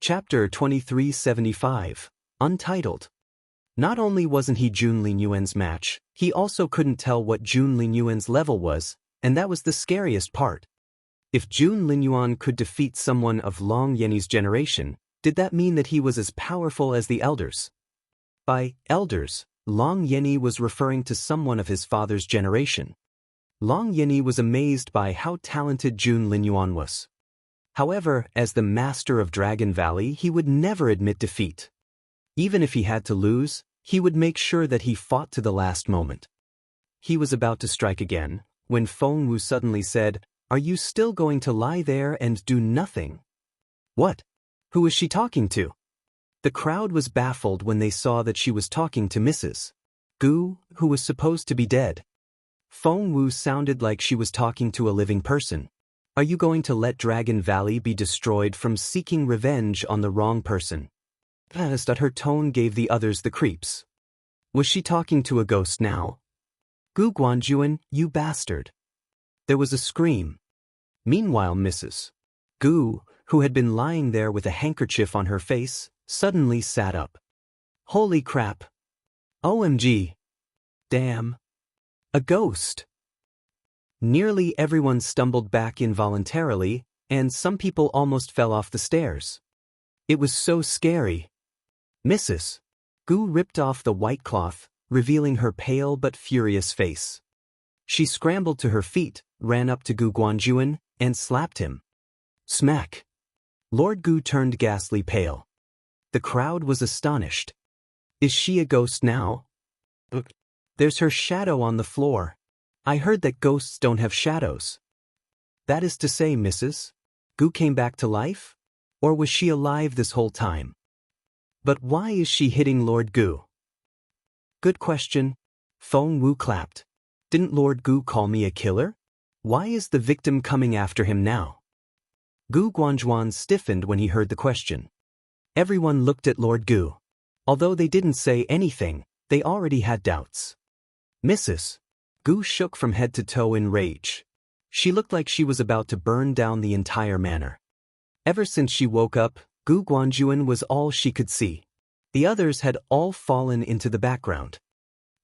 Chapter 2375, Untitled. Not only wasn't he Jun Linyuan's match, he also couldn't tell what Jun Linyuan's level was, and that was the scariest part. If Jun Linyuan could defeat someone of Long Yenny's generation, did that mean that he was as powerful as the elders? By elders, Long Yenny was referring to someone of his father's generation. Long Yenny was amazed by how talented Jun Linyuan was. However, as the master of Dragon Valley, he would never admit defeat. Even if he had to lose, he would make sure that he fought to the last moment. He was about to strike again, when Feng Wu suddenly said, "Are you still going to lie there and do nothing?" What? Who is she talking to? The crowd was baffled when they saw that she was talking to Mrs. Gu, who was supposed to be dead. Feng Wu sounded like she was talking to a living person. Are you going to let Dragon Valley be destroyed from seeking revenge on the wrong person? That her tone gave the others the creeps. Was she talking to a ghost now? Gu Guanjuan, you bastard. There was a scream. Meanwhile, Mrs. Gu, who had been lying there with a handkerchief on her face, suddenly sat up. Holy crap. OMG. Damn. A ghost. Nearly everyone stumbled back involuntarily, and some people almost fell off the stairs. It was so scary. Mrs. Gu ripped off the white cloth, revealing her pale but furious face. She scrambled to her feet, ran up to Gu Guanjuan, and slapped him. Smack. Lord Gu turned ghastly pale. The crowd was astonished. Is she a ghost now? There's her shadow on the floor. I heard that ghosts don't have shadows. That is to say, Mrs. Gu came back to life? Or was she alive this whole time? But why is she hitting Lord Gu? Good question. Feng Wu clapped. Didn't Lord Gu call me a killer? Why is the victim coming after him now? Gu Guanjuan stiffened when he heard the question. Everyone looked at Lord Gu. Although they didn't say anything, they already had doubts. Mrs. Gu shook from head to toe in rage. She looked like she was about to burn down the entire manor. Ever since she woke up, Gu Guanjuan was all she could see. The others had all fallen into the background.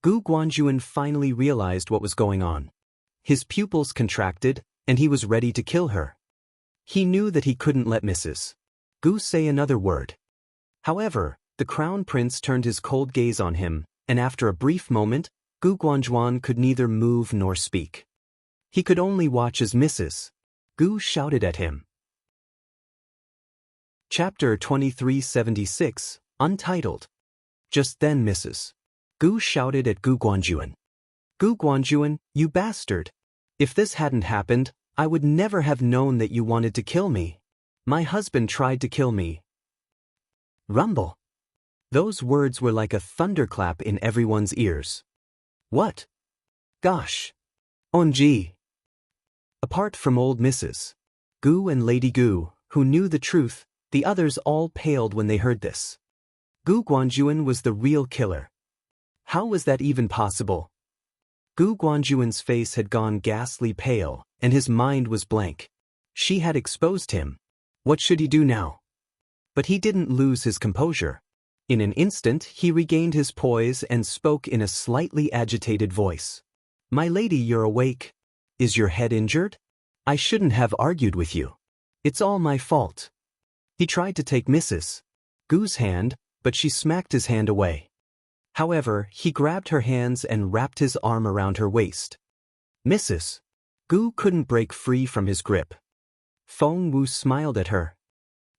Gu Guanjuan finally realized what was going on. His pupils contracted, and he was ready to kill her. He knew that he couldn't let Mrs. Gu say another word. However, the Crown Prince turned his cold gaze on him, and after a brief moment, Gu Guanjuan could neither move nor speak. He could only watch as Mrs. Gu shouted at him. Chapter 2376, Untitled. Just then Mrs. Gu shouted at Gu Guanjuan. Gu Guanjuan, you bastard! If this hadn't happened, I would never have known that you wanted to kill me. My husband tried to kill me. Rumble. Those words were like a thunderclap in everyone's ears. What? Gosh. OMG. Apart from old Mrs. Gu and Lady Gu, who knew the truth, the others all paled when they heard this. Gu Guanjuan was the real killer. How was that even possible? Gu Guanjuan's face had gone ghastly pale, and his mind was blank. She had exposed him. What should he do now? But he didn't lose his composure. In an instant, he regained his poise and spoke in a slightly agitated voice. My lady, you're awake. Is your head injured? I shouldn't have argued with you. It's all my fault. He tried to take Mrs. Gu's hand, but she smacked his hand away. However, he grabbed her hands and wrapped his arm around her waist. Mrs. Gu couldn't break free from his grip. Feng Wu smiled at her.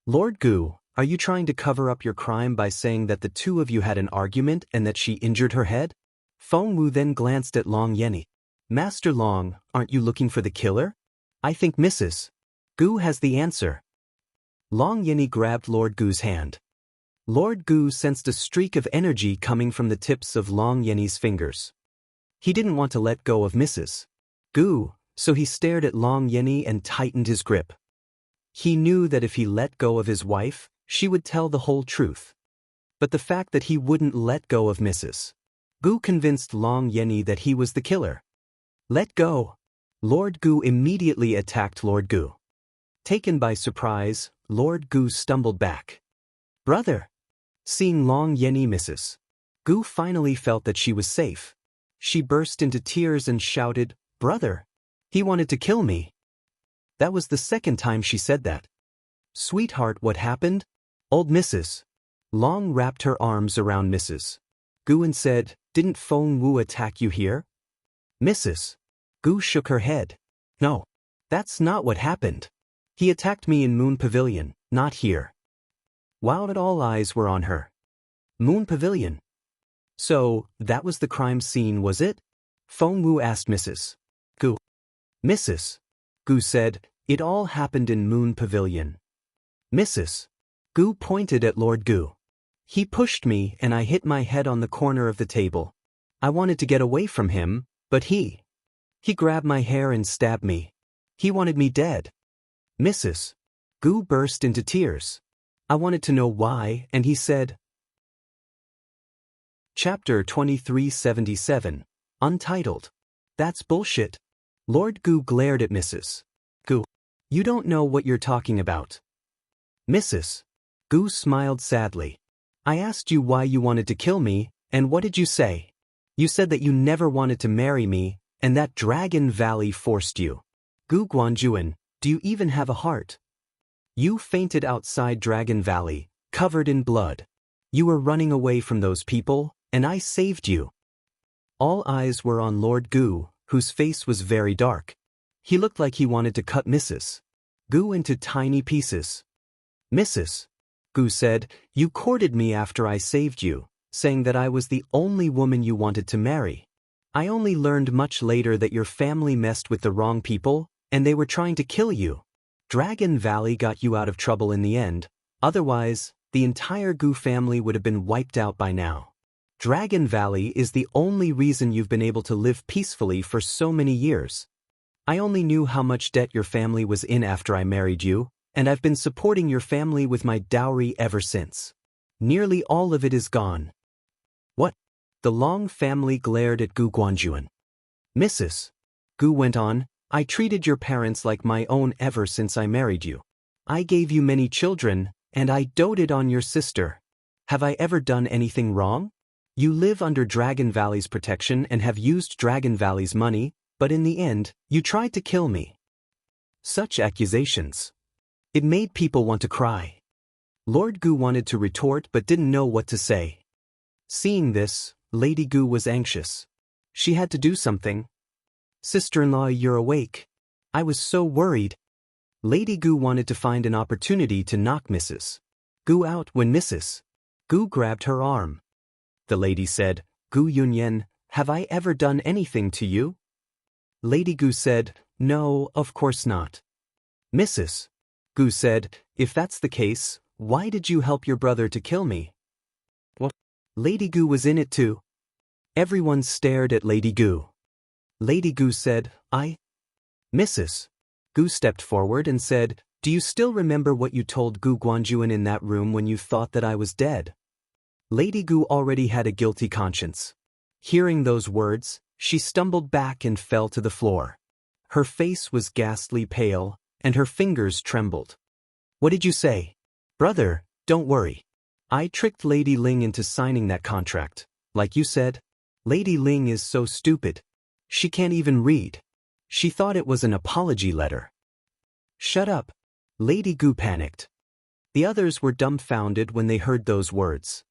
Lord Gu, are you trying to cover up your crime by saying that the two of you had an argument and that she injured her head? Feng Wu then glanced at Long Yenny. Master Long, aren't you looking for the killer? I think Mrs. Gu has the answer. Long Yenny grabbed Lord Gu's hand. Lord Gu sensed a streak of energy coming from the tips of Long Yenny's fingers. He didn't want to let go of Mrs. Gu, so he stared at Long Yenny and tightened his grip. He knew that if he let go of his wife, she would tell the whole truth. But the fact that he wouldn't let go of Mrs. Gu convinced Long Yenny that he was the killer. Let go. Lord Gu immediately attacked Lord Gu. Taken by surprise, Lord Gu stumbled back. Brother! Seeing Long Yenny Mrs. Gu finally felt that she was safe. She burst into tears and shouted, "Brother! He wanted to kill me." That was the second time she said that. "Sweetheart, what happened?" Old Mrs. Long wrapped her arms around Mrs. Gu and said, "Didn't Feng Wu attack you here?" Mrs. Gu shook her head. "No. That's not what happened. He attacked me in Moon Pavilion, not here." Wow, that all eyes were on her. Moon Pavilion. So, that was the crime scene, was it? Feng Wu asked Mrs. Gu. Mrs. Gu said, "It all happened in Moon Pavilion." Mrs. Gu pointed at Lord Gu. "He pushed me and I hit my head on the corner of the table. I wanted to get away from him, but he grabbed my hair and stabbed me. He wanted me dead." Mrs. Gu burst into tears. "I wanted to know why, and he said..." Chapter 2377, Untitled. That's bullshit. Lord Gu glared at Mrs. Gu. "You don't know what you're talking about." Mrs. Gu smiled sadly. "I asked you why you wanted to kill me, and what did you say? You said that you never wanted to marry me, and that Dragon Valley forced you. Gu Guanjuan, do you even have a heart? You fainted outside Dragon Valley, covered in blood. You were running away from those people, and I saved you." All eyes were on Lord Gu, whose face was very dark. He looked like he wanted to cut Mrs. Gu into tiny pieces. Mrs. Gu said, "You courted me after I saved you, saying that I was the only woman you wanted to marry. I only learned much later that your family messed with the wrong people, and they were trying to kill you. Dragon Valley got you out of trouble in the end, otherwise, the entire Gu family would have been wiped out by now. Dragon Valley is the only reason you've been able to live peacefully for so many years. I only knew how much debt your family was in after I married you, and I've been supporting your family with my dowry ever since. Nearly all of it is gone." "What?" The Long family glared at Gu Guanjuan. Mrs. Gu went on, "I treated your parents like my own ever since I married you. I gave you many children, and I doted on your sister. Have I ever done anything wrong? You live under Dragon Valley's protection and have used Dragon Valley's money, but in the end, you tried to kill me." Such accusations. It made people want to cry. Lord Gu wanted to retort but didn't know what to say. Seeing this, Lady Gu was anxious. She had to do something. "Sister-in-law, you're awake. I was so worried." Lady Gu wanted to find an opportunity to knock Mrs. Gu out when Mrs. Gu grabbed her arm. The lady said, "Gu Yunyan, have I ever done anything to you?" Lady Gu said, "No, of course not." Mrs. Gu said, "If that's the case, why did you help your brother to kill me?" "What?" Lady Gu was in it too. Everyone stared at Lady Gu. Lady Gu said, Mrs. Gu stepped forward and said, "Do you still remember what you told Gu Guanjuan in that room when you thought that I was dead?" Lady Gu already had a guilty conscience. Hearing those words, she stumbled back and fell to the floor. Her face was ghastly pale, and her fingers trembled. "What did you say?" "Brother, don't worry. I tricked Lady Ling into signing that contract, like you said. Lady Ling is so stupid. She can't even read. She thought it was an apology letter." "Shut up." Lady Gu panicked. The others were dumbfounded when they heard those words.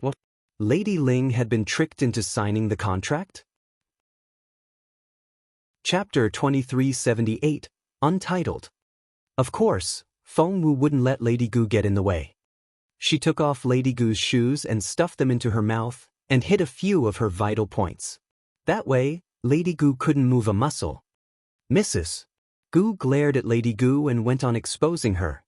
What? Lady Ling had been tricked into signing the contract? Chapter 2378, Untitled. Of course, Feng Wu wouldn't let Lady Gu get in the way. She took off Lady Gu's shoes and stuffed them into her mouth, and hit a few of her vital points. That way, Lady Gu couldn't move a muscle. Mrs. Gu glared at Lady Gu and went on exposing her.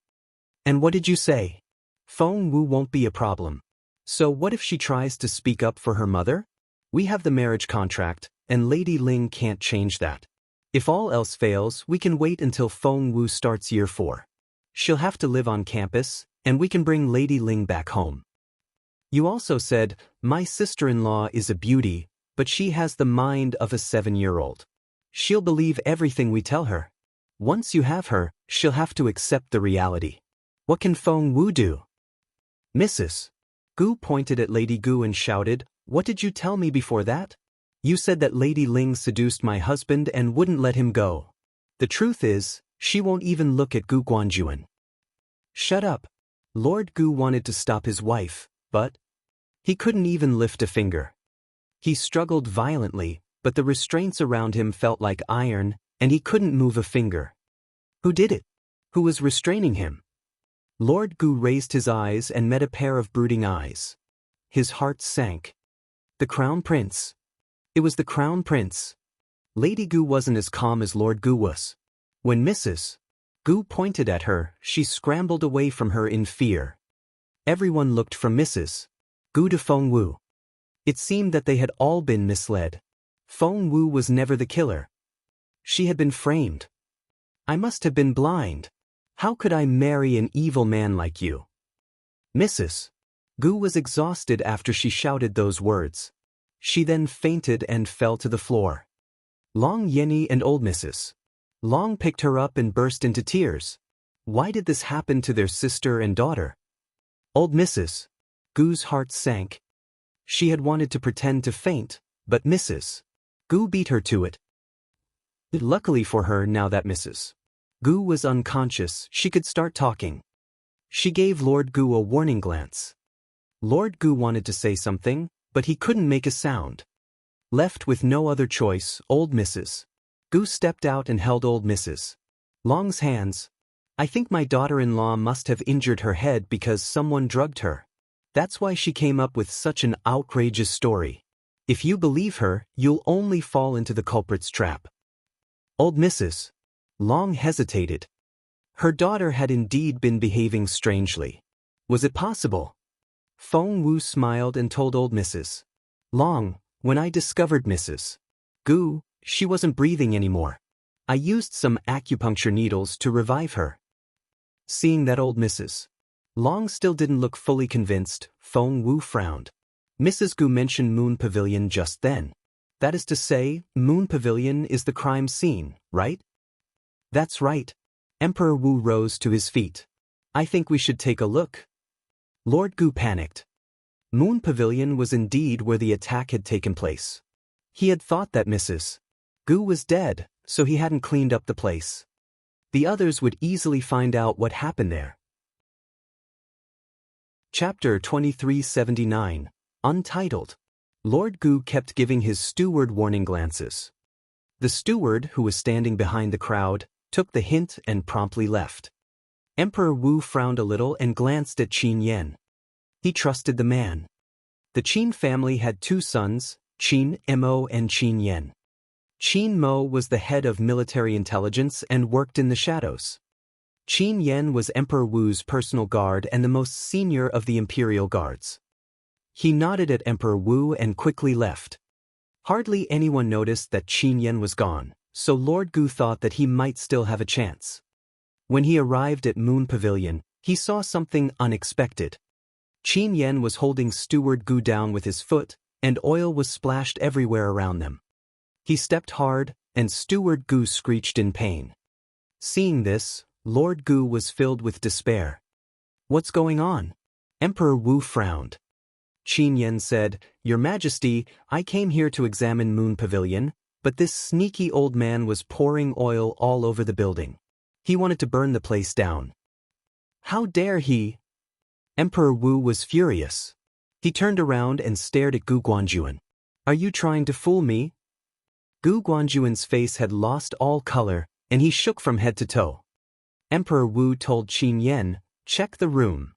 "And what did you say? Feng Wu won't be a problem. So what if she tries to speak up for her mother? We have the marriage contract, and Lady Ling can't change that. If all else fails, we can wait until Feng Wu starts year 4. She'll have to live on campus, and we can bring Lady Ling back home. You also said, my sister-in-law is a beauty, but she has the mind of a 7-year-old. She'll believe everything we tell her. Once you have her, she'll have to accept the reality. What can Feng Wu do?" Mrs. Gu pointed at Lady Gu and shouted, "What did you tell me before that? You said that Lady Ling seduced my husband and wouldn't let him go. The truth is, she won't even look at Gu Guanjuan." "Shut up." Lord Gu wanted to stop his wife, but he couldn't even lift a finger. He struggled violently, but the restraints around him felt like iron, and he couldn't move a finger. Who did it? Who was restraining him? Lord Gu raised his eyes and met a pair of brooding eyes. His heart sank. The Crown Prince. It was the Crown Prince. Lady Gu wasn't as calm as Lord Gu was. When Mrs. Gu pointed at her, she scrambled away from her in fear. Everyone looked from Mrs. Gu to Feng Wu. It seemed that they had all been misled. Feng Wu was never the killer. She had been framed. "I must have been blind. How could I marry an evil man like you?" Mrs. Gu was exhausted after she shouted those words. She then fainted and fell to the floor. Long Yenny and old Mrs. Long picked her up and burst into tears. Why did this happen to their sister and daughter? Old Mrs. Gu's heart sank. She had wanted to pretend to faint, but Mrs. Gu beat her to it. Luckily for her, now that Mrs. Gu was unconscious, she could start talking. She gave Lord Gu a warning glance. Lord Gu wanted to say something, but he couldn't make a sound. Left with no other choice, old Mrs. Gu stepped out and held old Mrs. Long's hands. "I think my daughter-in-law must have injured her head because someone drugged her. That's why she came up with such an outrageous story. If you believe her, you'll only fall into the culprit's trap." Old Mrs. Long hesitated. Her daughter had indeed been behaving strangely. Was it possible? Feng Wu smiled and told old Mrs. Long, "When I discovered Mrs. Gu, she wasn't breathing anymore. I used some acupuncture needles to revive her." Seeing that old Mrs. Long still didn't look fully convinced, Feng Wu frowned. Mrs. Gu mentioned Moon Pavilion just then. "That is to say, Moon Pavilion is the crime scene, right?" "That's right." Emperor Wu rose to his feet. "I think we should take a look." Lord Gu panicked. Moon Pavilion was indeed where the attack had taken place. He had thought that Mrs. Gu was dead, so he hadn't cleaned up the place. The others would easily find out what happened there. Chapter 2379, Untitled. Lord Gu kept giving his steward warning glances. The steward, who was standing behind the crowd, took the hint and promptly left. Emperor Wu frowned a little and glanced at Qin Yan. He trusted the man. The Qin family had two sons, Qin Mo and Qin Yan. Qin Mo was the head of military intelligence and worked in the shadows. Qin Yan was Emperor Wu's personal guard and the most senior of the imperial guards. He nodded at Emperor Wu and quickly left. Hardly anyone noticed that Qin Yan was gone, so Lord Gu thought that he might still have a chance. When he arrived at Moon Pavilion, he saw something unexpected. Qin Yan was holding Steward Gu down with his foot, and oil was splashed everywhere around them. He stepped hard, and Steward Gu screeched in pain. Seeing this, Lord Gu was filled with despair. "What's going on?" Emperor Wu frowned. Qin Yan said, "Your Majesty, I came here to examine Moon Pavilion, but this sneaky old man was pouring oil all over the building. He wanted to burn the place down." "How dare he?" Emperor Wu was furious. He turned around and stared at Gu Guanjuan. "Are you trying to fool me?" Gu Guanjuan's face had lost all color, and he shook from head to toe. Emperor Wu told Qin Yan, "Check the room."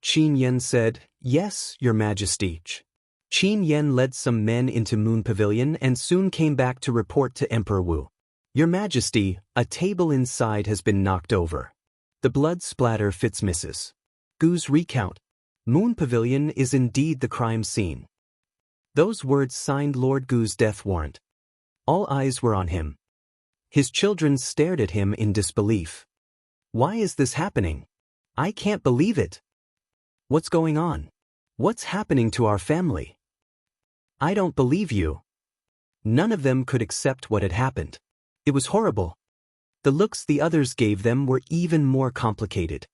Qin Yan said, "Yes, Your Majesty." Qin Yan led some men into Moon Pavilion and soon came back to report to Emperor Wu. "Your Majesty, a table inside has been knocked over. The blood splatter fits Mrs. Gu's recount. Moon Pavilion is indeed the crime scene." Those words signed Lord Gu's death warrant. All eyes were on him. His children stared at him in disbelief. "Why is this happening? I can't believe it. What's going on? What's happening to our family? I don't believe you." None of them could accept what had happened. It was horrible. The looks the others gave them were even more complicated.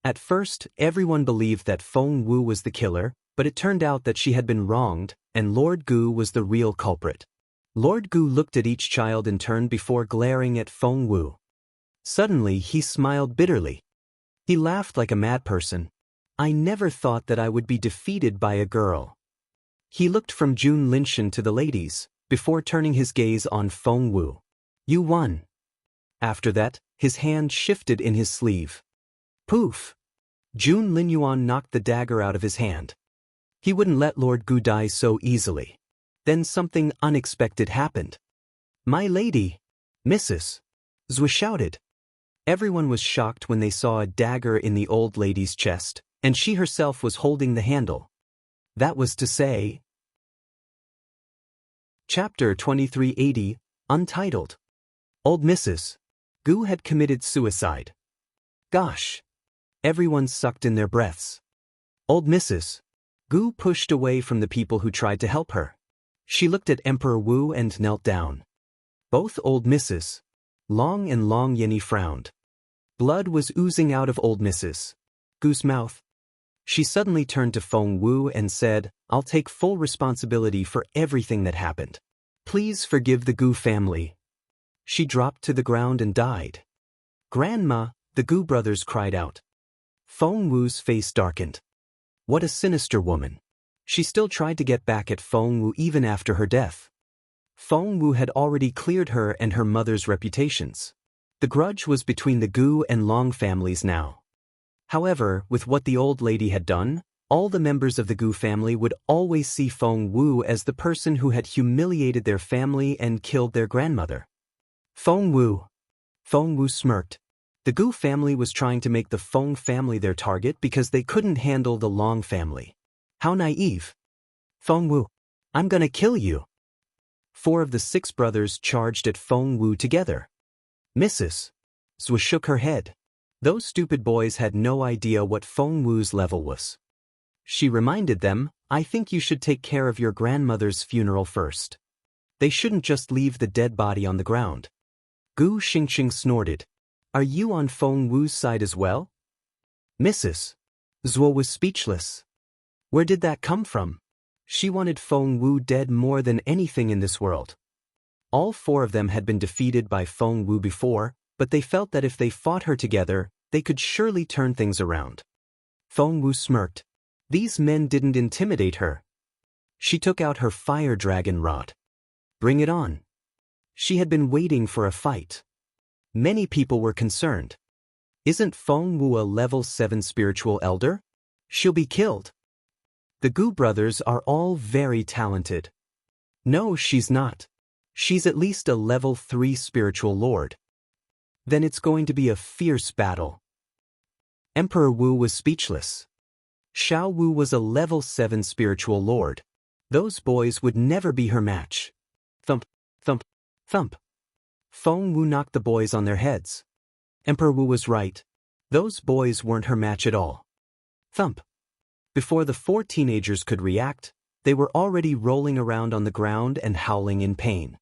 At first, everyone believed that Feng Wu was the killer, but it turned out that she had been wronged, and Lord Gu was the real culprit. Lord Gu looked at each child in turn before glaring at Feng Wu. Suddenly, he smiled bitterly. He laughed like a mad person. I never thought that I would be defeated by a girl. He looked from Jun Linshan to the ladies, before turning his gaze on Feng Wu. You won. After that, his hand shifted in his sleeve. Poof! Jun Linyuan knocked the dagger out of his hand. He wouldn't let Lord Gu die so easily. Then something unexpected happened. My lady! Mrs. Zhou shouted. Everyone was shocked when they saw a dagger in the old lady's chest, and she herself was holding the handle. That was to say... Chapter 2380, Untitled. Old Mrs. Gu had committed suicide. Gosh! Everyone sucked in their breaths. Old Mrs. Gu pushed away from the people who tried to help her. She looked at Emperor Wu and knelt down. Both old Mrs. Long and Long Yenny frowned. Blood was oozing out of old Mrs. Gu's mouth. She suddenly turned to Feng Wu and said, I'll take full responsibility for everything that happened. Please forgive the Gu family. She dropped to the ground and died. Grandma, the Gu brothers cried out. Feng Wu's face darkened. What a sinister woman. She still tried to get back at Feng Wu even after her death. Feng Wu had already cleared her and her mother's reputations. The grudge was between the Gu and Long families now. However, with what the old lady had done, all the members of the Gu family would always see Feng Wu as the person who had humiliated their family and killed their grandmother. Feng Wu. Feng Wu smirked. The Gu family was trying to make the Feng family their target because they couldn't handle the Long family. How naive. Feng Wu. I'm gonna kill you. 4 of the 6 brothers charged at Feng Wu together. Mrs. Zhou shook her head. Those stupid boys had no idea what Feng Wu's level was. She reminded them, I think you should take care of your grandmother's funeral first. They shouldn't just leave the dead body on the ground. Gu Xingqing snorted. Are you on Feng Wu's side as well? Mrs. Zhou was speechless. Where did that come from? She wanted Feng Wu dead more than anything in this world. All 4 of them had been defeated by Feng Wu before, but they felt that if they fought her together, they could surely turn things around. Feng Wu smirked. These men didn't intimidate her. She took out her fire dragon rod. Bring it on. She had been waiting for a fight. Many people were concerned. Isn't Feng Wu a level 7 spiritual elder? She'll be killed. The Gu brothers are all very talented. No, she's not. She's at least a level 3 spiritual lord. Then it's going to be a fierce battle. Emperor Wu was speechless. Xiao Wu was a level 7 spiritual lord. Those boys would never be her match. Thump, thump, thump. Feng Wu knocked the boys on their heads. Emperor Wu was right. Those boys weren't her match at all. Thump. Before the 4 teenagers could react, they were already rolling around on the ground and howling in pain.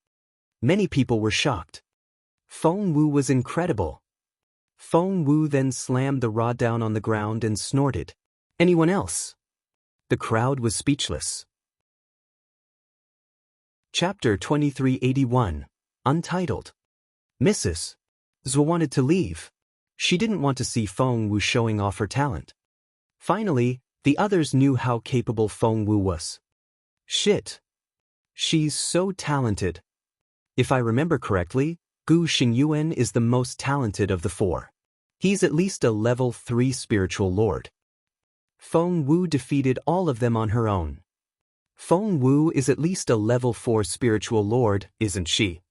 Many people were shocked. Feng Wu was incredible. Feng Wu then slammed the rod down on the ground and snorted. Anyone else? The crowd was speechless. Chapter 2381, Untitled. Mrs. Zhou wanted to leave. She didn't want to see Feng Wu showing off her talent. Finally, the others knew how capable Feng Wu was. Shit. She's so talented. If I remember correctly, Gu Xingyuan is the most talented of the 4. He's at least a level 3 spiritual lord. Feng Wu defeated all of them on her own. Feng Wu is at least a level 4 spiritual lord, isn't she?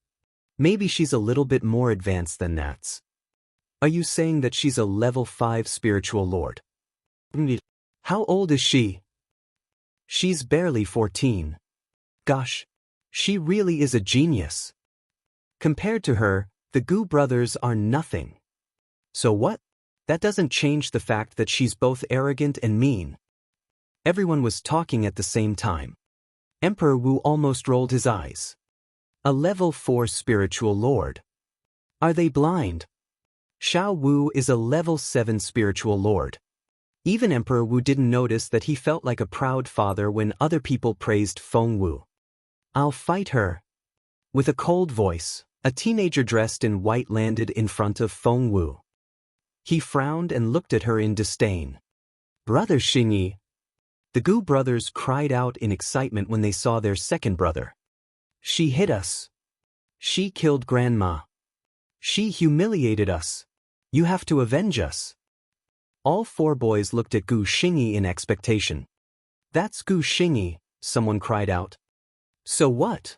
Maybe she's a little bit more advanced than that. Are you saying that she's a level 5 spiritual lord? How old is she? She's barely 14. Gosh, she really is a genius. Compared to her, the Gu brothers are nothing. So what? That doesn't change the fact that she's both arrogant and mean. Everyone was talking at the same time. Emperor Wu almost rolled his eyes. A level 4 spiritual lord. Are they blind? Xiao Wu is a level 7 spiritual lord. Even Emperor Wu didn't notice that he felt like a proud father when other people praised Feng Wu. "I'll fight her." With a cold voice, a teenager dressed in white landed in front of Feng Wu. He frowned and looked at her in disdain. "Brother Xingyi." The Gu brothers cried out in excitement when they saw their second brother. "She hit us. She killed Grandma. She humiliated us. You have to avenge us." All four boys looked at Gu Xingyi in expectation. "That's Gu Xingyi," someone cried out. "So what?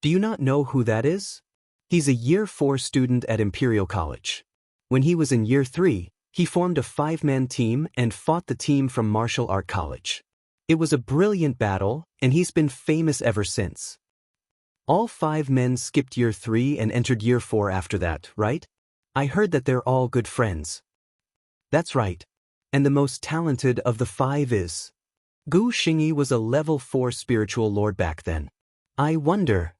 Do you not know who that is? He's a Year 4 student at Imperial College. When he was in Year 3, he formed a 5-man team and fought the team from Martial Art College. It was a brilliant battle, and he's been famous ever since." All 5 men skipped Year 3 and entered Year 4 after that, right? I heard that they're all good friends. That's right. And the most talented of the 5 is... Gu Xingyi was a level 4 spiritual lord back then. I wonder...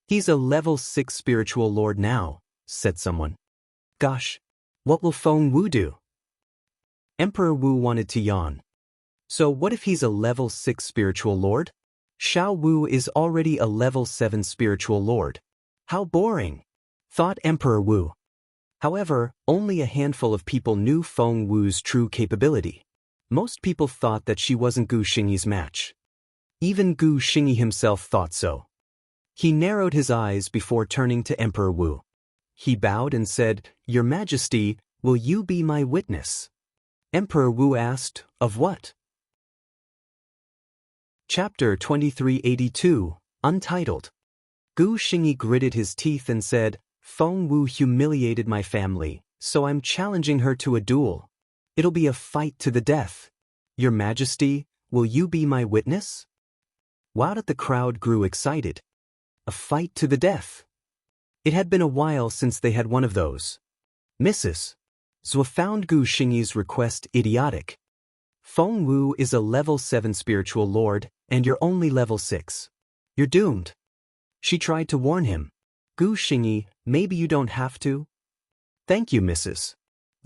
He's a level 6 spiritual lord now, said someone. Gosh, what will Feng Wu do? Emperor Wu wanted to yawn. So what if he's a level 6 spiritual lord? Xiao Wu is already a level 7 spiritual lord. How boring, thought Emperor Wu. However, only a handful of people knew Feng Wu's true capability. Most people thought that she wasn't Gu Xingyi's match. Even Gu Xingyi himself thought so. He narrowed his eyes before turning to Emperor Wu. He bowed and said, "Your Majesty, will you be my witness?" Emperor Wu asked, "Of what?" Chapter 2382, Untitled. Gu Xingyi gritted his teeth and said, "Feng Wu humiliated my family, so I'm challenging her to a duel. It'll be a fight to the death. Your Majesty, will you be my witness?" Wow, the crowd grew excited. A fight to the death. It had been a while since they had one of those. Mrs. Zhou found Gu Xingyi's request idiotic. Feng Wu is a level 7 spiritual lord, and you're only level 6. You're doomed. She tried to warn him. Gu Xingyi, maybe you don't have to. Thank you, Mrs.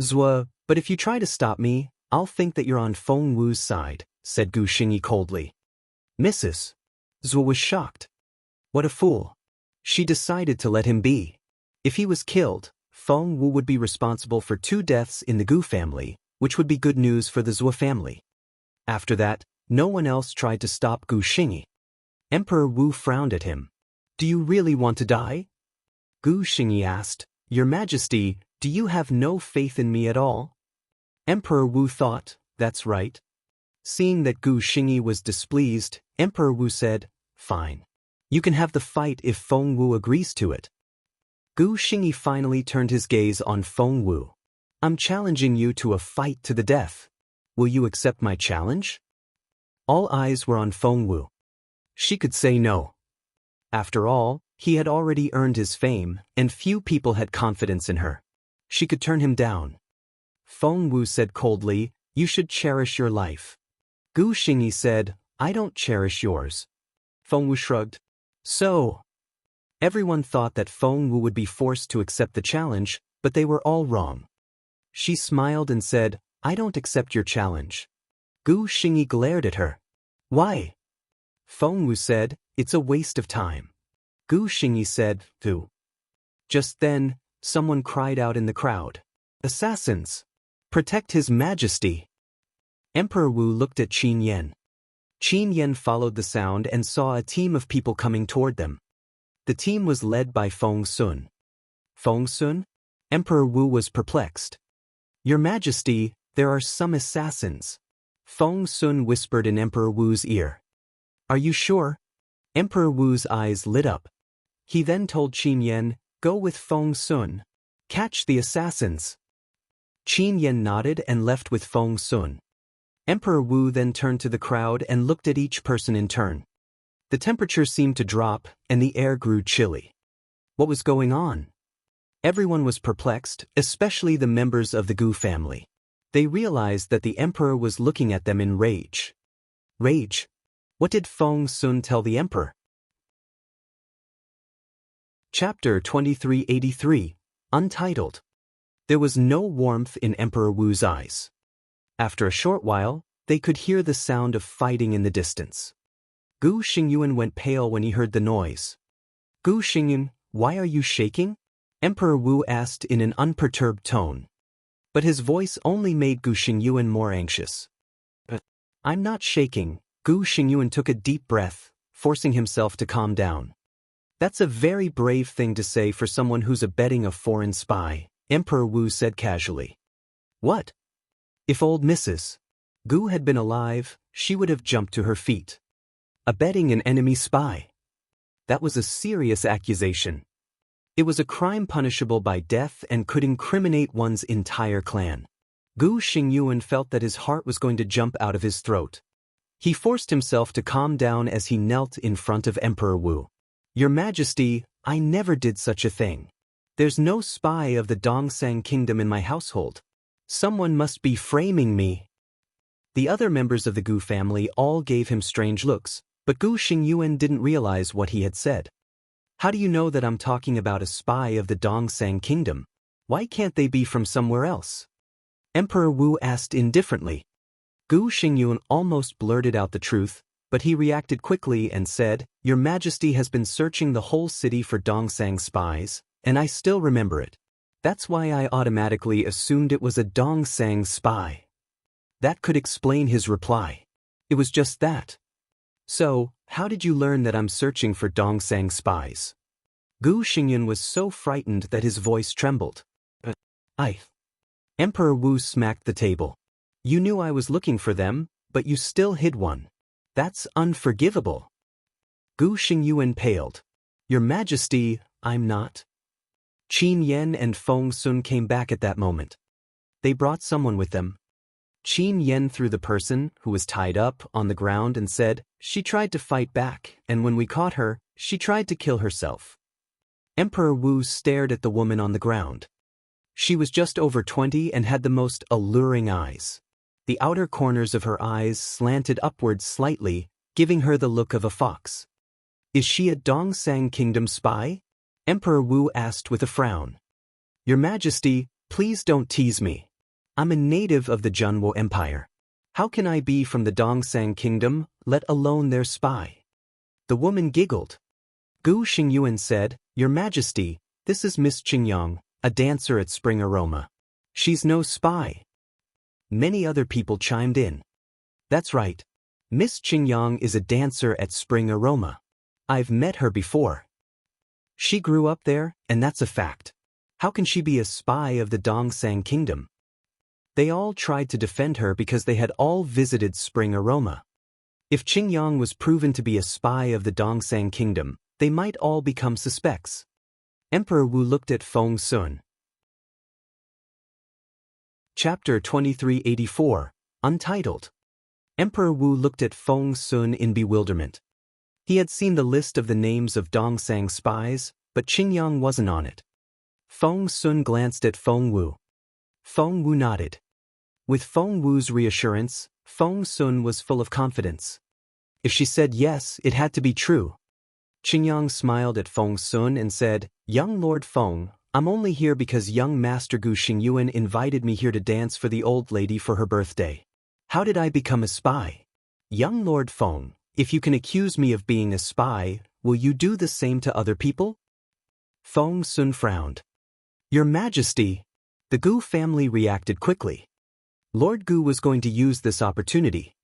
Zhou, but if you try to stop me, I'll think that you're on Feng Wu's side, said Gu Xingyi coldly. Mrs. Zhou was shocked. What a fool. She decided to let him be. If he was killed, Feng Wu would be responsible for 2 deaths in the Gu family, which would be good news for the Zhou family. After that, no one else tried to stop Gu Xingyi. Emperor Wu frowned at him. Do you really want to die? Gu Xingyi asked, Your Majesty, do you have no faith in me at all? Emperor Wu thought, that's right. Seeing that Gu Xingyi was displeased, Emperor Wu said, Fine. You can have the fight if Feng Wu agrees to it. Gu Xingyi finally turned his gaze on Feng Wu. I'm challenging you to a fight to the death. Will you accept my challenge? All eyes were on Feng Wu. She could say no. After all, he had already earned his fame, and few people had confidence in her. She could turn him down. Feng Wu said coldly, You should cherish your life. Gu Xingyi said, I don't cherish yours. Feng Wu shrugged. So, everyone thought that Feng Wu would be forced to accept the challenge, but they were all wrong. She smiled and said, I don't accept your challenge. Gu Xingyi glared at her. Why? Feng Wu said, It's a waste of time. Gu Xingyi said, Fu. Just then, someone cried out in the crowd. Assassins! Protect His Majesty! Emperor Wu looked at Qin Yan. Qin Yan followed the sound and saw a team of people coming toward them. The team was led by Feng Sun. Feng Sun? Emperor Wu was perplexed. Your Majesty, there are some assassins. Feng Sun whispered in Emperor Wu's ear. Are you sure? Emperor Wu's eyes lit up. He then told Qin Yan, Go with Feng Sun. Catch the assassins. Qin Yan nodded and left with Feng Sun. Emperor Wu then turned to the crowd and looked at each person in turn. The temperature seemed to drop, and the air grew chilly. What was going on? Everyone was perplexed, especially the members of the Gu family. They realized that the emperor was looking at them in rage. Rage? What did Feng Sun tell the emperor? Chapter 2383, Untitled. There was no warmth in Emperor Wu's eyes. After a short while, they could hear the sound of fighting in the distance. Gu Xingyuan went pale when he heard the noise. Gu Xingyuan, why are you shaking? Emperor Wu asked in an unperturbed tone. But his voice only made Gu Xingyuan more anxious. I'm not shaking. Gu Xingyuan took a deep breath, forcing himself to calm down. That's a very brave thing to say for someone who's abetting a foreign spy, Emperor Wu said casually. What? If old Mrs. Gu had been alive, she would have jumped to her feet. Abetting an enemy spy. That was a serious accusation. It was a crime punishable by death and could incriminate one's entire clan. Gu Xingyuan felt that his heart was going to jump out of his throat. He forced himself to calm down as he knelt in front of Emperor Wu. Your Majesty, I never did such a thing. There's no spy of the Dongsang Kingdom in my household. Someone must be framing me. The other members of the Gu family all gave him strange looks, but Gu Xingyuan didn't realize what he had said. How do you know that I'm talking about a spy of the Dongsang Kingdom? Why can't they be from somewhere else? Emperor Wu asked indifferently. Gu Xingyuan almost blurted out the truth, but he reacted quickly and said, Your Majesty has been searching the whole city for Dongsang spies, and I still remember it. That's why I automatically assumed it was a Dongsang spy. That could explain his reply. It was just that. So, how did you learn that I'm searching for Dongsang spies? Gu Xingyuan was so frightened that his voice trembled. Emperor Wu smacked the table. You knew I was looking for them, but you still hid one. That's unforgivable. Gu Xingyuan paled. Your Majesty, I'm not. Qin Yan and Feng Sun came back at that moment. They brought someone with them. Qin Yan threw the person, who was tied up, on the ground and said, She tried to fight back, and when we caught her, she tried to kill herself. Emperor Wu stared at the woman on the ground. She was just over 20 and had the most alluring eyes. The outer corners of her eyes slanted upwards slightly, giving her the look of a fox. Is she a Dongsang Kingdom spy? Emperor Wu asked with a frown. Your Majesty, please don't tease me. I'm a native of the Junwo Empire. How can I be from the Dongsang Kingdom, let alone their spy? The woman giggled. Gu Xingyuan said, Your Majesty, this is Miss Qingyang, a dancer at Spring Aroma. She's no spy. Many other people chimed in. That's right. Miss Qingyang is a dancer at Spring Aroma. I've met her before. She grew up there, and that's a fact. How can she be a spy of the Dongsang Kingdom? They all tried to defend her because they had all visited Spring Aroma. If Qingyang was proven to be a spy of the Dongsang Kingdom, they might all become suspects. Emperor Wu looked at Feng Sun. Chapter 2384, Untitled. Emperor Wu looked at Feng Sun in bewilderment. He had seen the list of the names of Dongsang spies, but Qingyang wasn't on it. Feng Sun glanced at Feng Wu. Feng Wu nodded. With Feng Wu's reassurance, Feng Sun was full of confidence. If she said yes, it had to be true. Qingyang smiled at Feng Sun and said, Young Lord Feng, I'm only here because young Master Gu Xingyuan invited me here to dance for the old lady for her birthday. How did I become a spy? Young Lord Feng, if you can accuse me of being a spy, will you do the same to other people? Feng Sun frowned. Your Majesty. The Gu family reacted quickly. Lord Gu was going to use this opportunity.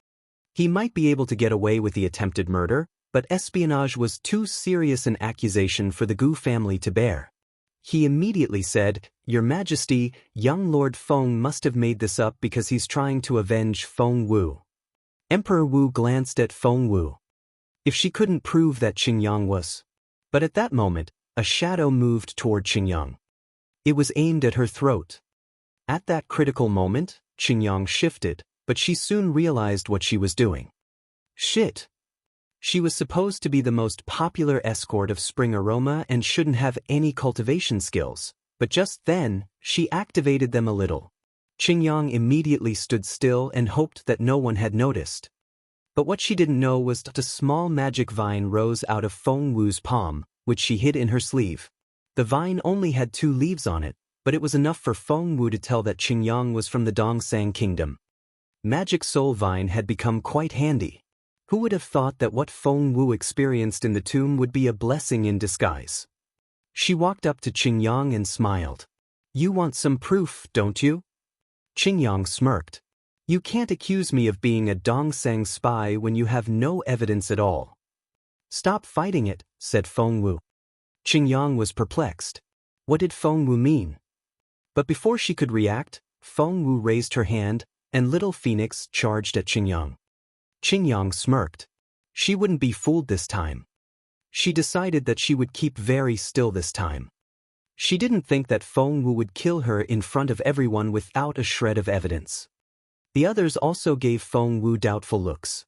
He might be able to get away with the attempted murder, but espionage was too serious an accusation for the Gu family to bear. He immediately said, Your Majesty, young Lord Feng must have made this up because he's trying to avenge Feng Wu. Emperor Wu glanced at Feng Wu. If she couldn't prove that Qingyang was. But at that moment, a shadow moved toward Qingyang. It was aimed at her throat. At that critical moment, Qingyang shifted, but she soon realized what she was doing. Shit! She was supposed to be the most popular escort of Spring Aroma and shouldn't have any cultivation skills, but just then, she activated them a little. Qingyang immediately stood still and hoped that no one had noticed. But what she didn't know was that a small magic vine rose out of Feng Wu's palm, which she hid in her sleeve. The vine only had 2 leaves on it, but it was enough for Feng Wu to tell that Qingyang was from the Dongsang Kingdom. Magic Soul Vine had become quite handy. Who would have thought that what Feng Wu experienced in the tomb would be a blessing in disguise? She walked up to Qingyang and smiled. You want some proof, don't you? Qingyang smirked. You can't accuse me of being a Dongseng spy when you have no evidence at all. Stop fighting it, said Feng Wu. Qingyang was perplexed. What did Feng Wu mean? But before she could react, Feng Wu raised her hand, and Little Phoenix charged at Qingyang. Qingyang smirked. She wouldn't be fooled this time. She decided that she would keep very still this time. She didn't think that Feng Wu would kill her in front of everyone without a shred of evidence. The others also gave Feng Wu doubtful looks.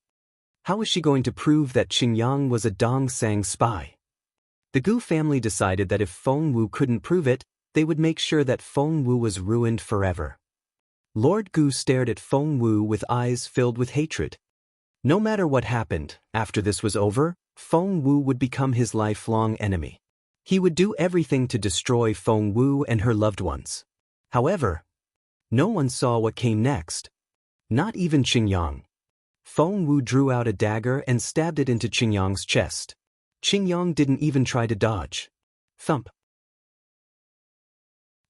How was she going to prove that Qingyang was a Dongseng spy? The Gu family decided that if Feng Wu couldn't prove it, they would make sure that Feng Wu was ruined forever. Lord Gu stared at Feng Wu with eyes filled with hatred. No matter what happened, after this was over, Feng Wu would become his lifelong enemy. He would do everything to destroy Feng Wu and her loved ones. However, no one saw what came next. Not even Qingyang. Feng Wu drew out a dagger and stabbed it into Qingyang's chest. Qingyang didn't even try to dodge. Thump.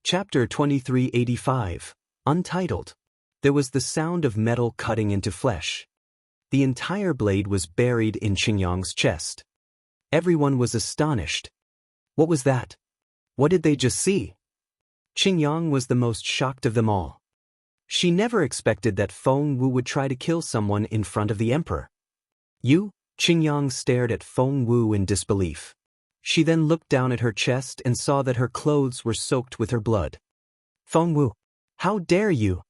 Chapter 2385. Untitled. There was the sound of metal cutting into flesh. The entire blade was buried in Qingyang's chest. Everyone was astonished. What was that? What did they just see? Qingyang was the most shocked of them all. She never expected that Feng Wu would try to kill someone in front of the emperor. You? Qingyang stared at Feng Wu in disbelief. She then looked down at her chest and saw that her clothes were soaked with her blood. Feng Wu, how dare you?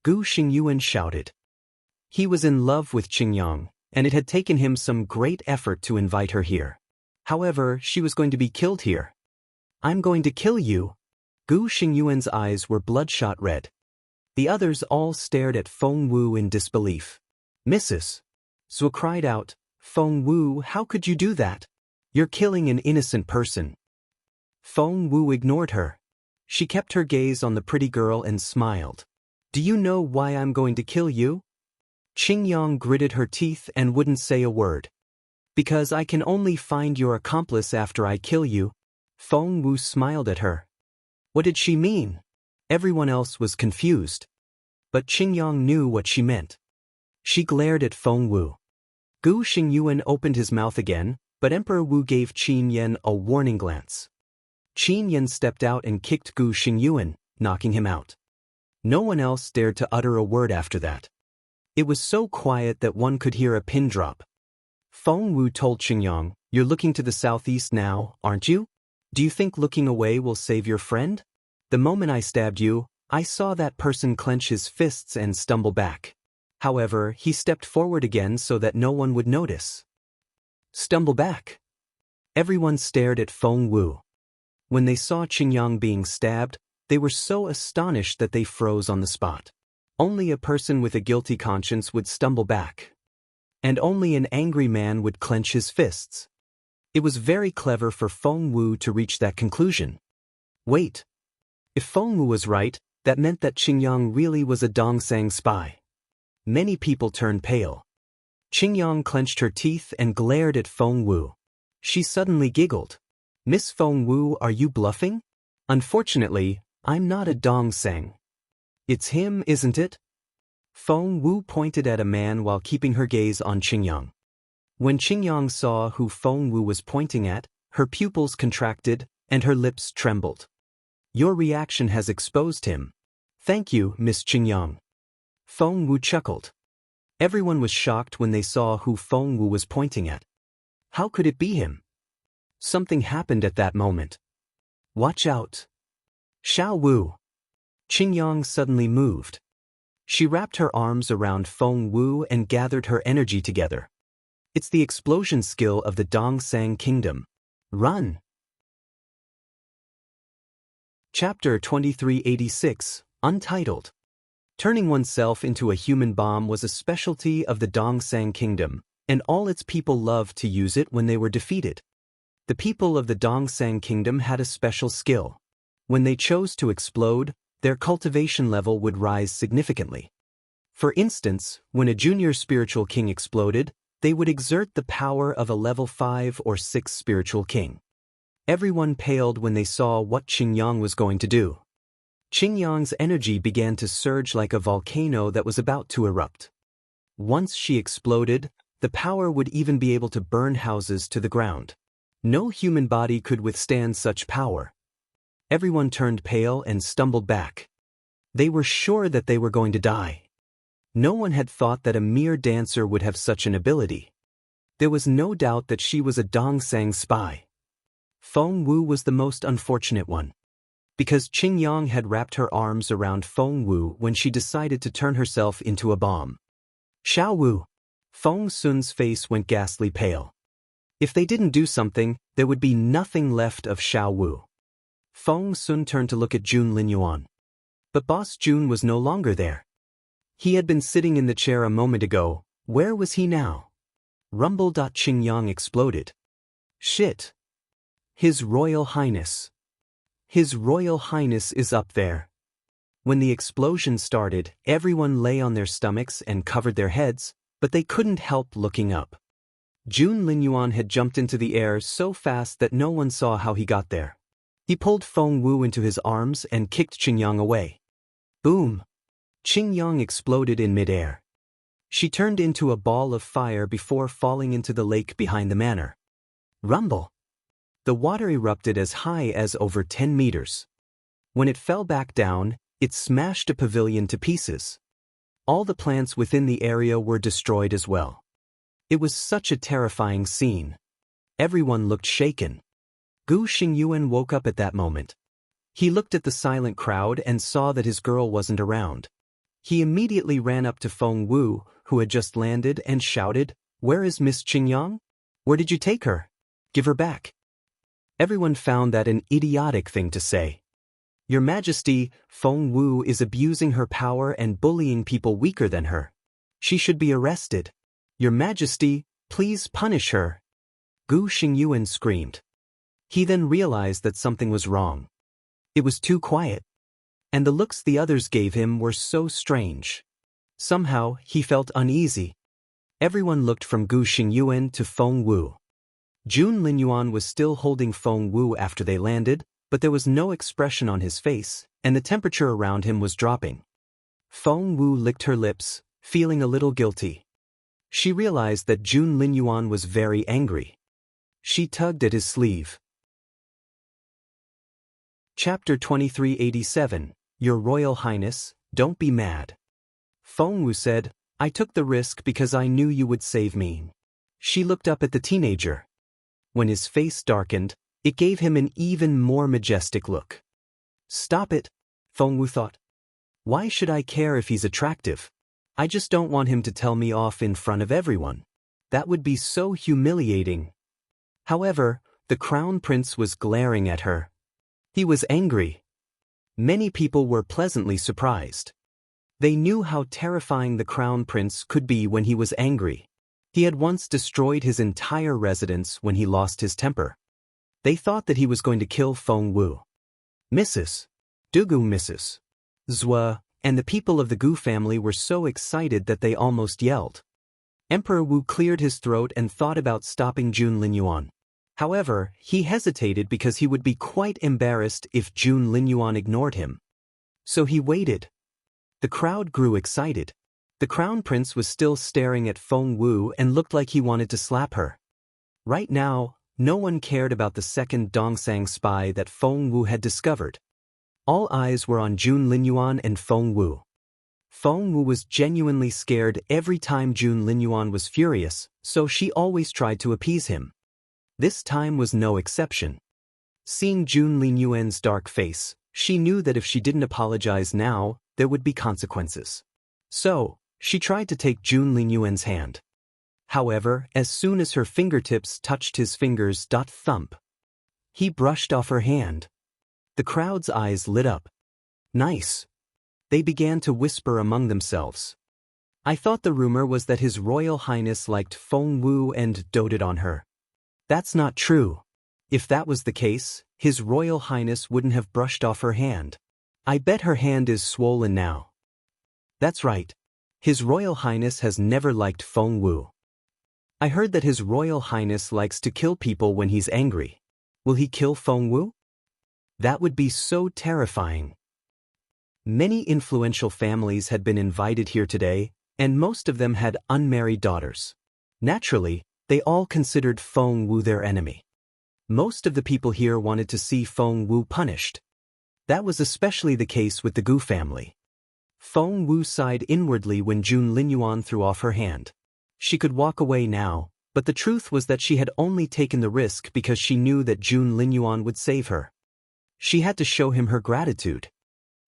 Gu Xingyuan shouted. He was in love with Qingyang, and it had taken him some great effort to invite her here. However, she was going to be killed here. I'm going to kill you. Gu Xingyuan's eyes were bloodshot red. The others all stared at Feng Wu in disbelief. Mrs. Zhu cried out, Feng Wu, how could you do that? You're killing an innocent person. Feng Wu ignored her. She kept her gaze on the pretty girl and smiled. Do you know why I'm going to kill you? Qingyang gritted her teeth and wouldn't say a word. Because I can only find your accomplice after I kill you. Feng Wu smiled at her. What did she mean? Everyone else was confused. But Qingyang knew what she meant. She glared at Feng Wu. Gu Xingyuan opened his mouth again, but Emperor Wu gave Qin Yan a warning glance. Qin Yan stepped out and kicked Gu Xingyuan, knocking him out. No one else dared to utter a word after that. It was so quiet that one could hear a pin drop. Feng Wu told Qingyang, You're looking to the southeast now, aren't you? Do you think looking away will save your friend? The moment I stabbed you, I saw that person clench his fists and stumble back. However, he stepped forward again so that no one would notice. Stumble back. Everyone stared at Feng Wu. When they saw Qingyang being stabbed, they were so astonished that they froze on the spot. Only a person with a guilty conscience would stumble back. And only an angry man would clench his fists. It was very clever for Feng Wu to reach that conclusion. Wait. If Feng Wu was right, that meant that Qingyang really was a Dongseng spy. Many people turned pale. Qingyang clenched her teeth and glared at Feng Wu. She suddenly giggled. Miss Feng Wu, are you bluffing? Unfortunately, I'm not a Dongseng. It's him, isn't it? Feng Wu pointed at a man while keeping her gaze on Qingyang. When Qingyang saw who Feng Wu was pointing at, her pupils contracted and her lips trembled. Your reaction has exposed him. Thank you, Miss Qingyang. Feng Wu chuckled. Everyone was shocked when they saw who Feng Wu was pointing at. How could it be him? Something happened at that moment. Watch out. Xiao Wu. Qingyang suddenly moved. She wrapped her arms around Feng Wu and gathered her energy together. It's the explosion skill of the Dongseng Kingdom. Run! Chapter 2386, Untitled. Turning oneself into a human bomb was a specialty of the Dongseng Kingdom, and all its people loved to use it when they were defeated. The people of the Dongseng Kingdom had a special skill. When they chose to explode, their cultivation level would rise significantly. For instance, when a junior spiritual king exploded, they would exert the power of a level 5 or 6 spiritual king. Everyone paled when they saw what Qingyang was going to do. Qingyang's energy began to surge like a volcano that was about to erupt. Once she exploded, the power would even be able to burn houses to the ground. No human body could withstand such power. Everyone turned pale and stumbled back. They were sure that they were going to die. No one had thought that a mere dancer would have such an ability. There was no doubt that she was a Dongsang spy. Feng Wu was the most unfortunate one. Because Qingyang had wrapped her arms around Feng Wu when she decided to turn herself into a bomb. Xiao Wu. Feng Sun's face went ghastly pale. If they didn't do something, there would be nothing left of Xiao Wu. Feng Sun turned to look at Jun Linyuan. But Boss Jun was no longer there. He had been sitting in the chair a moment ago. Where was he now? Rumble. Qingyang exploded. Shit. His Royal Highness. His Royal Highness is up there. When the explosion started, everyone lay on their stomachs and covered their heads, but they couldn't help looking up. Jun Linyuan had jumped into the air so fast that no one saw how he got there. He pulled Feng Wu into his arms and kicked Qingyang away. Boom! Qingyang exploded in midair. She turned into a ball of fire before falling into the lake behind the manor. Rumble! The water erupted as high as over 10 meters. When it fell back down, it smashed a pavilion to pieces. All the plants within the area were destroyed as well. It was such a terrifying scene. Everyone looked shaken. Gu Xingyuan woke up at that moment. He looked at the silent crowd and saw that his girl wasn't around. He immediately ran up to Feng Wu, who had just landed, and shouted, "Where is Miss Qingyang? Where did you take her? Give her back." Everyone found that an idiotic thing to say. Your Majesty, Feng Wu is abusing her power and bullying people weaker than her. She should be arrested. Your Majesty, please punish her. Gu Xingyuan screamed. He then realized that something was wrong. It was too quiet. And the looks the others gave him were so strange. Somehow, he felt uneasy. Everyone looked from Gu Xingyuan to Feng Wu. Jun Linyuan was still holding Feng Wu after they landed, but there was no expression on his face, and the temperature around him was dropping. Feng Wu licked her lips, feeling a little guilty. She realized that Jun Linyuan was very angry. She tugged at his sleeve. Chapter 2387, Your Royal Highness, don't be mad. Feng Wu said, I took the risk because I knew you would save me. She looked up at the teenager. When his face darkened, it gave him an even more majestic look. Stop it, Feng Wu thought. Why should I care if he's attractive? I just don't want him to tell me off in front of everyone. That would be so humiliating. However, the crown prince was glaring at her. He was angry. Many people were pleasantly surprised. They knew how terrifying the crown prince could be when he was angry. He had once destroyed his entire residence when he lost his temper. They thought that he was going to kill Feng Wu. Mrs. Dugu Mrs. Zhua, and the people of the Gu family were so excited that they almost yelled. Emperor Wu cleared his throat and thought about stopping Jun Linyuan. However, he hesitated because he would be quite embarrassed if Jun Linyuan ignored him. So he waited. The crowd grew excited. The crown prince was still staring at Feng Wu and looked like he wanted to slap her. Right now, no one cared about the second Dongsang spy that Feng Wu had discovered. All eyes were on Jun Linyuan and Feng Wu. Feng Wu was genuinely scared every time Jun Linyuan was furious, so she always tried to appease him. This time was no exception. Seeing Jun Linyuan's dark face, she knew that if she didn't apologize now, there would be consequences. So, she tried to take Jun Linyuan's hand. However, as soon as her fingertips touched his fingers, thump. He brushed off her hand. The crowd's eyes lit up. Nice. They began to whisper among themselves. I thought the rumor was that His Royal Highness liked Feng Wu and doted on her. That's not true. If that was the case, His Royal Highness wouldn't have brushed off her hand. I bet her hand is swollen now. That's right. His Royal Highness has never liked Feng Wu. I heard that His Royal Highness likes to kill people when he's angry. Will he kill Feng Wu? That would be so terrifying. Many influential families had been invited here today, and most of them had unmarried daughters. Naturally, they all considered Feng Wu their enemy. Most of the people here wanted to see Feng Wu punished. That was especially the case with the Gu family. Feng Wu sighed inwardly when Jun Linyuan threw off her hand. She could walk away now, but the truth was that she had only taken the risk because she knew that Jun Linyuan would save her. She had to show him her gratitude.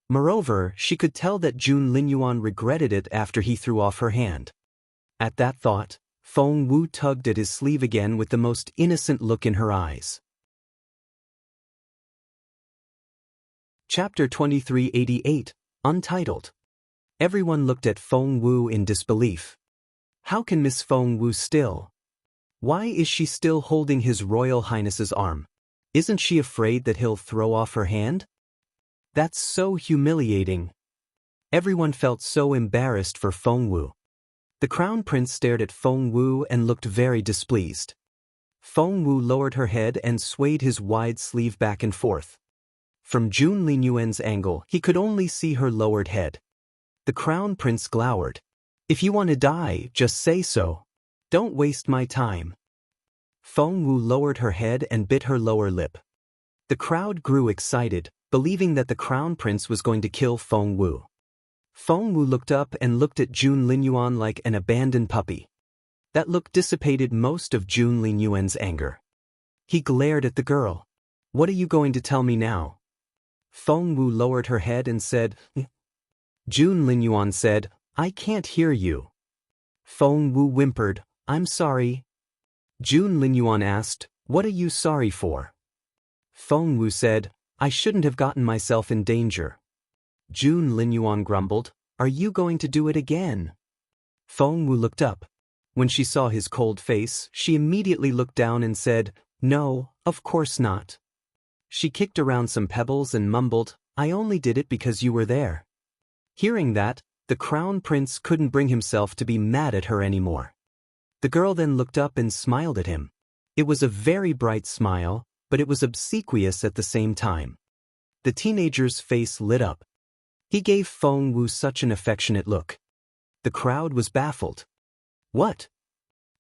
Moreover, she could tell that Jun Linyuan regretted it after he threw off her hand. At that thought, Feng Wu tugged at his sleeve again with the most innocent look in her eyes. Chapter 2388, Untitled. Everyone looked at Feng Wu in disbelief. How can Miss Feng Wu still? Why is she still holding His Royal Highness's arm? Isn't she afraid that he'll throw off her hand? That's so humiliating. Everyone felt so embarrassed for Feng Wu. The Crown Prince stared at Feng Wu and looked very displeased. Feng Wu lowered her head and swayed his wide sleeve back and forth. From Jun Linyuan's angle, he could only see her lowered head. The Crown Prince glowered. If you want to die, just say so. Don't waste my time. Feng Wu lowered her head and bit her lower lip. The crowd grew excited, believing that the Crown Prince was going to kill Feng Wu. Feng Wu looked up and looked at Jun Linyuan like an abandoned puppy. That look dissipated most of Jun Linyuan's anger. He glared at the girl. What are you going to tell me now? Feng Wu lowered her head and said, Jun Linyuan said, I can't hear you. Feng Wu whimpered, I'm sorry. Jun Linyuan asked, what are you sorry for? Feng Wu said, I shouldn't have gotten myself in danger. Jun Linyuan grumbled, are you going to do it again? Feng Wu looked up. When she saw his cold face, she immediately looked down and said, no, of course not. She kicked around some pebbles and mumbled, I only did it because you were there. Hearing that, the Crown Prince couldn't bring himself to be mad at her anymore. The girl then looked up and smiled at him. It was a very bright smile, but it was obsequious at the same time. The teenager's face lit up. He gave Feng Wu such an affectionate look. The crowd was baffled. What?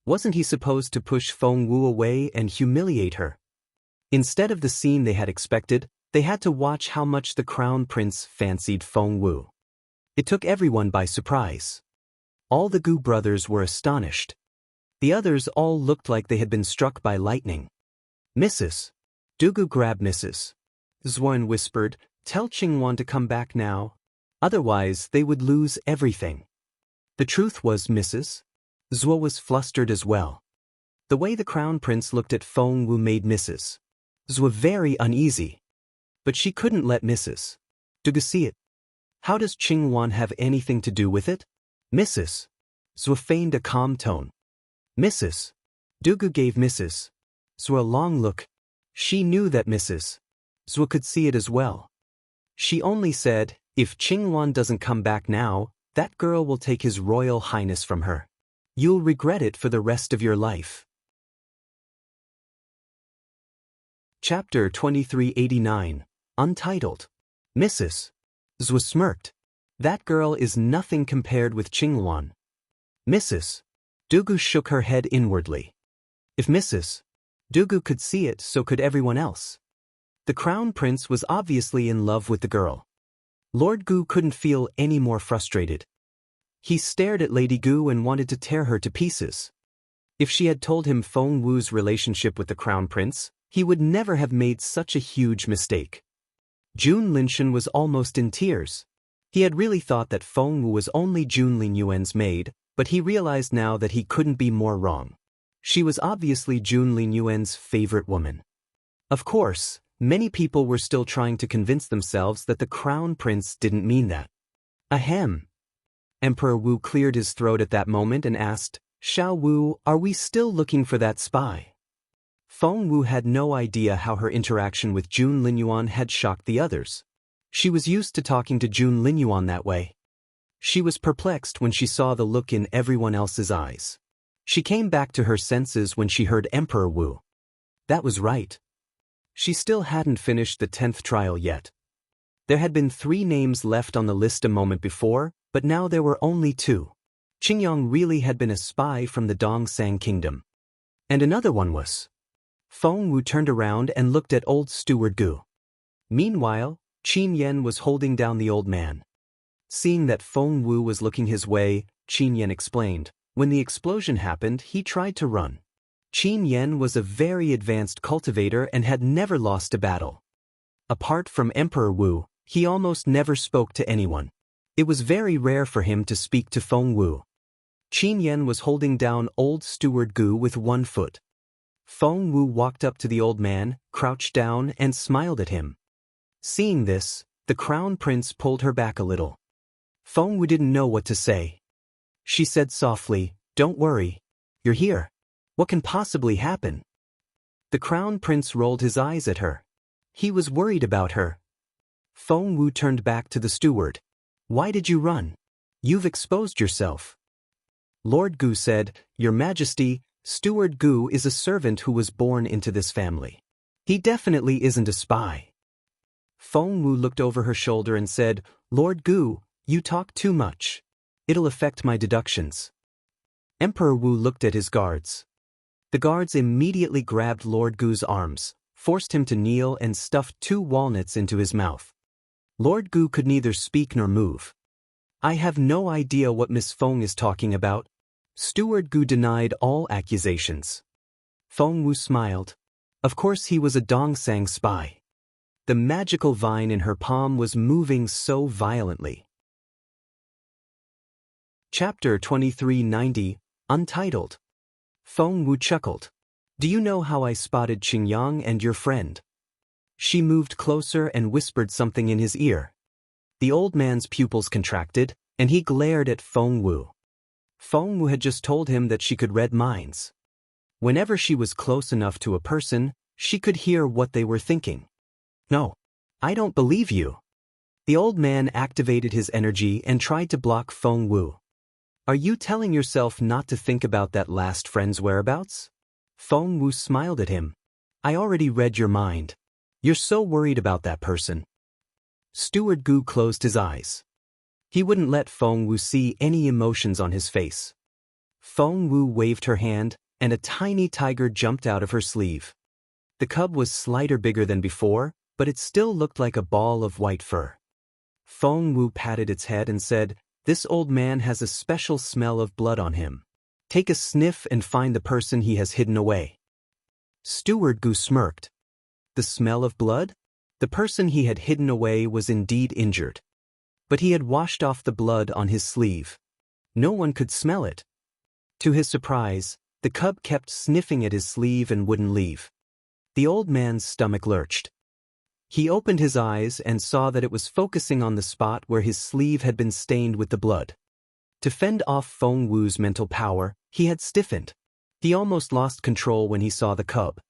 Wasn't he supposed to push Feng Wu away and humiliate her? Instead of the scene they had expected, they had to watch how much the Crown Prince fancied Feng Wu. It took everyone by surprise. All the Gu brothers were astonished. The others all looked like they had been struck by lightning. Mrs. Dugu grabbed Mrs. Zhuan whispered, tell Qingwan to come back now. Otherwise, they would lose everything. The truth was Mrs. Zhuo was flustered as well. The way the Crown Prince looked at Feng Wu made Mrs. Zhuo very uneasy. But she couldn't let Mrs. Dugu see it. How does Qingwan have anything to do with it? Mrs. Zhuo feigned a calm tone. Mrs. Dugu gave Mrs. Zhuo a long look. She knew that Mrs. Zhuo could see it as well. She only said, if Qingwan doesn't come back now, that girl will take His Royal Highness from her. You'll regret it for the rest of your life. Chapter 2389, Untitled. Mrs. Zhuo smirked. That girl is nothing compared with Qingwan. Mrs. Dugu shook her head inwardly. If Mrs. Dugu could see it, so could everyone else. The Crown Prince was obviously in love with the girl. Lord Gu couldn't feel any more frustrated. He stared at Lady Gu and wanted to tear her to pieces. If she had told him Feng Wu's relationship with the Crown Prince, he would never have made such a huge mistake. Jun Linshan was almost in tears. He had really thought that Feng Wu was only Jun Linyuan's maid, but he realized now that he couldn't be more wrong. She was obviously Jun Linyuan's favorite woman. Of course, many people were still trying to convince themselves that the Crown Prince didn't mean that. Ahem. Emperor Wu cleared his throat at that moment and asked, Xiao Wu, are we still looking for that spy? Feng Wu had no idea how her interaction with Jun Linyuan had shocked the others. She was used to talking to Jun Linyuan that way. She was perplexed when she saw the look in everyone else's eyes. She came back to her senses when she heard Emperor Wu. That was right. She still hadn't finished the 10th trial yet. There had been 3 names left on the list a moment before, but now there were only 2. Qingyang really had been a spy from the Dongsang kingdom. And another one was. Feng Wu turned around and looked at old Steward Gu. Meanwhile, Qin Yan was holding down the old man. Seeing that Feng Wu was looking his way, Qin Yan explained, when the explosion happened, he tried to run. Qin Yan was a very advanced cultivator and had never lost a battle. Apart from Emperor Wu, he almost never spoke to anyone. It was very rare for him to speak to Feng Wu. Qin Yan was holding down old Steward Gu with one foot. Feng Wu walked up to the old man, crouched down, and smiled at him. Seeing this, the crown prince pulled her back a little. Feng Wu didn't know what to say. She said softly, "Don't worry. You're here. What can possibly happen?" The crown prince rolled his eyes at her. He was worried about her. Feng Wu turned back to the steward. "Why did you run? You've exposed yourself." Lord Gu said, "Your Majesty, Steward Gu is a servant who was born into this family. He definitely isn't a spy." Feng Wu looked over her shoulder and said, "Lord Gu, you talk too much. It'll affect my deductions." Emperor Wu looked at his guards. The guards immediately grabbed Lord Gu's arms, forced him to kneel and stuffed 2 walnuts into his mouth. Lord Gu could neither speak nor move. "I have no idea what Miss Feng is talking about." Steward Gu denied all accusations. Feng Wu smiled. Of course he was a Dongsang spy. The magical vine in her palm was moving so violently. Chapter 2390, Untitled. Feng Wu chuckled. "Do you know how I spotted Qingyang and your friend?" She moved closer and whispered something in his ear. The old man's pupils contracted, and he glared at Feng Wu. Feng Wu had just told him that she could read minds. Whenever she was close enough to a person, she could hear what they were thinking. "No, I don't believe you." The old man activated his energy and tried to block Feng Wu. "Are you telling yourself not to think about that last friend's whereabouts?" Feng Wu smiled at him. "I already read your mind. You're so worried about that person." Steward Gu closed his eyes. He wouldn't let Feng Wu see any emotions on his face. Feng Wu waved her hand, and a tiny tiger jumped out of her sleeve. The cub was slightly bigger than before, but it still looked like a ball of white fur. Feng Wu patted its head and said, "This old man has a special smell of blood on him. Take a sniff and find the person he has hidden away." Steward Gu smirked. The smell of blood? The person he had hidden away was indeed injured. But he had washed off the blood on his sleeve. No one could smell it. To his surprise, the cub kept sniffing at his sleeve and wouldn't leave. The old man's stomach lurched. He opened his eyes and saw that it was focusing on the spot where his sleeve had been stained with the blood. To fend off Feng Wu's mental power, he had stiffened. He almost lost control when he saw the cub.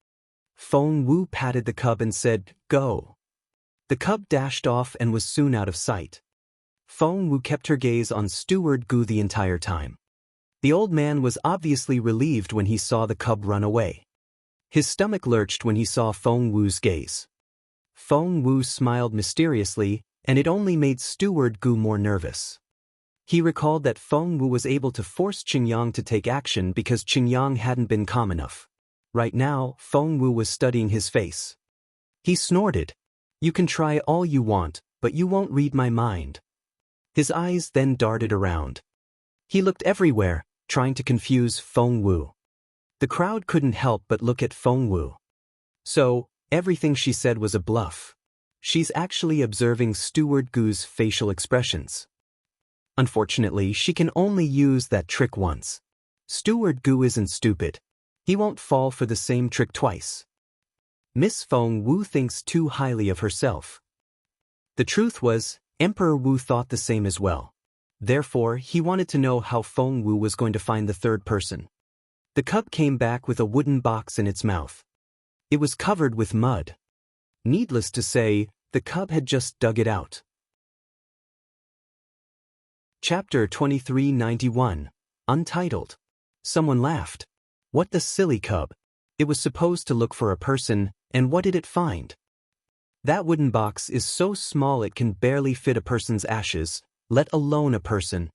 Feng Wu patted the cub and said, "Go." The cub dashed off and was soon out of sight. Feng Wu kept her gaze on Steward Gu the entire time. The old man was obviously relieved when he saw the cub run away. His stomach lurched when he saw Feng Wu's gaze. Feng Wu smiled mysteriously, and it only made Steward Gu more nervous. He recalled that Feng Wu was able to force Qingyang to take action because Qingyang hadn't been calm enough. Right now, Feng Wu was studying his face. He snorted. "You can try all you want, but you won't read my mind." His eyes then darted around. He looked everywhere, trying to confuse Feng Wu. The crowd couldn't help but look at Feng Wu. So, everything she said was a bluff. She's actually observing Steward Gu's facial expressions. Unfortunately, she can only use that trick once. Steward Gu isn't stupid. He won't fall for the same trick twice. Miss Feng Wu thinks too highly of herself. The truth was, Emperor Wu thought the same as well. Therefore, he wanted to know how Feng Wu was going to find the third person. The cub came back with a wooden box in its mouth. It was covered with mud. Needless to say, the cub had just dug it out. Chapter 2391. Untitled. Someone laughed. What the silly cub. It was supposed to look for a person, and what did it find? That wooden box is so small it can barely fit a person's ashes, let alone a person.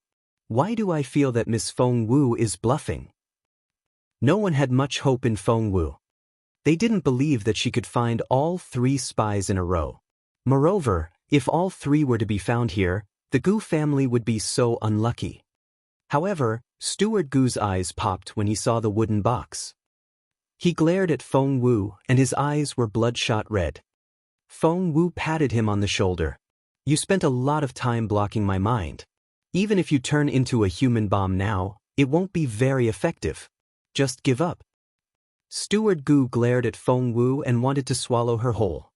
Why do I feel that Miss Feng Wu is bluffing? No one had much hope in Feng Wu. They didn't believe that she could find all 3 spies in a row. Moreover, if all 3 were to be found here, the Gu family would be so unlucky. However, Steward Gu's eyes popped when he saw the wooden box. He glared at Feng Wu, and his eyes were bloodshot red. Feng Wu patted him on the shoulder. You spent a lot of time blocking my mind. Even if you turn into a human bomb now, it won't be very effective. Just give up. Steward Gu glared at Feng Wu and wanted to swallow her whole.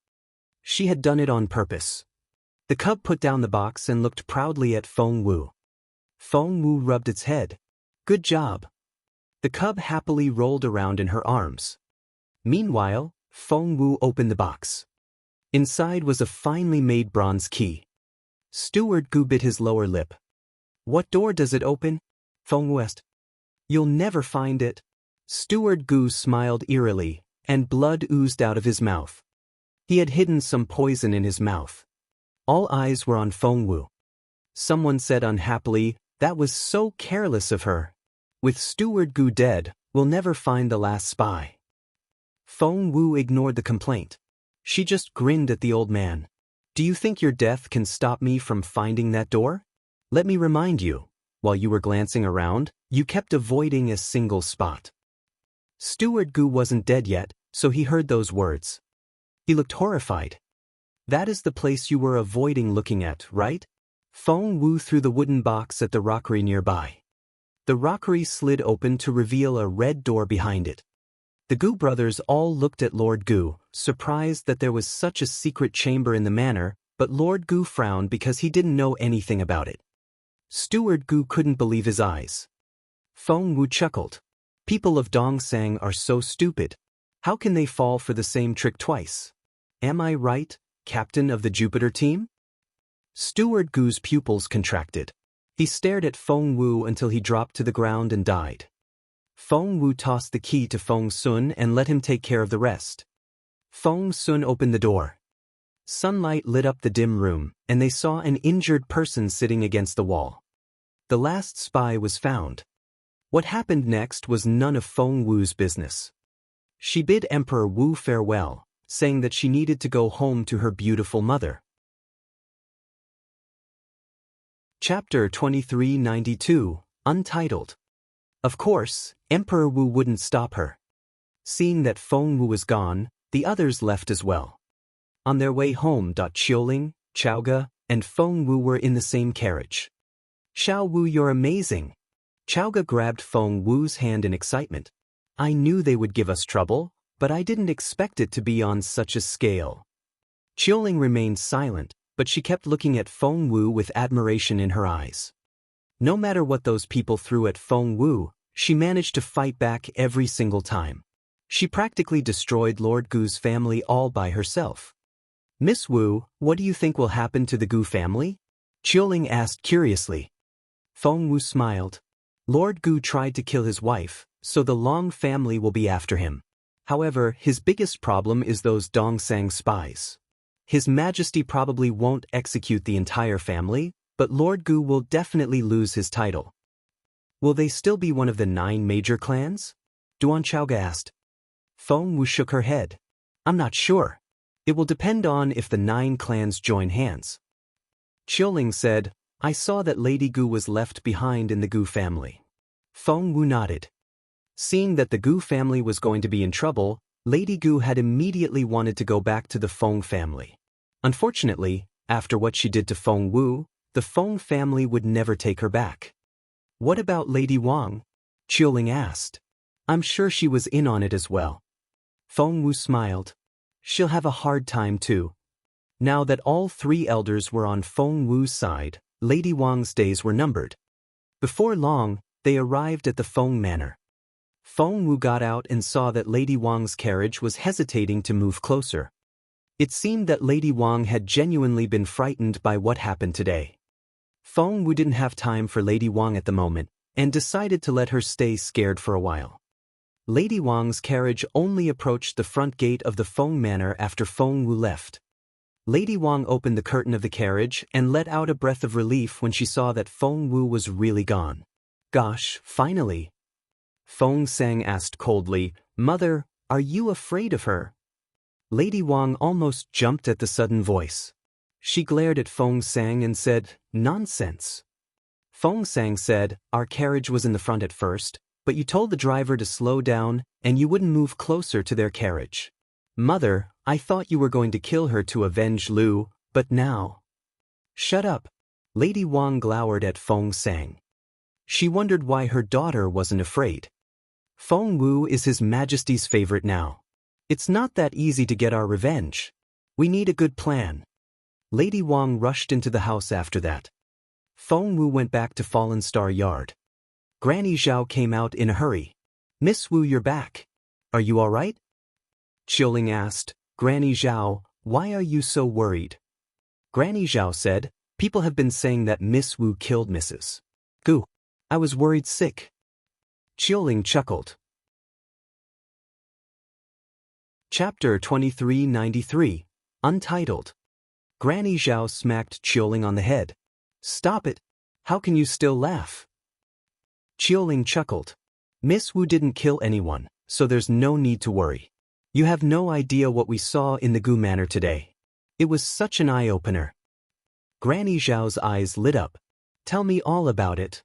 She had done it on purpose. The cub put down the box and looked proudly at Feng Wu. Feng Wu rubbed its head. Good job. The cub happily rolled around in her arms. Meanwhile, Feng Wu opened the box. Inside was a finely made bronze key. Steward Gu bit his lower lip. What door does it open? Feng Wu asked. You'll never find it. Steward Gu smiled eerily, and blood oozed out of his mouth. He had hidden some poison in his mouth. All eyes were on Feng Wu. Someone said unhappily, that was so careless of her. With Steward Gu dead, we'll never find the last spy. Feng Wu ignored the complaint. She just grinned at the old man. Do you think your death can stop me from finding that door? Let me remind you, while you were glancing around, you kept avoiding a single spot. Steward Gu wasn't dead yet, so he heard those words. He looked horrified. That is the place you were avoiding looking at, right? Feng Wu threw the wooden box at the rockery nearby. The rockery slid open to reveal a red door behind it. The Gu brothers all looked at Lord Gu, surprised that there was such a secret chamber in the manor, but Lord Gu frowned because he didn't know anything about it. Steward Gu couldn't believe his eyes. Feng Wu chuckled. People of Dongsang are so stupid. How can they fall for the same trick twice? Am I right, Captain of the Jupiter team? Steward Gu's pupils contracted. He stared at Feng Wu until he dropped to the ground and died. Feng Wu tossed the key to Feng Sun and let him take care of the rest. Feng Sun opened the door. Sunlight lit up the dim room, and they saw an injured person sitting against the wall. The last spy was found. What happened next was none of Feng Wu's business. She bid Emperor Wu farewell, saying that she needed to go home to her beautiful mother. Chapter 2392, Untitled. Of course, Emperor Wu wouldn't stop her. Seeing that Feng Wu was gone, the others left as well. On their way home, Qiuling, Chaoge, and Feng Wu were in the same carriage. Xiao Wu, you're amazing. Chaoge grabbed Feng Wu's hand in excitement. I knew they would give us trouble, but I didn't expect it to be on such a scale. Qiuling remained silent, but she kept looking at Feng Wu with admiration in her eyes. No matter what those people threw at Feng Wu, she managed to fight back every single time. She practically destroyed Lord Gu's family all by herself. Miss Wu, what do you think will happen to the Gu family? Qiuling asked curiously. Feng Wu smiled. Lord Gu tried to kill his wife, so the Long family will be after him. However, his biggest problem is those Dongsang spies. His Majesty probably won't execute the entire family, but Lord Gu will definitely lose his title. Will they still be one of the 9 major clans? Duan Chaoge asked. Feng Wu shook her head. I'm not sure. It will depend on if the 9 clans join hands. Qiuling said, I saw that Lady Gu was left behind in the Gu family. Feng Wu nodded. Seeing that the Gu family was going to be in trouble, Lady Gu had immediately wanted to go back to the Feng family. Unfortunately, after what she did to Feng Wu, the Feng family would never take her back. What about Lady Wang? Qiuling asked. I'm sure she was in on it as well. Feng Wu smiled. She'll have a hard time too. Now that all 3 elders were on Feng Wu's side, Lady Wang's days were numbered. Before long, they arrived at the Feng manor. Feng Wu got out and saw that Lady Wang's carriage was hesitating to move closer. It seemed that Lady Wang had genuinely been frightened by what happened today. Feng Wu didn't have time for Lady Wang at the moment, and decided to let her stay scared for a while. Lady Wang's carriage only approached the front gate of the Feng Manor after Feng Wu left. Lady Wang opened the curtain of the carriage and let out a breath of relief when she saw that Feng Wu was really gone. Gosh, finally. Feng Sang asked coldly, "Mother, are you afraid of her?" Lady Wang almost jumped at the sudden voice. She glared at Feng Sang and said, "Nonsense." Feng Sang said, "Our carriage was in the front at first, but you told the driver to slow down and you wouldn't move closer to their carriage. Mother, I thought you were going to kill her to avenge Lu, but now—" "Shut up." Lady Wang glowered at Feng Sang. She wondered why her daughter wasn't afraid. Feng Wu is His Majesty's favorite now. It's not that easy to get our revenge. We need a good plan. Lady Wang rushed into the house after that. Feng Wu went back to Fallen Star Yard. Granny Zhao came out in a hurry. "Miss Wu, you're back. Are you all right?" Qiuling asked, "Granny Zhao, why are you so worried?" Granny Zhao said, "People have been saying that Miss Wu killed Mrs. Gu. I was worried sick." Qiuling chuckled. Chapter 2393, Untitled. Granny Zhao smacked Qiuling on the head. "Stop it. How can you still laugh?" Qiuling chuckled. "Miss Wu didn't kill anyone, so there's no need to worry. You have no idea what we saw in the Gu Manor today. It was such an eye-opener." Granny Zhao's eyes lit up. "Tell me all about it."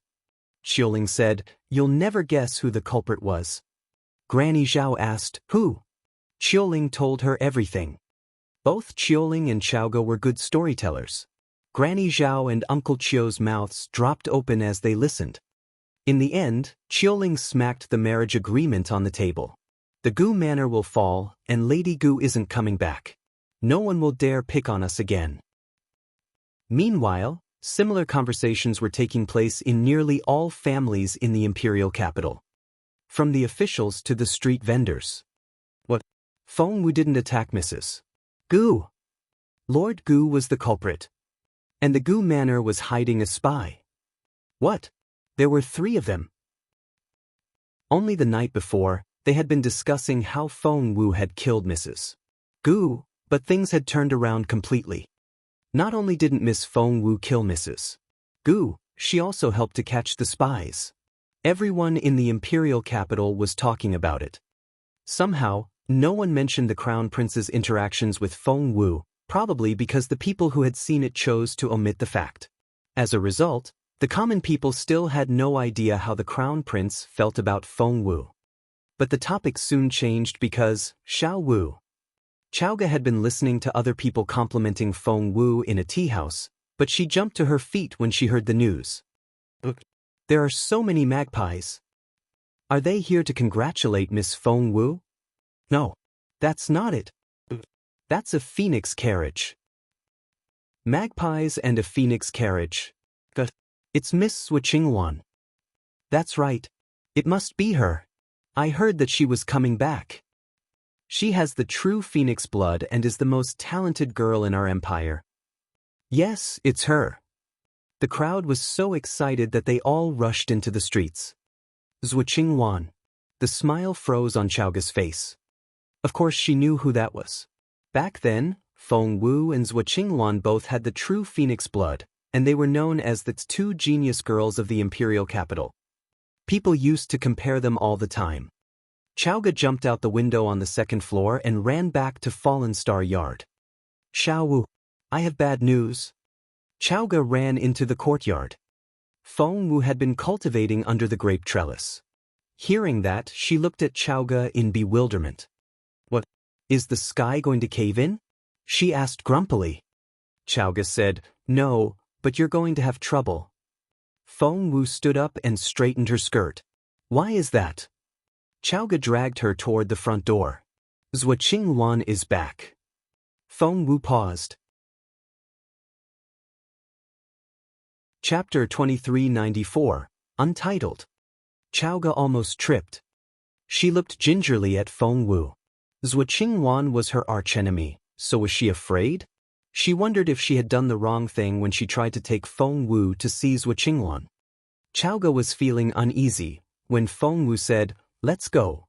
Qiuling said, "You'll never guess who the culprit was." Granny Zhao asked, "Who?" Qiuling told her everything. Both Qiuling and Qiaoge were good storytellers. Granny Zhao and Uncle Qiu's mouths dropped open as they listened. In the end, Qiuling smacked the marriage agreement on the table. The Gu Manor will fall, and Lady Gu isn't coming back. No one will dare pick on us again. Meanwhile, similar conversations were taking place in nearly all families in the imperial capital. From the officials to the street vendors. What? Feng Wu didn't attack Mrs. Gu. Lord Gu was the culprit. And the Gu Manor was hiding a spy. What? There were 3 of them. Only the night before, they had been discussing how Feng Wu had killed Mrs. Gu, but things had turned around completely. Not only didn't Miss Feng Wu kill Mrs. Gu, she also helped to catch the spies. Everyone in the imperial capital was talking about it. Somehow, no one mentioned the Crown Prince's interactions with Feng Wu, probably because the people who had seen it chose to omit the fact. As a result, the common people still had no idea how the Crown Prince felt about Feng Wu. But the topic soon changed because Xiao Wu. Qiaoge had been listening to other people complimenting Feng Wu in a tea house, but she jumped to her feet when she heard the news. "There are so many magpies. Are they here to congratulate Miss Feng Wu?" "No, that's not it. That's a phoenix carriage." "Magpies and a phoenix carriage. It's Miss Suqingwan." "That's right. It must be her. I heard that she was coming back. She has the true phoenix blood and is the most talented girl in our empire." "Yes, it's her." The crowd was so excited that they all rushed into the streets. Suqingwan. The smile froze on Qiaoge's face. Of course she knew who that was. Back then, Feng Wu and Suqingwan both had the true phoenix blood, and they were known as the 2 genius girls of the imperial capital. People used to compare them all the time. Qiaoge jumped out the window on the 2nd floor and ran back to Fallen Star Yard. "Xiao Wu, I have bad news." Qiaoge ran into the courtyard. Feng Wu had been cultivating under the grape trellis. Hearing that, she looked at Qiaoge in bewilderment. "What? Is the sky going to cave in?" she asked grumpily. Qiaoge said, "No, but you're going to have trouble." Feng Wu stood up and straightened her skirt. "Why is that?" Qiaoge dragged her toward the front door. "Suqingwan is back." Feng Wu paused. Chapter 2394, Untitled. Qiaoge almost tripped. She looked gingerly at Feng Wu. Suqingwan was her archenemy, so was she afraid? She wondered if she had done the wrong thing when she tried to take Feng Wu to see Zhuo Qingluan. Chowga was feeling uneasy when Feng Wu said, "Let's go."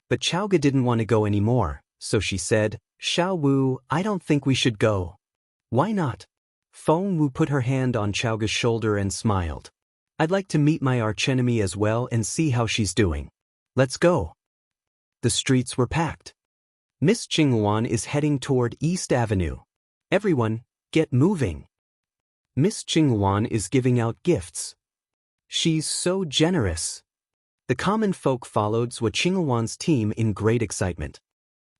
But Chowga didn't want to go anymore, so she said, "Xiao Wu, I don't think we should go." "Why not?" Feng Wu put her hand on Chowga's shoulder and smiled. "I'd like to meet my archenemy as well and see how she's doing. Let's go." The streets were packed. Miss Qingluan is heading toward East Avenue. Everyone, get moving. Miss Qingluan is giving out gifts. She's so generous. The common folk followed Zhuo Qingluan's team in great excitement.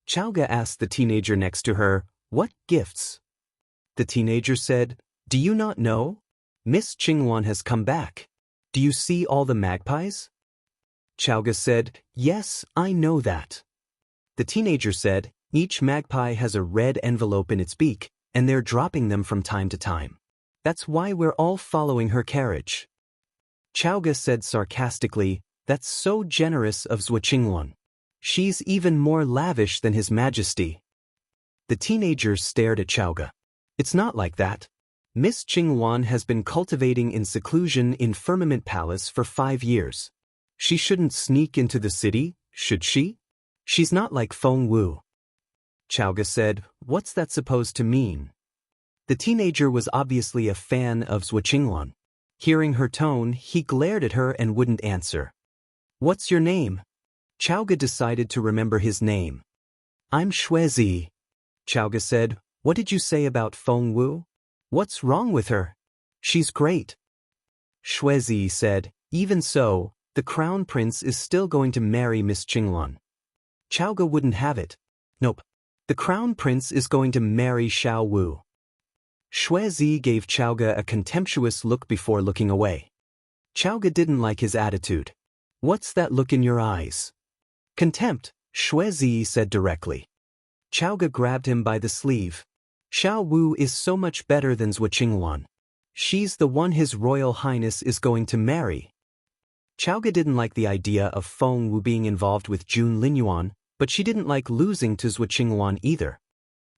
Chowga asked the teenager next to her, "What gifts?" The teenager said, "Do you not know? Miss Qingluan has come back. Do you see all the magpies?" Chowga said, "Yes, I know that." The teenager said, "Each magpie has a red envelope in its beak, and they're dropping them from time to time. That's why we're all following her carriage." Chowga said sarcastically, "That's so generous of Zhuo Qingluan. She's even more lavish than His Majesty." The teenager stared at Chowga. "It's not like that. Miss Qingluan has been cultivating in seclusion in Firmament Palace for 5 years. She shouldn't sneak into the city, should she? She's not like Feng Wu." Chowga said, "What's that supposed to mean?" The teenager was obviously a fan of Zhuo Qingluan. Hearing her tone, he glared at her and wouldn't answer. "What's your name?" Chowga decided to remember his name. "I'm Xuezi." Chowga said, "What did you say about Feng Wu? What's wrong with her? She's great." Xuezi said, "Even so, the crown prince is still going to marry Miss Qingluan." Chowga wouldn't have it. "Nope. The crown prince is going to marry Xiao Wu." Xuezi gave Chowga a contemptuous look before looking away. Chowga didn't like his attitude. "What's that look in your eyes?" "Contempt," Xuezi said directly. Chowga grabbed him by the sleeve. "Xiao Wu is so much better than Zhuo Qingluan. She's the one His Royal Highness is going to marry." Chowga didn't like the idea of Feng Wu being involved with Jun Linyuan, but she didn't like losing to Zhuo Qingluan either.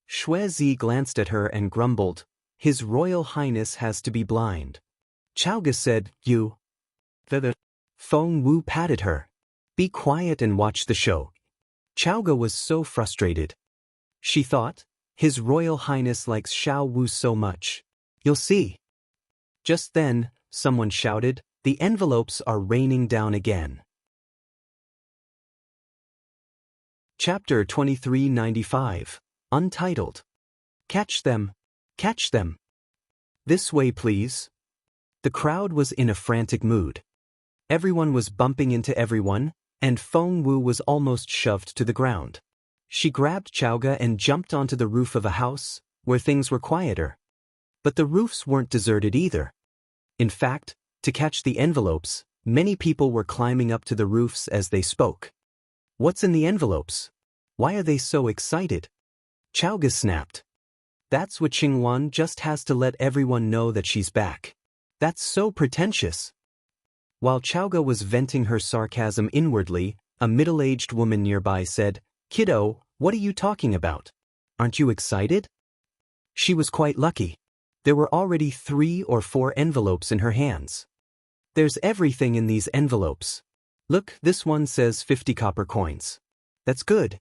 Xuezi glanced at her and grumbled, "His Royal Highness has to be blind." Chowga said, "You." Feng Wu patted her. "Be quiet and watch the show." Chowga was so frustrated. She thought, His Royal Highness likes Xiao Wu so much. You'll see. Just then, someone shouted, "The envelopes are raining down again." Chapter 2395, Untitled. Catch them. Catch them. This way, please. The crowd was in a frantic mood. Everyone was bumping into everyone, and Feng Wu was almost shoved to the ground. She grabbed Chowga and jumped onto the roof of a house, where things were quieter. But the roofs weren't deserted either. In fact, to catch the envelopes, many people were climbing up to the roofs as they spoke. "What's in the envelopes? Why are they so excited?" Chowga snapped. "That's what Qingluan just has to let everyone know that she's back. That's so pretentious." While Chowga was venting her sarcasm inwardly, a middle-aged woman nearby said, "Kiddo, what are you talking about? Aren't you excited?" She was quite lucky. There were already 3 or 4 envelopes in her hands. "There's everything in these envelopes. Look, this one says 50 copper coins. That's good."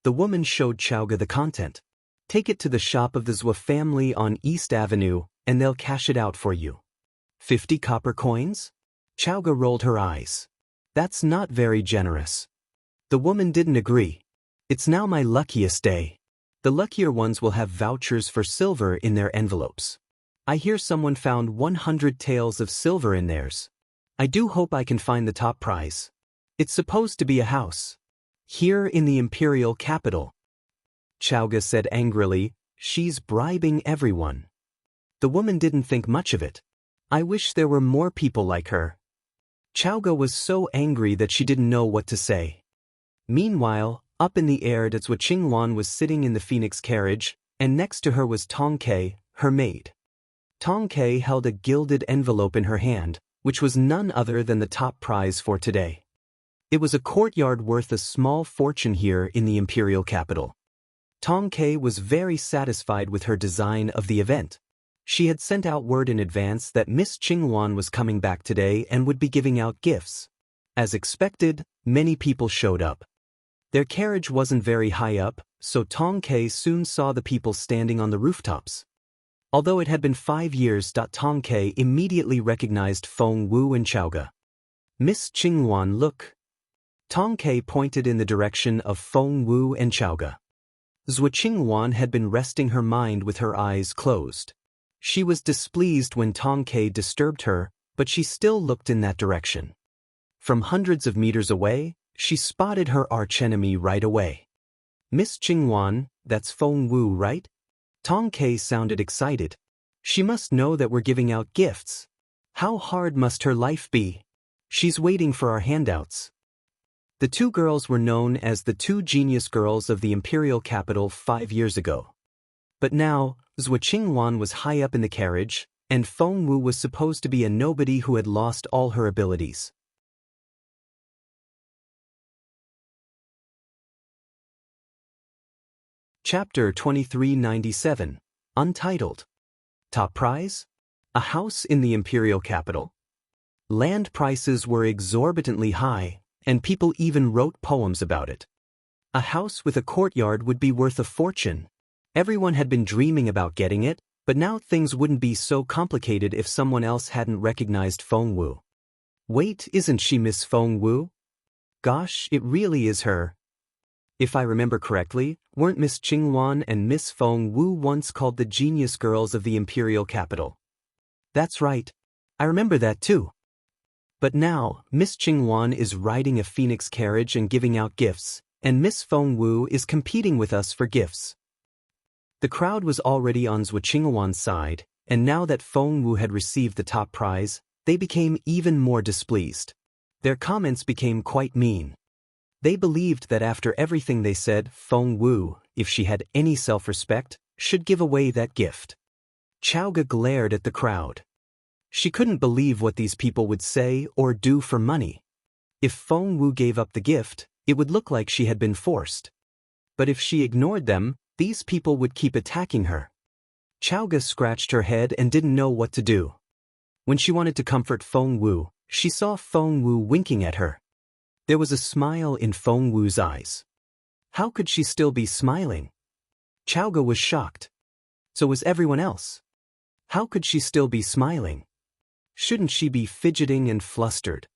The woman showed Chowga the content. "Take it to the shop of the Zhuo family on East Avenue, and they'll cash it out for you." 50 copper coins? Chowga rolled her eyes. "That's not very generous." The woman didn't agree. "It's now my luckiest day. The luckier ones will have vouchers for silver in their envelopes. I hear someone found 100 taels of silver in theirs. I do hope I can find the top prize. It's supposed to be a house. Here in the imperial capital." Chowga said angrily, "She's bribing everyone." The woman didn't think much of it. "I wish there were more people like her." Chowga was so angry that she didn't know what to say. Meanwhile, up in the air, Zhuo Qingluan was sitting in the phoenix carriage, and next to her was Tongkei, her maid. Tongkei held a gilded envelope in her hand, which was none other than the top prize for today. It was a courtyard worth a small fortune here in the imperial capital. Tong Kei was very satisfied with her design of the event. She had sent out word in advance that Miss Qingwan was coming back today and would be giving out gifts. As expected, many people showed up. Their carriage wasn't very high up, so Tong Kei soon saw the people standing on the rooftops. Although it had been 5 years, Tong Kei immediately recognized Feng Wu and Chaoge. Miss Qingwan, look. Tong Kei pointed in the direction of Feng Wu and Chaoge. Zhuo Qingwan had been resting her mind with her eyes closed. She was displeased when Tong Kei disturbed her, but she still looked in that direction. From hundreds of meters away, she spotted her archenemy right away. Miss Qingwan, that's Feng Wu, right? Tong Kei sounded excited. She must know that we're giving out gifts. How hard must her life be? She's waiting for our handouts. The two girls were known as the two genius girls of the imperial capital 5 years ago. But now, Zhuo Qingwan was high up in the carriage, and Feng Wu was supposed to be a nobody who had lost all her abilities. Chapter 2397, Untitled. Top prize? A house in the imperial capital. Land prices were exorbitantly high, and people even wrote poems about it. A house with a courtyard would be worth a fortune. Everyone had been dreaming about getting it, but now things wouldn't be so complicated if someone else hadn't recognized Feng Wu. Wait, isn't she Miss Feng Wu? Gosh, it really is her. If I remember correctly, weren't Miss Qingwan and Miss Feng Wu once called the genius girls of the imperial capital? That's right. I remember that too. But now, Miss Qingwan is riding a phoenix carriage and giving out gifts, and Miss Feng Wu is competing with us for gifts. The crowd was already on Zhuo Qingwan's side, and now that Feng Wu had received the top prize, they became even more displeased. Their comments became quite mean. They believed that after everything they said, Feng Wu, if she had any self-respect, should give away that gift. Chaoge glared at the crowd. She couldn't believe what these people would say or do for money. If Feng Wu gave up the gift, it would look like she had been forced. But if she ignored them, these people would keep attacking her. Chaoge scratched her head and didn't know what to do. When she wanted to comfort Feng Wu, she saw Feng Wu winking at her. There was a smile in Feng Wu's eyes. How could she still be smiling? Chaoge was shocked. So was everyone else. How could she still be smiling? Shouldn't she be fidgeting and flustered?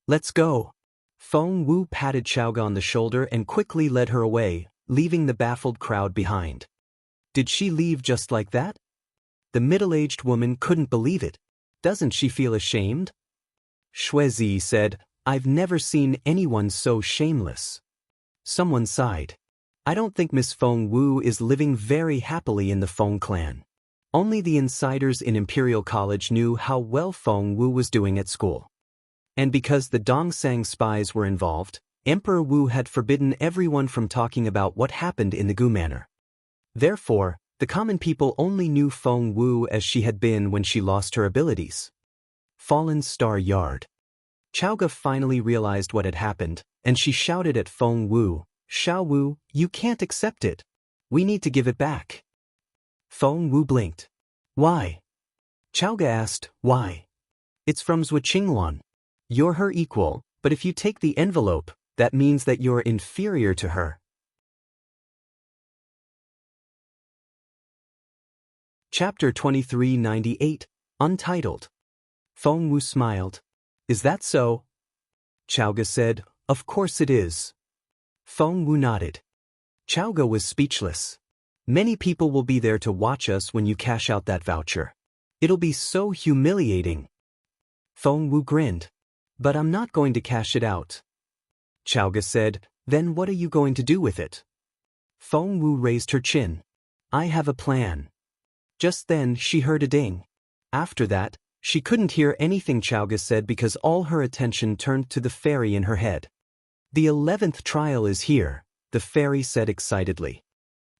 Let's go. Feng Wu patted Chaoge on the shoulder and quickly led her away, leaving the baffled crowd behind. Did she leave just like that? The middle-aged woman couldn't believe it. Doesn't she feel ashamed? Shuizi said, I've never seen anyone so shameless. Someone sighed. I don't think Miss Feng Wu is living very happily in the Feng clan. Only the insiders in Imperial College knew how well Feng Wu was doing at school. And because the Dongsang spies were involved, Emperor Wu had forbidden everyone from talking about what happened in the Gu Manor. Therefore, the common people only knew Feng Wu as she had been when she lost her abilities. Fallen Star Yard. Chaoge finally realized what had happened, and she shouted at Feng Wu, Xiao Wu, you can't accept it. We need to give it back. Feng Wu blinked. Why? Chaoge asked, why? It's from Zhuo Qingwan. You're her equal, but if you take the envelope, that means that you're inferior to her. Chapter 2398, Untitled. Feng Wu smiled. Is that so? Chaoge said, of course it is. Feng Wu nodded. Chaoge was speechless. Many people will be there to watch us when you cash out that voucher. It'll be so humiliating. Feng Wu grinned. But I'm not going to cash it out. Chaoge said, then what are you going to do with it? Feng Wu raised her chin. I have a plan. Just then she heard a ding. After that, she couldn't hear anything Chaoge said because all her attention turned to the fairy in her head. The 11th trial is here, the fairy said excitedly.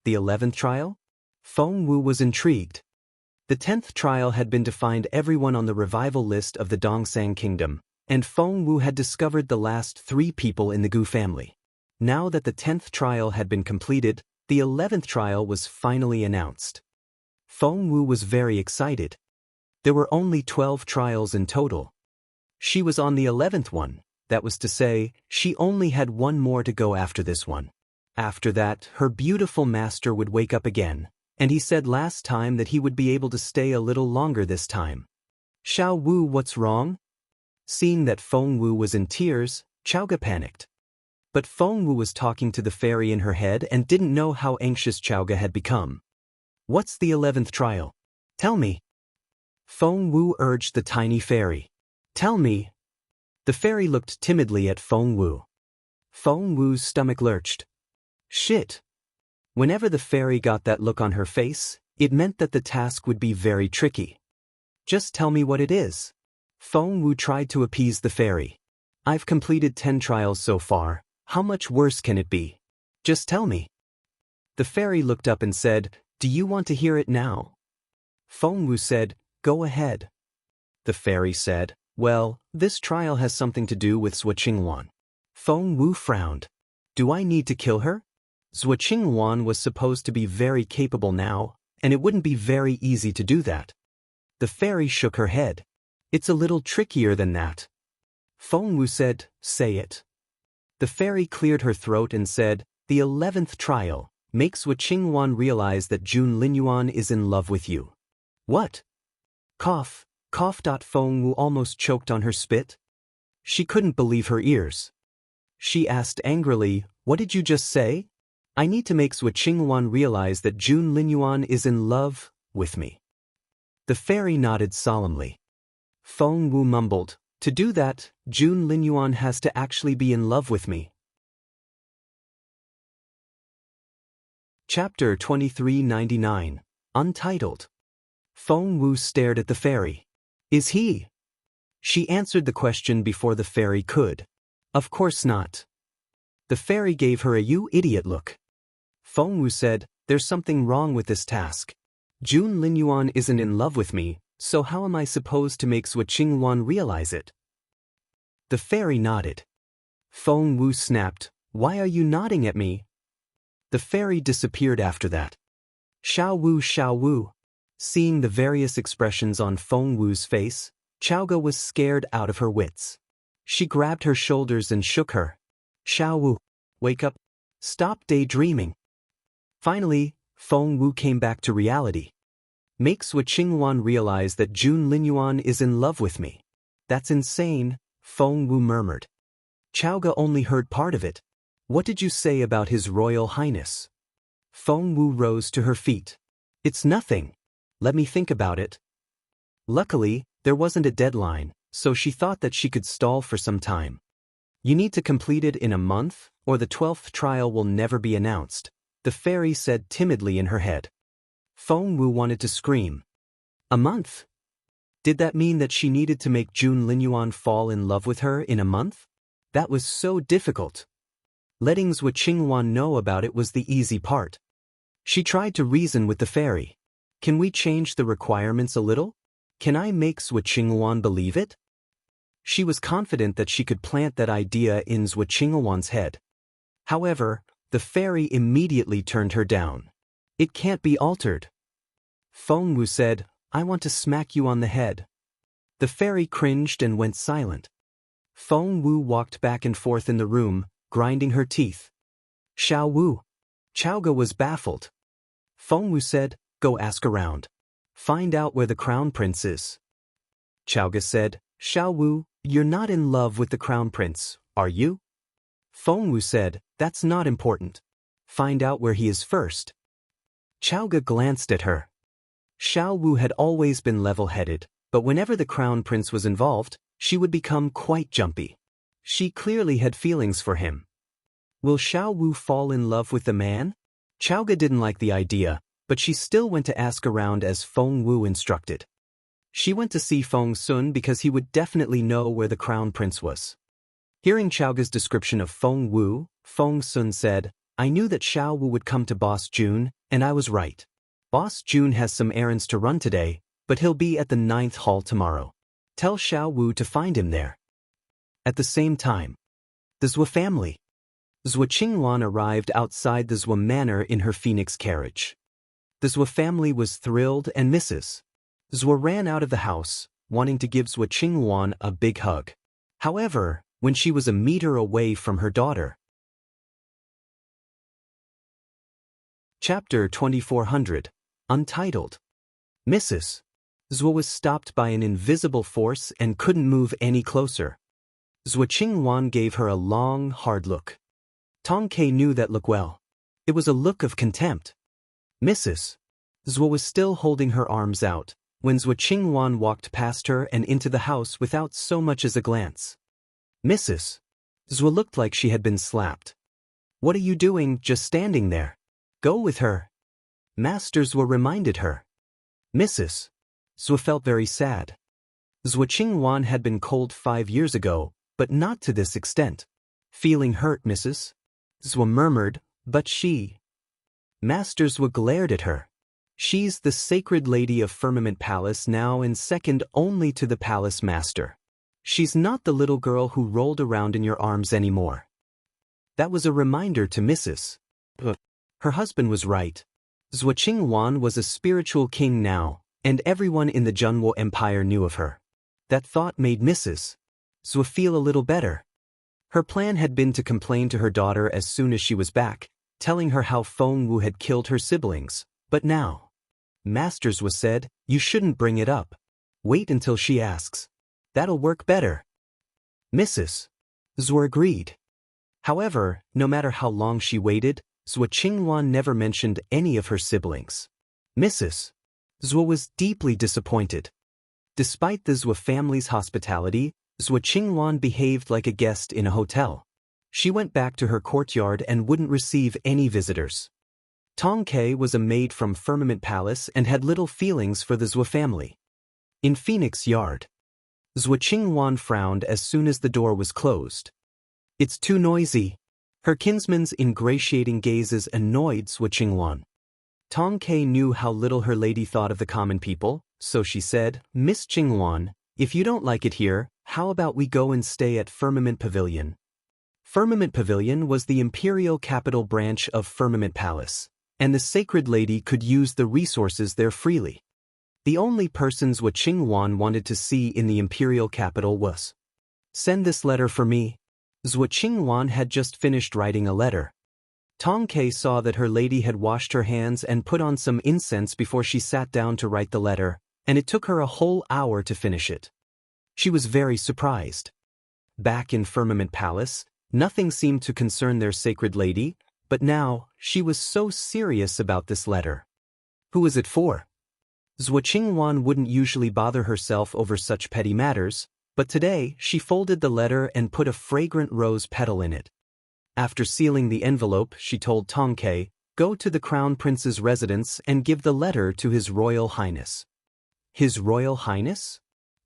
The 11th trial? Feng Wu was intrigued. The 10th trial had been to find everyone on the revival list of the Dongsang Kingdom, and Feng Wu had discovered the last 3 people in the Gu family. Now that the 10th trial had been completed, The 11th trial was finally announced. Feng Wu was very excited. There were only 12 trials in total. She was on the 11th one, that was to say, she only had one more to go after this one. After that, her beautiful master would wake up again, and he said last time that he would be able to stay a little longer this time. Xiao Wu, what's wrong? Seeing that Feng Wu was in tears, Chaoga panicked. But Feng Wu was talking to the fairy in her head and didn't know how anxious Chaoga had become. What's the 11th trial? Tell me. Feng Wu urged the tiny fairy. Tell me. The fairy looked timidly at Feng Wu. Feng Wu's stomach lurched. Shit. Whenever the fairy got that look on her face, it meant that the task would be very tricky. Just tell me what it is. Feng Wu tried to appease the fairy. I've completed 10 trials so far. How much worse can it be? Just tell me. The fairy looked up and said, Do you want to hear it now? Feng Wu said, Go ahead. The fairy said, Well, this trial has something to do with Zhuo Qingwan. Feng Wu frowned. Do I need to kill her? Zhuo Qingwan was supposed to be very capable now, and it wouldn't be very easy to do that. The fairy shook her head. It's a little trickier than that. Feng Wu said, Say it. The fairy cleared her throat and said, The 11th trial makes Zhuo Qingwan realize that Jun Linyuan is in love with you. What? Cough, cough. Feng Wu almost choked on her spit. She couldn't believe her ears. She asked angrily, What did you just say? I need to make Zhuo Qingwan realize that Jun Linyuan is in love with me. The fairy nodded solemnly. Feng Wu mumbled, To do that, Jun Linyuan has to actually be in love with me. Chapter 2399, Untitled. Feng Wu stared at the fairy. Is he? She answered the question before the fairy could. Of course not. The fairy gave her a you idiot look. Feng Wu said, There's something wrong with this task. Jun Linyuan isn't in love with me, so how am I supposed to make Zhuo Qingwan realize it? The fairy nodded. Feng Wu snapped, Why are you nodding at me? The fairy disappeared after that. Xiao Wu, Xiao Wu. Seeing the various expressions on Feng Wu's face, Chaoga was scared out of her wits. She grabbed her shoulders and shook her. Xiao Wu, wake up. Stop daydreaming. Finally, Feng Wu came back to reality. Make Zhuo Qingwan realize that Jun Linyuan is in love with me. That's insane, Feng Wu murmured. Chaoga only heard part of it. What did you say about His Royal Highness? Feng Wu rose to her feet. It's nothing. Let me think about it. Luckily, there wasn't a deadline, so she thought that she could stall for some time. You need to complete it in a month, or the 12th trial will never be announced, the fairy said timidly in her head. Feng Wu wanted to scream. A month? Did that mean that she needed to make Jun Linyuan fall in love with her in a month? That was so difficult. Letting Zhuo Qingwan know about it was the easy part. She tried to reason with the fairy. Can we change the requirements a little? Can I make Zhuo Qingwan believe it? She was confident that she could plant that idea in Zhuo Qingwan's head. However, the fairy immediately turned her down. It can't be altered. Feng Wu said, I want to smack you on the head. The fairy cringed and went silent. Feng Wu walked back and forth in the room, grinding her teeth. Xiao Wu. Chaoga was baffled. Feng Wu said, Go ask around. Find out where the crown prince is. Chaoga said, Xiao Wu, you're not in love with the crown prince, are you? Feng Wu said, That's not important. Find out where he is first. Chaoga glanced at her. Xiao Wu had always been level-headed, but whenever the crown prince was involved, she would become quite jumpy. She clearly had feelings for him. Will Xiao Wu fall in love with the man? Chaoga didn't like the idea, but she still went to ask around as Feng Wu instructed. She went to see Feng Sun because he would definitely know where the crown prince was. Hearing Chaoga's description of Feng Wu, Feng Sun said, I knew that Xiao Wu would come to Boss Jun, and I was right. Boss Jun has some errands to run today, but he'll be at the 9th hall tomorrow. Tell Xiao Wu to find him there. At the same time, the Zhuo family. Zhou Qingwan arrived outside the Zhou manor in her phoenix carriage. The Zhou family was thrilled and Mrs. Zhou ran out of the house, wanting to give Zhou Qingwan a big hug. However, when she was a meter away from her daughter. Chapter 2400, Untitled. Mrs. Zhou was stopped by an invisible force and couldn't move any closer. Zhou Qingwan gave her a long, hard look. Tong Kai knew that look well. It was a look of contempt. Mrs. Zhou was still holding her arms out when Zhou Qingwan walked past her and into the house without so much as a glance. Mrs. Zhou looked like she had been slapped. "What are you doing just standing there? Go with her." Master Zhou reminded her. Mrs. Zhou felt very sad. Zhou Qingwan had been cold 5 years ago, but not to this extent. "Feeling hurt, Mrs. Zhou murmured, "But she..." Master Zhou glared at her. "She's the sacred lady of Firmament Palace now and second only to the palace master. She's not the little girl who rolled around in your arms anymore." That was a reminder to Mrs. Her husband was right. Zhou Qingwan was a spiritual king now, and everyone in the Junwo Empire knew of her. That thought made Mrs. Zhou feel a little better. Her plan had been to complain to her daughter as soon as she was back, telling her how Feng Wu had killed her siblings, but now. Master Zhou said, "You shouldn't bring it up. Wait until she asks. That'll work better." Mrs. Zhou agreed. However, no matter how long she waited, Zhou Qingwan never mentioned any of her siblings. Mrs. Zhou was deeply disappointed. Despite the Zhou family's hospitality, Zhou Qingwan behaved like a guest in a hotel. She went back to her courtyard and wouldn't receive any visitors. Tong Kai was a maid from Firmament Palace and had little feelings for the Zhou family. In Phoenix Yard, Zhou Qingwan frowned as soon as the door was closed. "It's too noisy." Her kinsman's ingratiating gazes annoyed Zhou Qingwan. Tong Kai knew how little her lady thought of the common people, so she said, "Miss Qingwan, if you don't like it here, how about we go and stay at Firmament Pavilion?" Firmament Pavilion was the imperial capital branch of Firmament Palace, and the sacred lady could use the resources there freely. The only person Zhou Qingwan wanted to see in the imperial capital was. "Send this letter for me." Zhou Qingwan had just finished writing a letter. Tong Kai saw that her lady had washed her hands and put on some incense before she sat down to write the letter, and it took her a whole hour to finish it. She was very surprised. Back in Firmament Palace, nothing seemed to concern their sacred lady, but now, she was so serious about this letter. Who was it for? Zhou Qingwan wouldn't usually bother herself over such petty matters, but today she folded the letter and put a fragrant rose petal in it. After sealing the envelope, she told Tong Kai, "Go to the Crown Prince's residence and give the letter to His Royal Highness." His Royal Highness?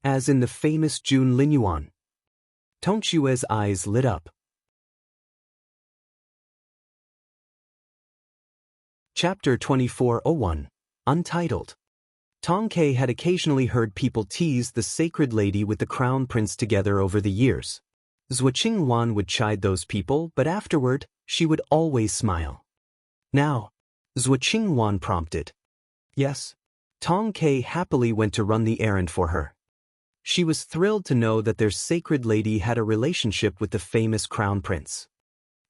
As in the famous Jun Linyuan. Tong Chue's eyes lit up. Chapter 2401, Untitled. Tong Kai had occasionally heard people tease the sacred lady with the crown prince together over the years. Zhou Qingwan would chide those people, but afterward, she would always smile. "Now," Zhou Qingwan prompted. "Yes." Tong Kai happily went to run the errand for her. She was thrilled to know that their sacred lady had a relationship with the famous crown prince.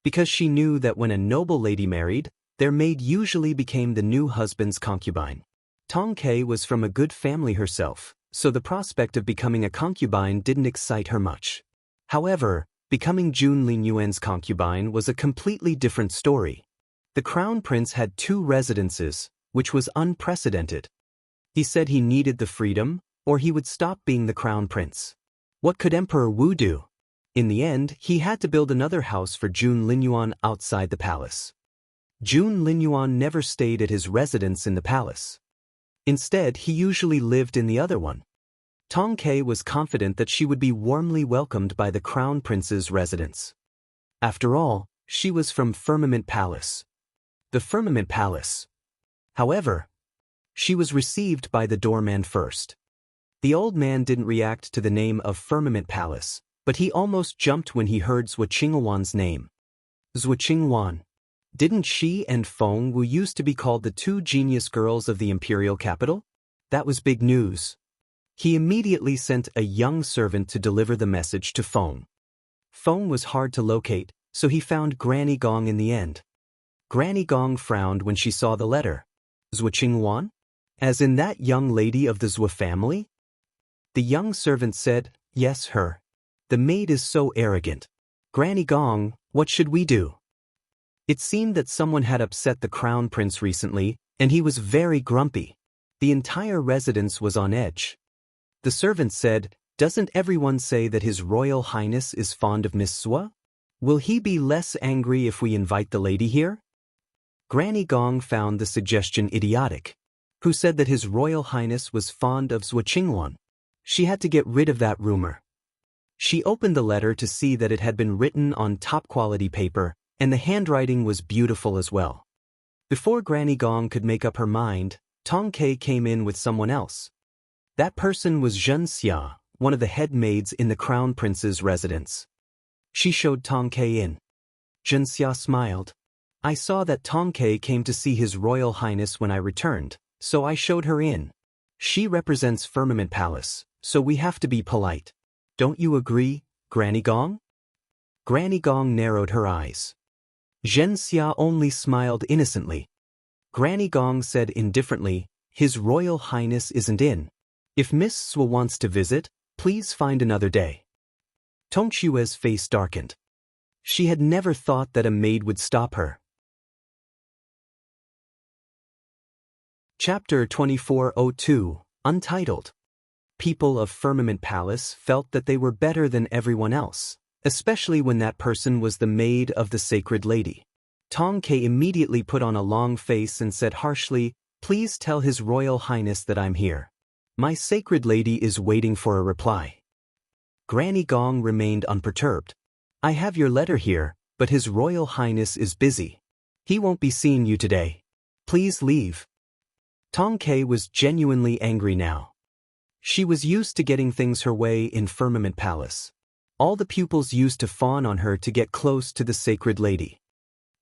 Because she knew that when a noble lady married, their maid usually became the new husband's concubine. Tong Kai was from a good family herself, so the prospect of becoming a concubine didn't excite her much. However, becoming Jun Linyuan's concubine was a completely different story. The crown prince had 2 residences, which was unprecedented. He said he needed the freedom, or he would stop being the crown prince. What could Emperor Wu do? In the end, he had to build another house for Jun Linyuan outside the palace. Jun Linyuan never stayed at his residence in the palace. Instead, he usually lived in the other one. Tong Kai was confident that she would be warmly welcomed by the crown prince's residence. After all, she was from Firmament Palace. The Firmament Palace. However, she was received by the doorman first. The old man didn't react to the name of Firmament Palace, but he almost jumped when he heard Zhou Qingwan's name. Zhuo Qingwan. Didn't she and Feng Wu used to be called the two genius girls of the imperial capital? That was big news. He immediately sent a young servant to deliver the message to Feng. Feng was hard to locate, so he found Granny Gong in the end. Granny Gong frowned when she saw the letter. Zhuo Qingwan? As in that young lady of the Zhuo family? The young servant said, yes, her. The maid is so arrogant. Granny Gong, what should we do? It seemed that someone had upset the crown prince recently, and he was very grumpy. The entire residence was on edge. The servant said, doesn't everyone say that His Royal Highness is fond of Miss Zhuo? Will he be less angry if we invite the lady here? Granny Gong found the suggestion idiotic. Who said that His Royal Highness was fond of Zhuo Qingwan? She had to get rid of that rumor. She opened the letter to see that it had been written on top-quality paper, and the handwriting was beautiful as well. Before Granny Gong could make up her mind, Tong Kai came in with someone else. That person was Zhen Xia, one of the head maids in the Crown Prince's residence. She showed Tong Kai in. Zhen Xia smiled. I saw that Tong Kai came to see His Royal Highness when I returned, so I showed her in. She represents Firmament Palace, so we have to be polite. Don't you agree, Granny Gong? Granny Gong narrowed her eyes. Zhen Xia only smiled innocently. Granny Gong said indifferently, His Royal Highness isn't in. If Miss Zhuo wants to visit, please find another day. Tong Xue's face darkened. She had never thought that a maid would stop her. Chapter 2402, Untitled. People of Firmament Palace felt that they were better than everyone else, especially when that person was the maid of the Sacred Lady. Tong Kai immediately put on a long face and said harshly, please tell His Royal Highness that I'm here. My Sacred Lady is waiting for a reply. Granny Gong remained unperturbed. I have your letter here, but His Royal Highness is busy. He won't be seeing you today. Please leave. Tong Kai was genuinely angry now. She was used to getting things her way in Firmament Palace. All the pupils used to fawn on her to get close to the Sacred Lady.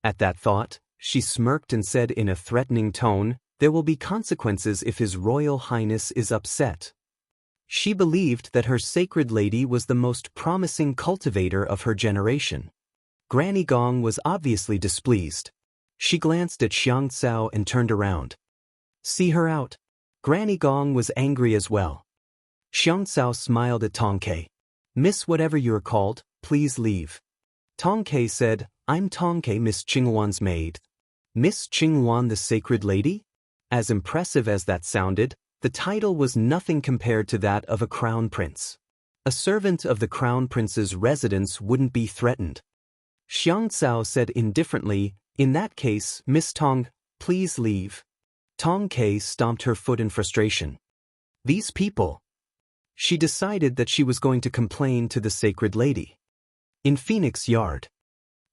At that thought, she smirked and said in a threatening tone, there will be consequences if His Royal Highness is upset. She believed that her Sacred Lady was the most promising cultivator of her generation. Granny Gong was obviously displeased. She glanced at Xiang Cao and turned around. See her out. Granny Gong was angry as well. Xiang Cao smiled at Tong Kai. Miss whatever you're called, please leave. Tong Kai said, I'm Tong Kai, Miss Qingwan's maid. Miss Qingwan the Sacred Lady? As impressive as that sounded, the title was nothing compared to that of a crown prince. A servant of the crown prince's residence wouldn't be threatened. Xiang Cao said indifferently, in that case, Miss Tong, please leave. Tong Kai stomped her foot in frustration. These people. She decided that she was going to complain to the Sacred Lady. In Phoenix Yard.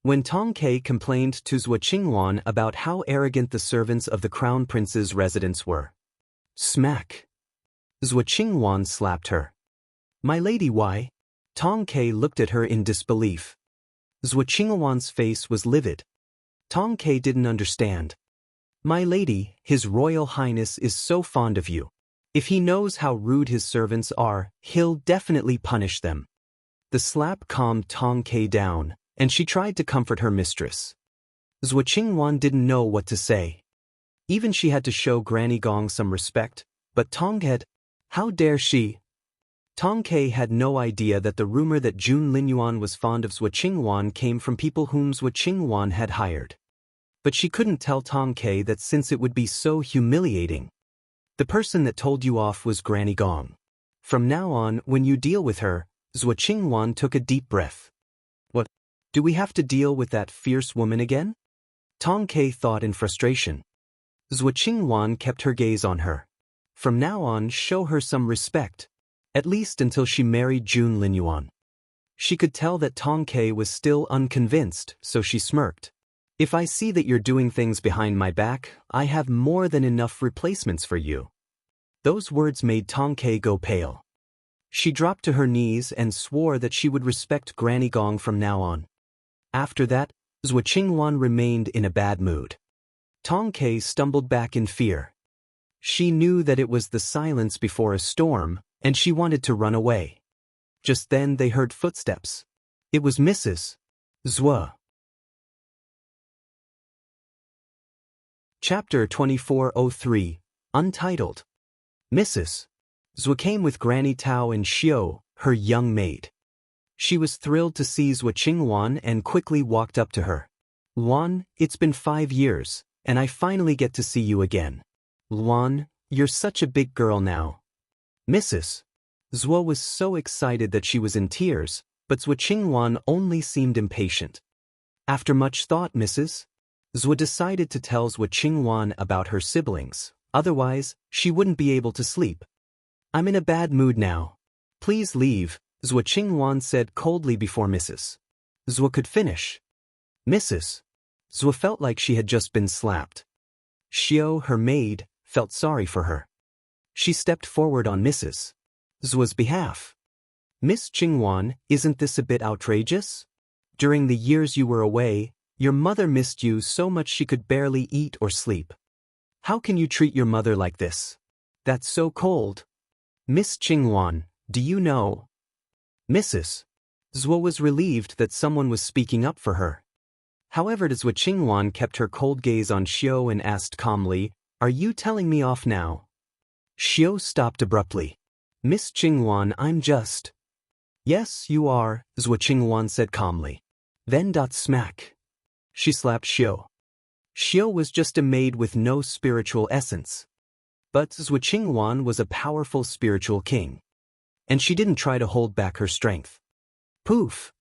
When Tong Kai complained to Zhuo Qingwan about how arrogant the servants of the Crown Prince's residence were. Smack. Zhuo Qingwan slapped her. My lady, why? Tong Kai looked at her in disbelief. Zhuo Qingwan's face was livid. Tong Kai didn't understand. My lady, His Royal Highness is so fond of you. If he knows how rude his servants are, he'll definitely punish them. The slap calmed Tong Kai down, and she tried to comfort her mistress. Zhuo Qingwan didn't know what to say. Even she had to show Granny Gong some respect, but Tong Kai, how dare she? Tong Kai had no idea that the rumor that Jun Linyuan was fond of Zhuo Qingwan came from people whom Zhuo Qingwan had hired. But she couldn't tell Tong Kai that since it would be so humiliating. The person that told you off was Granny Gong. From now on, when you deal with her, Zhuo Qingwan took a deep breath. What? Do we have to deal with that fierce woman again? Tong Kai thought in frustration. Zhuo Qingwan kept her gaze on her. From now on, show her some respect. At least until she married Jun Linyuan. She could tell that Tong Kai was still unconvinced, so she smirked. If I see that you're doing things behind my back, I have more than enough replacements for you. Those words made Tong Kai go pale. She dropped to her knees and swore that she would respect Granny Gong from now on. After that, Zhuo Qingwan remained in a bad mood. Tong Kai stumbled back in fear. She knew that it was the silence before a storm, and she wanted to run away. Just then they heard footsteps. It was Mrs. Zhuo. Chapter 2403, Untitled. Mrs. Zhuo came with Granny Tao and Xiao, her young maid. She was thrilled to see Zhuo Qingwan and quickly walked up to her. Luan, it's been 5 years, and I finally get to see you again. Luan, you're such a big girl now. Mrs. Zhuo was so excited that she was in tears, but Zhuo Qingwan only seemed impatient. After much thought, Mrs. Zhuo decided to tell Zhuo Qingwan about her siblings, otherwise, she wouldn't be able to sleep. I'm in a bad mood now. Please leave, Zhuo Qingwan said coldly before Mrs. Zhuo could finish. Mrs. Zhuo felt like she had just been slapped. Xiao, her maid, felt sorry for her. She stepped forward on Mrs. Zhuo's behalf. Miss Qingwan, isn't this a bit outrageous? During the years you were away, your mother missed you so much she could barely eat or sleep. How can you treat your mother like this? That's so cold. Miss Qingwan, do you know? Mrs. Zhuo was relieved that someone was speaking up for her. However, Zhuo Qingwan kept her cold gaze on Xiao and asked calmly, "Are you telling me off now?" Xiao stopped abruptly. Miss Qingwan, I'm just... Yes, you are, Zhuo Qingwan said calmly. Then smack. She slapped Xiao. Xiao was just a maid with no spiritual essence. But Zhuo Qingwan was a powerful spiritual king. And she didn't try to hold back her strength. Poof!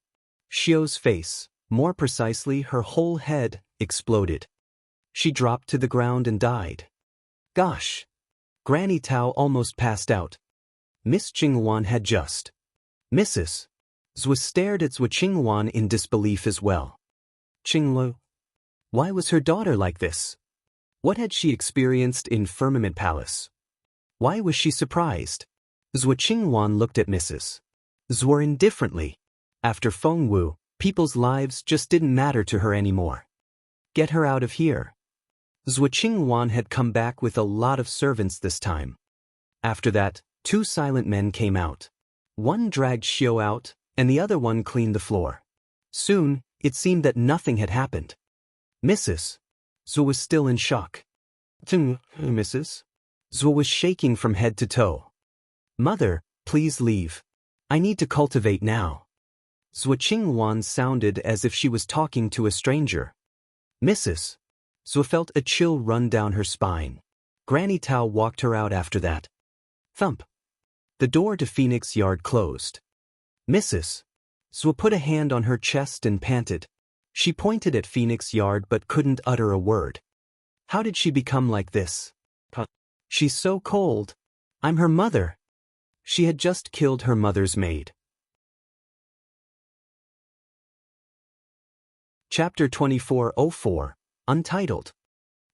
Xiao's face, more precisely her whole head, exploded. She dropped to the ground and died. Gosh! Granny Tao almost passed out. Miss Qingwan had just... Mrs. Zhuo stared at Zhuo Qingwan in disbelief as well. Qinglu? Why was her daughter like this? What had she experienced in Firmament Palace? Why was she surprised? Zhuo Qingwan looked at Mrs. Zhuo indifferently. After Fengwu, people's lives just didn't matter to her anymore. Get her out of here. Zhuo Qingwan had come back with a lot of servants this time. After that, 2 silent men came out. One dragged Xiao out, and the other one cleaned the floor. Soon, it seemed that nothing had happened. Mrs. Zhuo was still in shock. Mrs. Zhuo was shaking from head to toe. Mother, please leave. I need to cultivate now. Zhuo Qingwan sounded as if she was talking to a stranger. Mrs. Zhuo felt a chill run down her spine. Granny Tao walked her out after that. Thump. The door to Phoenix Yard closed. Mrs. Zhuo put a hand on her chest and panted. She pointed at Phoenix Yard but couldn't utter a word. How did she become like this? She's so cold. I'm her mother. She had just killed her mother's maid. Chapter 2404, Untitled.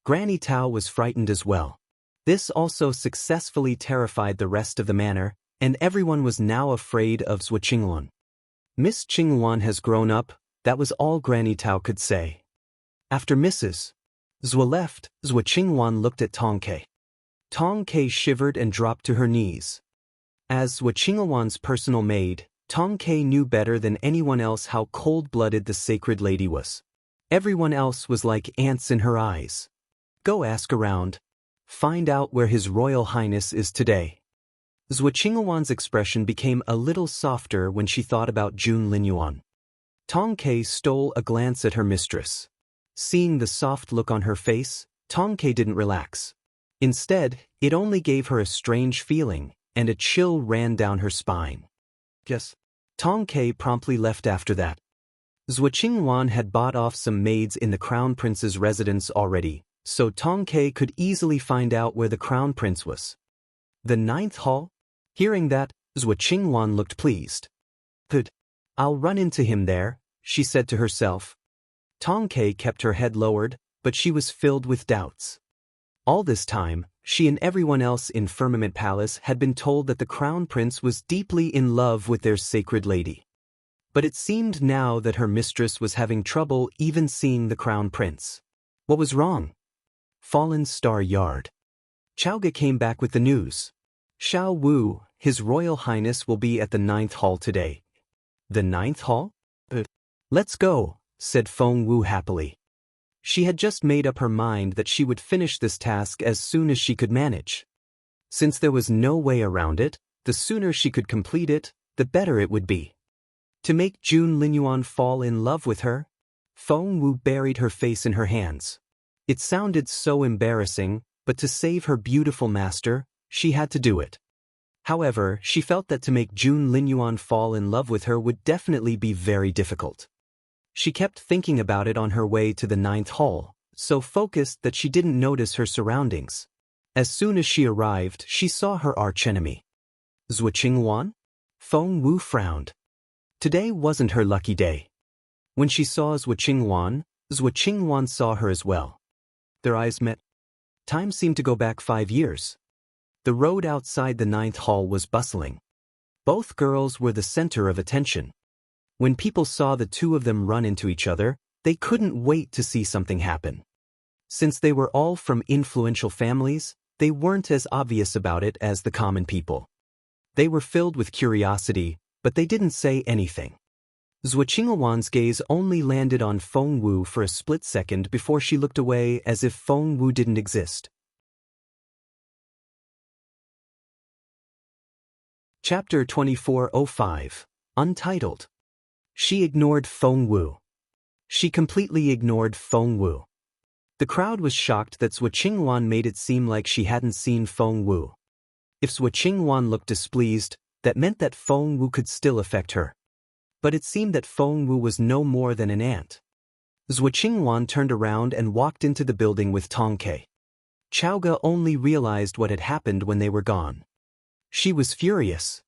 Granny Tao was frightened as well. This also successfully terrified the rest of the manor, and everyone was now afraid of Zhuo Qingwan. Miss Qingwan has grown up, that was all Granny Tao could say. After Mrs. Zhuo left, Zhuo Qingwan looked at Tong Kai. Tong Kai shivered and dropped to her knees. As Zhuo Qingwan's personal maid, Tong Kai knew better than anyone else how cold-blooded the sacred lady was. Everyone else was like ants in her eyes. Go ask around. Find out where His Royal Highness is today. Zhuo Qingwan's expression became a little softer when she thought about Jun Linyuan. Tong Kai stole a glance at her mistress. Seeing the soft look on her face, Tong Kai didn't relax. Instead, it only gave her a strange feeling, and a chill ran down her spine. Yes. Tong Kai promptly left after that. Zhuo Qingwan had bought off some maids in the Crown Prince's residence already, so Tong Kai could easily find out where the Crown Prince was. The 9th hall? Hearing that, Zhuo Qingwan looked pleased. Good. I'll run into him there, she said to herself. Tong Kai kept her head lowered, but she was filled with doubts. All this time, she and everyone else in Firmament Palace had been told that the Crown Prince was deeply in love with their sacred lady. But it seemed now that her mistress was having trouble even seeing the crown prince. What was wrong? Fallen Star Yard. Chaoga came back with the news. Xiao Wu, His Royal Highness will be at the 9th hall today. The 9th hall? Let's go, said Feng Wu happily. She had just made up her mind that she would finish this task as soon as she could manage. Since there was no way around it, the sooner she could complete it, the better it would be. To make Jun Linyuan fall in love with her? Feng Wu buried her face in her hands. It sounded so embarrassing, but to save her beautiful master, she had to do it. However, she felt that to make Jun Linyuan fall in love with her would definitely be very difficult. She kept thinking about it on her way to the 9th hall, so focused that she didn't notice her surroundings. As soon as she arrived, she saw her archenemy. Zhuo Qingwan? Feng Wu frowned. Today wasn't her lucky day. When she saw Zhuo Qingwan saw her as well. Their eyes met. Time seemed to go back 5 years. The road outside the 9th hall was bustling. Both girls were the center of attention. When people saw the two of them run into each other, they couldn't wait to see something happen. Since they were all from influential families, they weren't as obvious about it as the common people. They were filled with curiosity, but they didn't say anything. Zhuo Qingwan's gaze only landed on Feng Wu for a split second before she looked away as if Feng Wu didn't exist. Chapter 2405. Untitled. She ignored Feng Wu. She completely ignored Feng Wu. The crowd was shocked that Zhuo Qingwan made it seem like she hadn't seen Feng Wu. If Zhuo Qingwan looked displeased, that meant that Feng Wu could still affect her. But it seemed that Feng Wu was no more than an ant. Zhuo Qingwan turned around and walked into the building with Tong Ke. Chaoga only realized what had happened when they were gone. She was furious.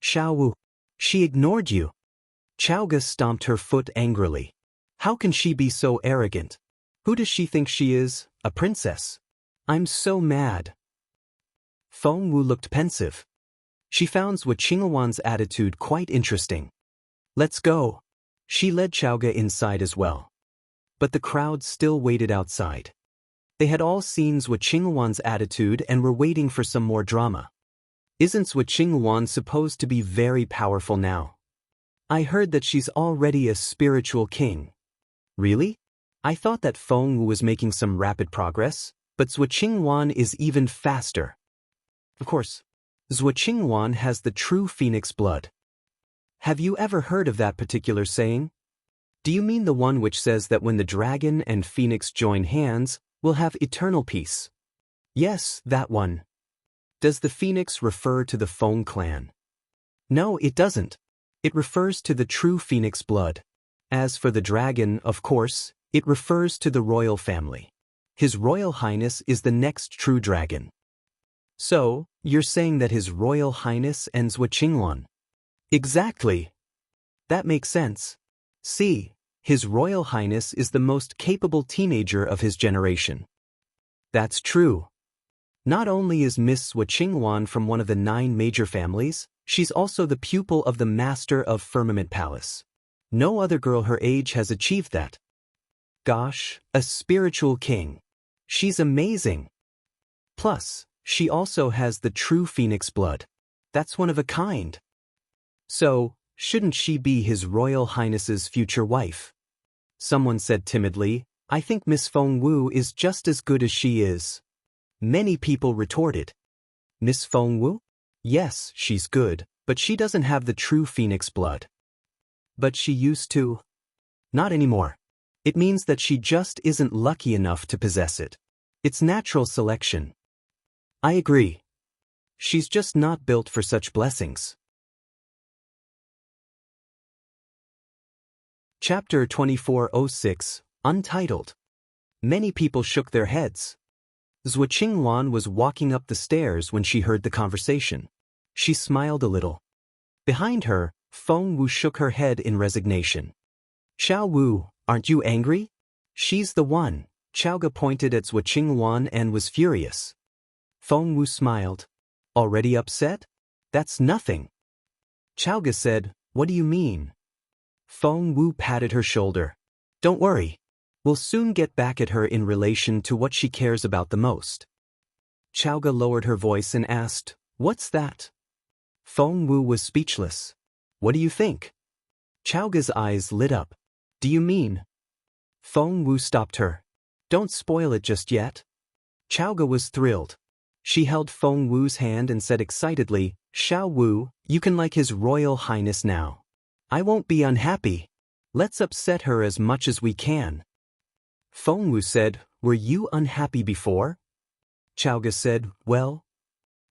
Xiao Wu, she ignored you. Chaoga stomped her foot angrily. How can she be so arrogant? Who does she think she is, a princess? I'm so mad. Feng Wu looked pensive. She found Zhuo Qingwan's attitude quite interesting. Let's go. She led Chaoga inside as well. But the crowd still waited outside. They had all seen Zhuo Qingwan's attitude and were waiting for some more drama. Isn't Zhuo Qingwan supposed to be very powerful now? I heard that she's already a spiritual king. Really? I thought that Feng Wu was making some rapid progress, but Zhuo Qingwan is even faster. Of course, Zhuo Qingwan has the true phoenix blood. Have you ever heard of that particular saying? Do you mean the one which says that when the dragon and phoenix join hands, we'll have eternal peace? Yes, that one. Does the phoenix refer to the Feng clan? No, it doesn't. It refers to the true phoenix blood. As for the dragon, of course, it refers to the royal family. His Royal Highness is the next true dragon. So, you're saying that His Royal Highness and Zhuo Qingwan? Exactly. That makes sense. See, His Royal Highness is the most capable teenager of his generation. That's true. Not only is Miss Zhuo Qingwan from one of the 9 major families, she's also the pupil of the Master of Firmament Palace. No other girl her age has achieved that. Gosh, a spiritual king. She's amazing. Plus, she also has the true phoenix blood. That's one of a kind. So, shouldn't she be His Royal Highness's future wife? Someone said timidly, I think Miss Feng Wu is just as good as she is. Many people retorted. Miss Feng Wu? Yes, she's good, but she doesn't have the true phoenix blood. But she used to. Not anymore. It means that she just isn't lucky enough to possess it. It's natural selection. I agree. She's just not built for such blessings. Chapter 2406, Untitled. Many people shook their heads. Zhuo Qingwan was walking up the stairs when she heard the conversation. She smiled a little. Behind her, Feng Wu shook her head in resignation. Xiao Wu, aren't you angry? She's the one. Chaoga pointed at Zhuo Qingwan and was furious. Feng Wu smiled. Already upset? That's nothing. Chaoga said, what do you mean? Feng Wu patted her shoulder. Don't worry. We'll soon get back at her in relation to what she cares about the most. Chaoga lowered her voice and asked, What's that? Feng Wu was speechless. What do you think? Chaoga's eyes lit up. Do you mean? Feng Wu stopped her. Don't spoil it just yet. Chaoga was thrilled. She held Feng Wu's hand and said excitedly, Xiao Wu, you can like His Royal Highness now. I won't be unhappy. Let's upset her as much as we can. Feng Wu said, Were you unhappy before? Chaoga said, Well.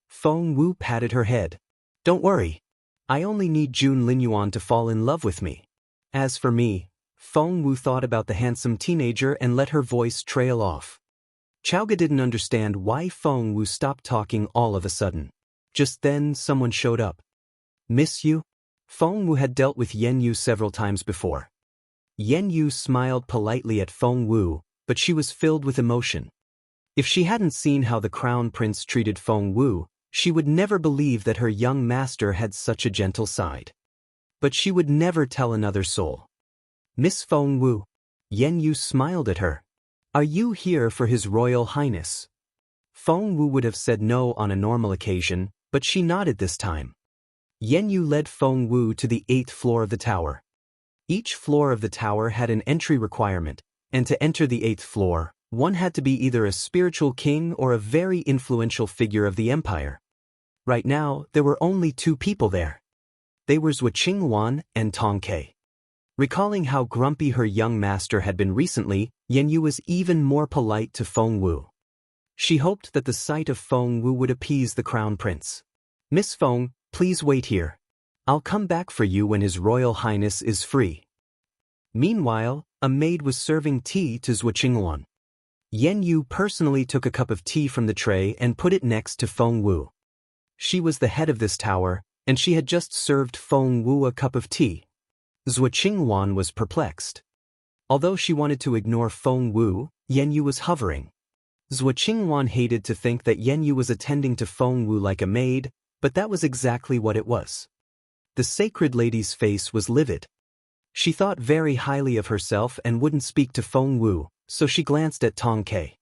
Feng Wu patted her head. Don't worry. I only need Jun Linyuan to fall in love with me. As for me, Feng Wu thought about the handsome teenager and let her voice trail off. Chaoga didn't understand why Feng Wu stopped talking all of a sudden. Just then someone showed up. Miss Yu? Feng Wu had dealt with Yen Yu several times before. Yen Yu smiled politely at Feng Wu, but she was filled with emotion. If she hadn't seen how the crown prince treated Feng Wu, she would never believe that her young master had such a gentle side. But she would never tell another soul. Miss Feng Wu. Yen Yu smiled at her. Are you here for His Royal Highness? Feng Wu would have said no on a normal occasion, but she nodded this time. Yen Yu led Feng Wu to the 8th floor of the tower. Each floor of the tower had an entry requirement, and to enter the 8th floor, one had to be either a spiritual king or a very influential figure of the empire. Right now, there were only 2 people there. They were Zhuo Qingwan and Tong Kai. Recalling how grumpy her young master had been recently, Yen Yu was even more polite to Feng Wu. She hoped that the sight of Feng Wu would appease the crown prince. Miss Feng, please wait here. I'll come back for you when His Royal Highness is free. Meanwhile, a maid was serving tea to Zhuo Qingwan. Yen Yu personally took a cup of tea from the tray and put it next to Feng Wu. She was the head of this tower, and she had just served Feng Wu a cup of tea. Zhuo Qingwan was perplexed. Although she wanted to ignore Feng Wu, Yen Yu was hovering. Zhuo Qingwan hated to think that Yen Yu was attending to Feng Wu like a maid, but that was exactly what it was. The sacred lady's face was livid. She thought very highly of herself and wouldn't speak to Feng Wu, so she glanced at Tong Kai.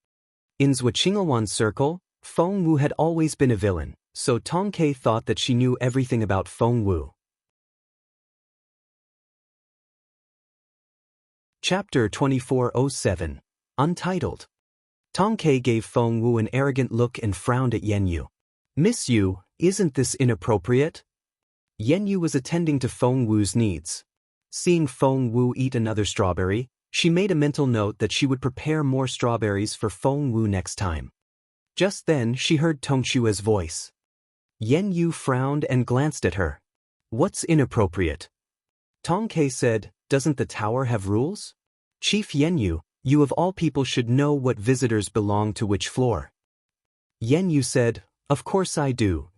In Zhuo Qingwan's circle, Feng Wu had always been a villain, so Tong Kai thought that she knew everything about Feng Wu. Chapter 2407. Untitled. Tong Kai gave Feng Wu an arrogant look and frowned at Yen Yu. Miss Yu, isn't this inappropriate? Yen Yu was attending to Feng Wu's needs. Seeing Feng Wu eat another strawberry, she made a mental note that she would prepare more strawberries for Feng Wu next time. Just then she heard Tong Xue's voice. Yen Yu frowned and glanced at her. What's inappropriate? Tong Kai said, Doesn't the tower have rules? Chief Yen Yu, you of all people should know what visitors belong to which floor. Yen Yu said, Of course I do.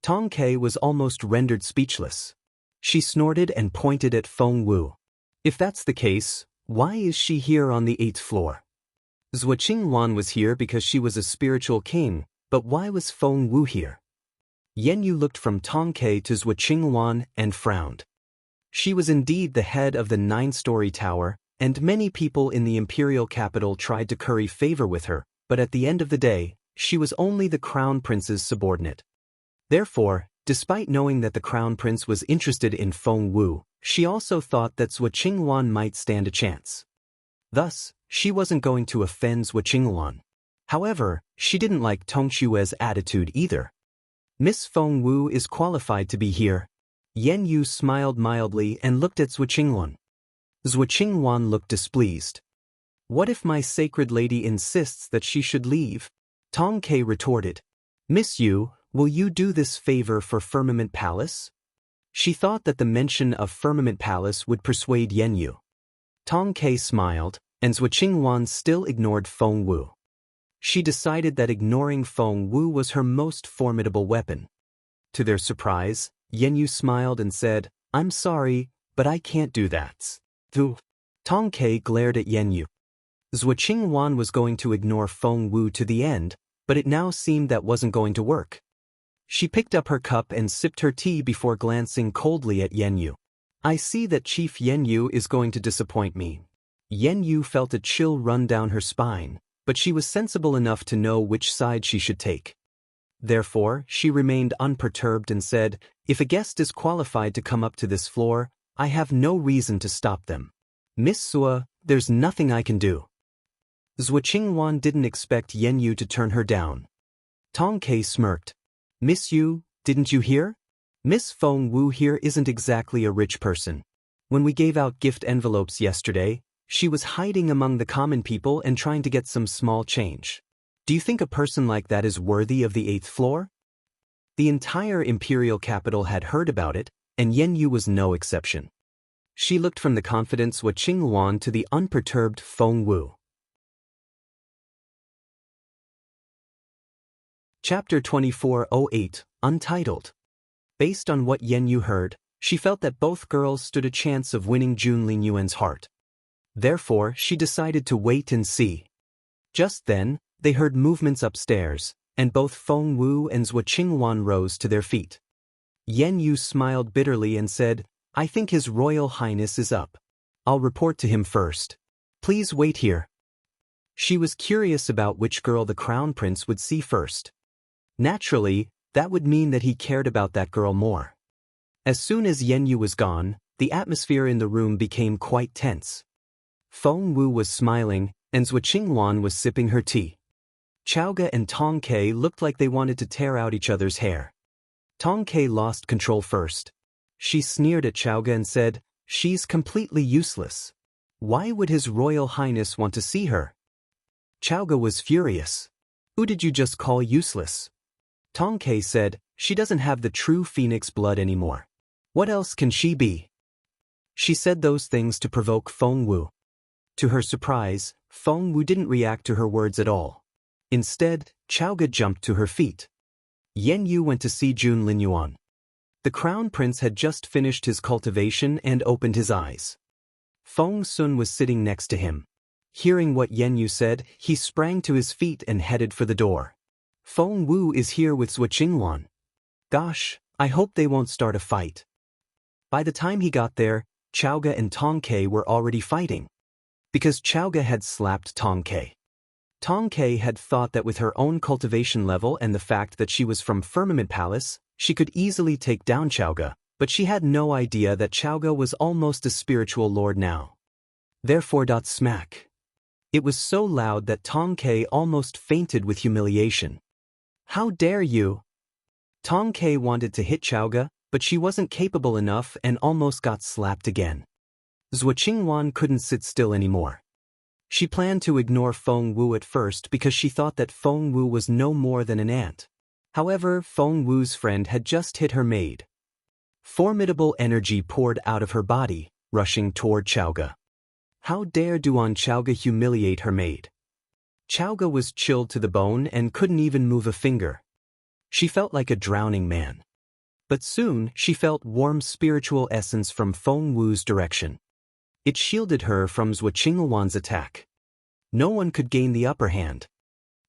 Tong Kai was almost rendered speechless. She snorted and pointed at Feng Wu. If that's the case, why is she here on the 8th floor? Zhuo Qingwan was here because she was a spiritual king, but why was Feng Wu here? Yen Yu looked from Tong Kai to Zhuo Qingwan and frowned. She was indeed the head of the 9-story tower, and many people in the imperial capital tried to curry favor with her, but at the end of the day, she was only the crown prince's subordinate. Therefore, despite knowing that the crown prince was interested in Feng Wu, she also thought that Zhuo Qingwan might stand a chance. Thus, she wasn't going to offend Zhuo Qingwan. However, she didn't like Tong Xue's attitude either. Miss Feng Wu is qualified to be here. Yen Yu smiled mildly and looked at Zhuo Qingwan. Zhuo Qingwan looked displeased. What if my sacred lady insists that she should leave? Tong Kai retorted. Miss Yu, will you do this favor for Firmament Palace? She thought that the mention of Firmament Palace would persuade Yen Yu. Tong Kai smiled, and Zhuo Qingwan still ignored Feng Wu. She decided that ignoring Feng Wu was her most formidable weapon. To their surprise, Yen Yu smiled and said, I'm sorry, but I can't do that. Tong Kai glared at Yen Yu. Zhuo Qingwan was going to ignore Feng Wu to the end, but it now seemed that wasn't going to work. She picked up her cup and sipped her tea before glancing coldly at Yen Yu. I see that Chief Yen Yu is going to disappoint me. Yen Yu felt a chill run down her spine, but she was sensible enough to know which side she should take. Therefore, she remained unperturbed and said, if a guest is qualified to come up to this floor, I have no reason to stop them. Miss Sua, there's nothing I can do. Zhuo Qingwan didn't expect Yen Yu to turn her down. Tong Kai smirked. Miss Yu, didn't you hear? Miss Feng Wu here isn't exactly a rich person. When we gave out gift envelopes yesterday, she was hiding among the common people and trying to get some small change. Do you think a person like that is worthy of the 8th floor? The entire imperial capital had heard about it, and Yen Yu was no exception. She looked from the confident Zhuo Qingwan to the unperturbed Feng Wu. Chapter 2408, Untitled. Based on what Yen Yu heard, she felt that both girls stood a chance of winning Jun Lingyuan's heart. Therefore, she decided to wait and see. Just then, they heard movements upstairs, and both Feng Wu and Zhuo Qingwan rose to their feet. Yen Yu smiled bitterly and said, I think His Royal Highness is up. I'll report to him first. Please wait here. She was curious about which girl the Crown Prince would see first. Naturally, that would mean that he cared about that girl more. As soon as Yen Yu was gone, the atmosphere in the room became quite tense. Feng Wu was smiling, and Zhuo Qingwan was sipping her tea. Chaoga and Tong Kai looked like they wanted to tear out each other's hair. Tong Kai lost control first. She sneered at Chaoga and said, she's completely useless. Why would His Royal Highness want to see her? Chaoga was furious. Who did you just call useless? Tong Kai said, she doesn't have the true phoenix blood anymore. What else can she be? She said those things to provoke Feng Wu. To her surprise, Feng Wu didn't react to her words at all. Instead, Chaoga jumped to her feet. Yen Yu went to see Jun Linyuan. The Crown Prince had just finished his cultivation and opened his eyes. Feng Sun was sitting next to him. Hearing what Yen Yu said, he sprang to his feet and headed for the door. Feng Wu is here with Zhuo Qingwan. Gosh, I hope they won't start a fight. By the time he got there, Chaoga and Tong Kai were already fighting. Because Chaoga had slapped Tong Kai. Tong Kai had thought that with her own cultivation level and the fact that she was from Firmament Palace, she could easily take down Chaoga, but she had no idea that Chaoga was almost a spiritual lord now. Therefore, smack. It was so loud that Tong Kai almost fainted with humiliation. How dare you? Tong Kai wanted to hit Chaoga, but she wasn't capable enough and almost got slapped again. Zhuo Qingwan couldn't sit still anymore. She planned to ignore Feng Wu at first because she thought that Feng Wu was no more than an ant. However, Feng Wu's friend had just hit her maid. Formidable energy poured out of her body, rushing toward Chaoga. How dare Duan Chaoga humiliate her maid? Chaoga was chilled to the bone and couldn't even move a finger. She felt like a drowning man. But soon, she felt warm spiritual essence from Feng Wu's direction. It shielded her from Zhuo Qingwan's attack. No one could gain the upper hand.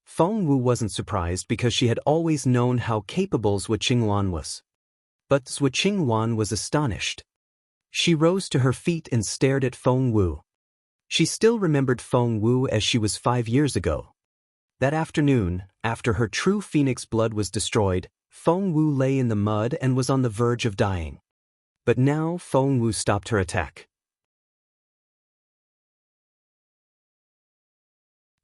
Feng Wu wasn't surprised because she had always known how capable Zhuo Qingwan was. But Zhuo Qingwan was astonished. She rose to her feet and stared at Feng Wu. She still remembered Feng Wu as she was 5 years ago. That afternoon, after her true phoenix blood was destroyed, Feng Wu lay in the mud and was on the verge of dying. But now Feng Wu stopped her attack.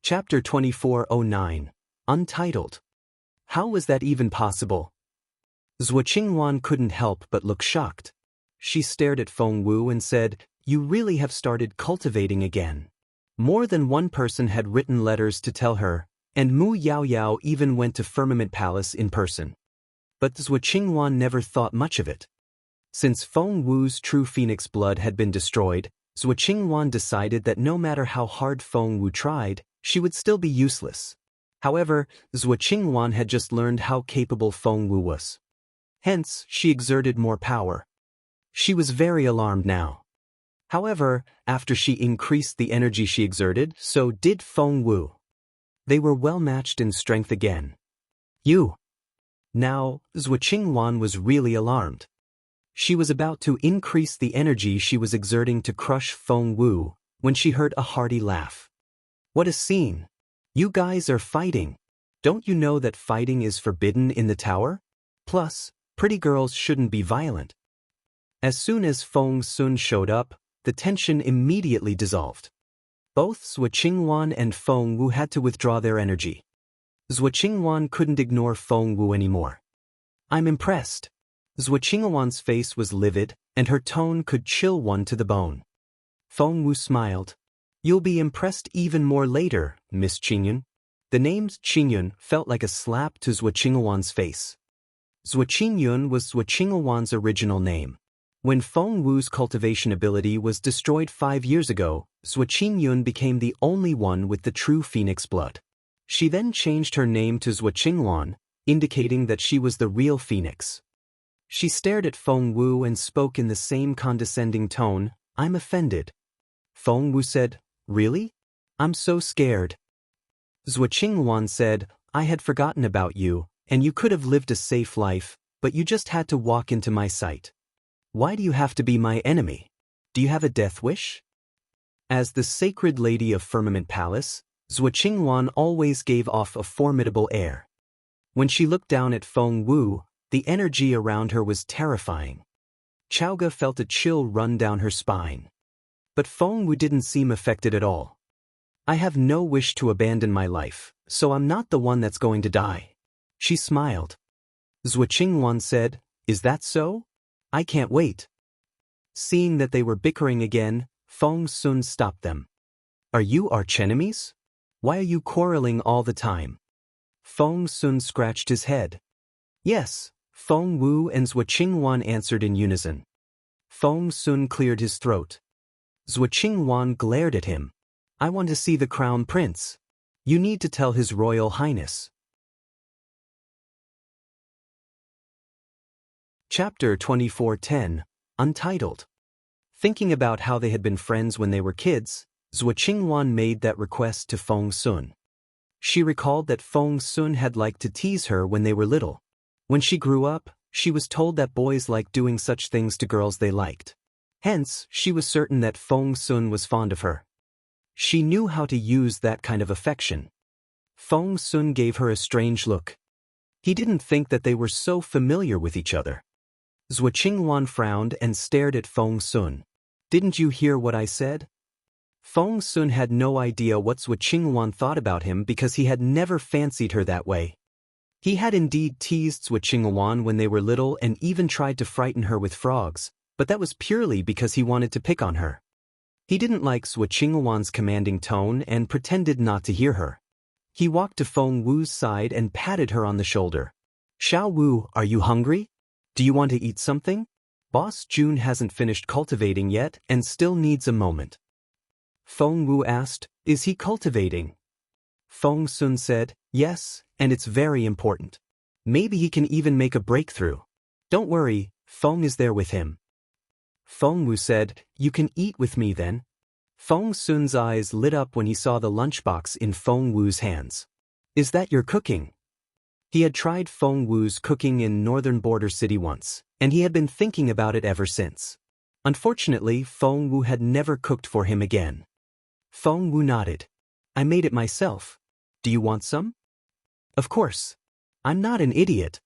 Chapter 2409, Untitled. How was that even possible? Zhuo Qingwan couldn't help but look shocked. She stared at Feng Wu and said, you really have started cultivating again. More than one person had written letters to tell her, and Mu Yaoyao even went to Firmament Palace in person. But Zhuo Qingwan never thought much of it. Since Feng Wu's true phoenix blood had been destroyed, Zhuo Qingwan decided that no matter how hard Feng Wu tried, she would still be useless. However, Zhuo Qingwan had just learned how capable Feng Wu was. Hence, she exerted more power. She was very alarmed now. However, after she increased the energy she exerted, so did Feng Wu. They were well matched in strength again. You. Now, Zhuo Qingwan was really alarmed. She was about to increase the energy she was exerting to crush Feng Wu when she heard a hearty laugh. What a scene! You guys are fighting. Don't you know that fighting is forbidden in the tower? Plus, pretty girls shouldn't be violent. As soon as Feng Sun showed up, the tension immediately dissolved. Both Zhuo Qingwan and Feng Wu had to withdraw their energy. Zhuo Qingwan couldn't ignore Feng Wu anymore. I'm impressed. Zhuo Qingwan's face was livid, and her tone could chill one to the bone. Feng Wu smiled. You'll be impressed even more later, Miss Qingyun. The name Qingyun felt like a slap to Zhuo Qingwan's face. Zhuo Qingyun was Zhuo Qingwan's original name. When Feng Wu's cultivation ability was destroyed 5 years ago, Zhuo Qingyun became the only one with the true phoenix blood. She then changed her name to Zhuo Qingwan, indicating that she was the real phoenix. She stared at Feng Wu and spoke in the same condescending tone. I'm offended. Feng Wu said, Really? I'm so scared. Zhuo Qingwan said, I had forgotten about you, and you could have lived a safe life, but you just had to walk into my sight. Why do you have to be my enemy? Do you have a death wish? As the sacred lady of Firmament Palace, Zhuo Qingwan always gave off a formidable air. When she looked down at Feng Wu, the energy around her was terrifying. Chaoga felt a chill run down her spine. But Feng Wu didn't seem affected at all. I have no wish to abandon my life, so I'm not the one that's going to die. She smiled. Zhuo Qingwan said, Is that so? I can't wait. Seeing that they were bickering again, Feng Sun stopped them. Are you archenemies? Why are you quarreling all the time? Feng Sun scratched his head. Yes, Feng Wu and Zhuo Qingwan answered in unison. Feng Sun cleared his throat. Zhuo Qingwan glared at him. I want to see the crown prince. You need to tell His Royal Highness. Chapter 2410, Untitled. Thinking about how they had been friends when they were kids, Zhuo Qingwan made that request to Feng Sun. She recalled that Feng Sun had liked to tease her when they were little. When she grew up, she was told that boys liked doing such things to girls they liked. Hence, she was certain that Feng Sun was fond of her. She knew how to use that kind of affection. Feng Sun gave her a strange look. He didn't think that they were so familiar with each other. Zhuo Qingwan frowned and stared at Feng Sun. Didn't you hear what I said? Feng Sun had no idea what Zhuo Qingwan thought about him because he had never fancied her that way. He had indeed teased Zhuo Qingwan when they were little and even tried to frighten her with frogs, but that was purely because he wanted to pick on her. He didn't like Zhuo Qingwan's commanding tone and pretended not to hear her. He walked to Feng Wu's side and patted her on the shoulder. Xiao Wu, are you hungry? Do you want to eat something? Boss Jun hasn't finished cultivating yet and still needs a moment. Feng Wu asked, Is he cultivating? Feng Sun said, Yes, and it's very important. Maybe he can even make a breakthrough. Don't worry, Feng is there with him. Feng Wu said, You can eat with me then. Feng Sun's eyes lit up when he saw the lunchbox in Feng Wu's hands. Is that your cooking? He had tried Feng Wu's cooking in northern border city once, and he had been thinking about it ever since. Unfortunately, Feng Wu had never cooked for him again. Feng Wu nodded. I made it myself. Do you want some? Of course. I'm not an idiot.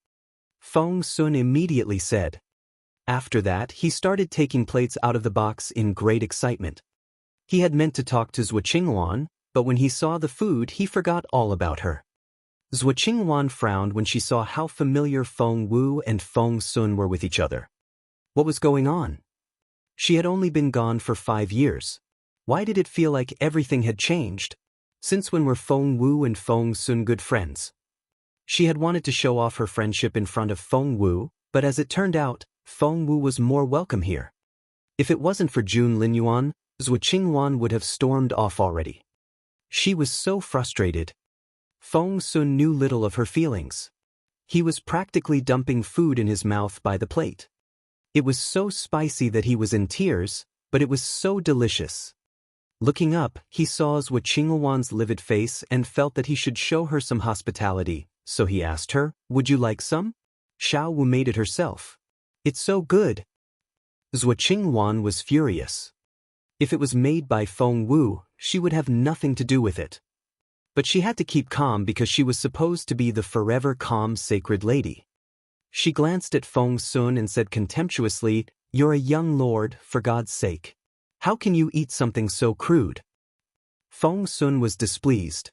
Feng Sun immediately said. After that, he started taking plates out of the box in great excitement. He had meant to talk to Zhuo Qingwan, but when he saw the food, he forgot all about her. Zhuo Qingwan frowned when she saw how familiar Feng Wu and Feng Sun were with each other. What was going on? She had only been gone for 5 years. Why did it feel like everything had changed? Since when were Feng Wu and Feng Sun good friends? She had wanted to show off her friendship in front of Feng Wu, but as it turned out, Feng Wu was more welcome here. If it wasn't for Jun Linyuan, Zhuo Qingwan would have stormed off already. She was so frustrated. Feng Sun knew little of her feelings. He was practically dumping food in his mouth by the plate. It was so spicy that he was in tears, but it was so delicious. Looking up, he saw Zhuo Qingwan's livid face and felt that he should show her some hospitality, so he asked her, Would you like some? Xiao Wu made it herself. It's so good. Zhuo Qingwan was furious. If it was made by Feng Wu, she would have nothing to do with it. But she had to keep calm because she was supposed to be the forever calm sacred lady. She glanced at Feng Sun and said contemptuously, "You're a young lord, for God's sake. How can you eat something so crude?" Feng Sun was displeased.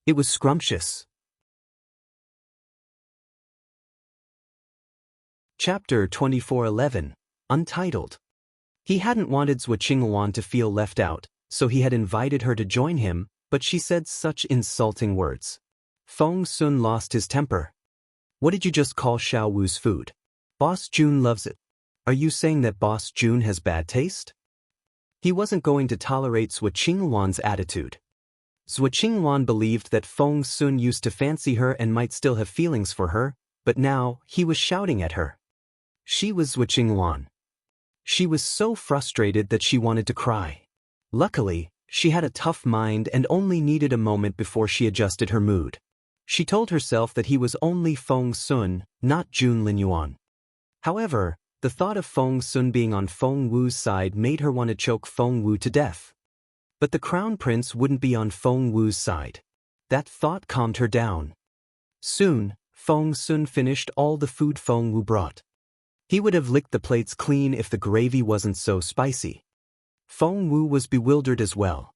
It was scrumptious. Chapter 24:11, Untitled. He hadn't wanted Zhuo Qingwan to feel left out, so he had invited her to join him, but she said such insulting words. Feng Sun lost his temper. "What did you just call Xiao Wu's food? Boss Jun loves it. Are you saying that Boss Jun has bad taste?" He wasn't going to tolerate Zhuo Qingwan's attitude. Zhuo Qingwan believed that Feng Sun used to fancy her and might still have feelings for her, but now he was shouting at her. She was Zhuo Qingwan. She was so frustrated that she wanted to cry. Luckily, she had a tough mind and only needed a moment before she adjusted her mood. She told herself that he was only Feng Sun, not Jun Linyuan. However, the thought of Feng Sun being on Feng Wu's side made her want to choke Feng Wu to death. But the crown prince wouldn't be on Feng Wu's side. That thought calmed her down. Soon, Feng Sun finished all the food Feng Wu brought. He would have licked the plates clean if the gravy wasn't so spicy. Feng Wu was bewildered as well.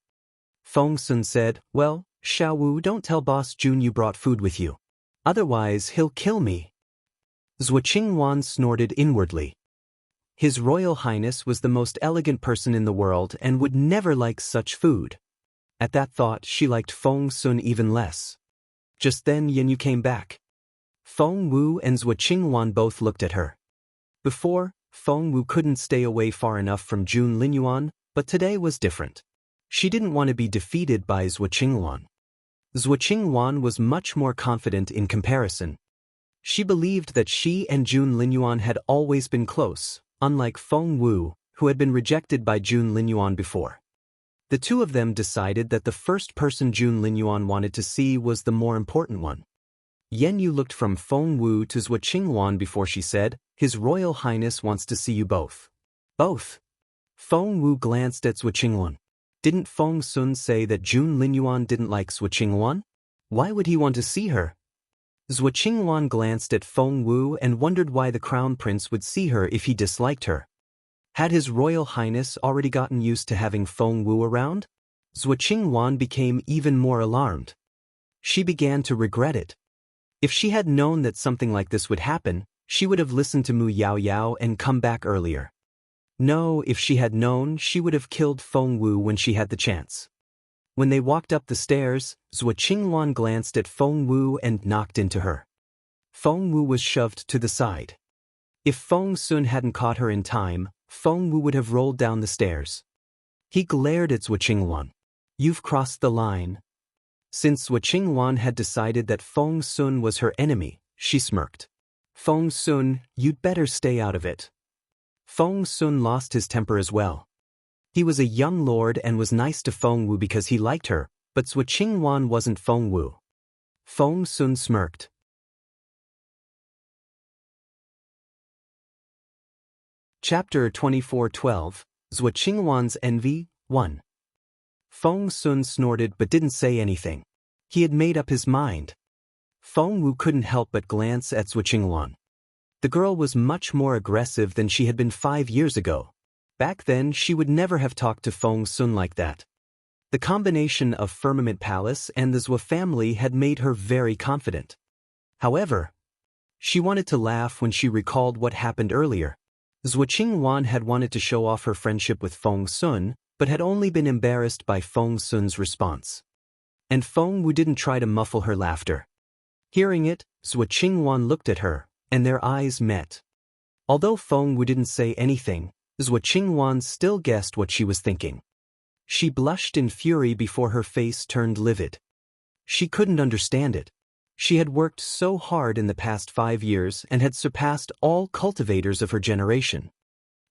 Feng Sun said, "Well, Xiao Wu, don't tell Boss Jun you brought food with you. Otherwise he'll kill me." Zhuo Qingwan snorted inwardly. His Royal Highness was the most elegant person in the world and would never like such food. At that thought, she liked Feng Sun even less. Just then Yin Yu came back. Feng Wu and Zhuo Qingwan both looked at her. Before, Feng Wu couldn't stay away far enough from Jun Linyuan, but today was different. She didn't want to be defeated by Zhuo Qingwan. Zhuo Qingwan was much more confident in comparison. She believed that she and Jun Linyuan had always been close, unlike Feng Wu, who had been rejected by Jun Linyuan before. The two of them decided that the first person Jun Linyuan wanted to see was the more important one. Yen Yu looked from Feng Wu to Zhuo Qingwan before she said, "His Royal Highness wants to see you both." "Both?" Feng Wu glanced at Zhuo Qingwan. Didn't Feng Sun say that Jun Linyuan didn't like Zhuo Qingwan? Why would he want to see her? Zhuo Qingwan glanced at Feng Wu and wondered why the crown prince would see her if he disliked her. Had His Royal Highness already gotten used to having Feng Wu around? Zhuo Qingwan became even more alarmed. She began to regret it. If she had known that something like this would happen, she would have listened to Mu Yao Yao and come back earlier. No, if she had known, she would have killed Feng Wu when she had the chance. When they walked up the stairs, Zhuo Qingwan glanced at Feng Wu and knocked into her. Feng Wu was shoved to the side. If Feng Sun hadn't caught her in time, Feng Wu would have rolled down the stairs. He glared at Zhuo Qingwan. "You've crossed the line." Since Zhuo Qingwan had decided that Feng Sun was her enemy, she smirked. "Feng Sun, you'd better stay out of it." Feng Sun lost his temper as well. He was a young lord and was nice to Feng Wu because he liked her, but Zhuo Qingwan wasn't Feng Wu. Feng Sun smirked. Chapter 24:12, Zhuo Qingwan's Envy, 1. Feng Sun snorted but didn't say anything. He had made up his mind. Feng Wu couldn't help but glance at Zhuo Qingwan. The girl was much more aggressive than she had been 5 years ago. Back then, she would never have talked to Feng Sun like that. The combination of Firmament Palace and the Zhuo family had made her very confident. However, she wanted to laugh when she recalled what happened earlier. Zhuo Qingwan had wanted to show off her friendship with Feng Sun, but had only been embarrassed by Feng Sun's response. And Feng Wu didn't try to muffle her laughter. Hearing it, Zhuo Qingwan looked at her, and their eyes met. Although Feng Wu didn't say anything, Zhuo Qingwan still guessed what she was thinking. She blushed in fury before her face turned livid. She couldn't understand it. She had worked so hard in the past 5 years and had surpassed all cultivators of her generation.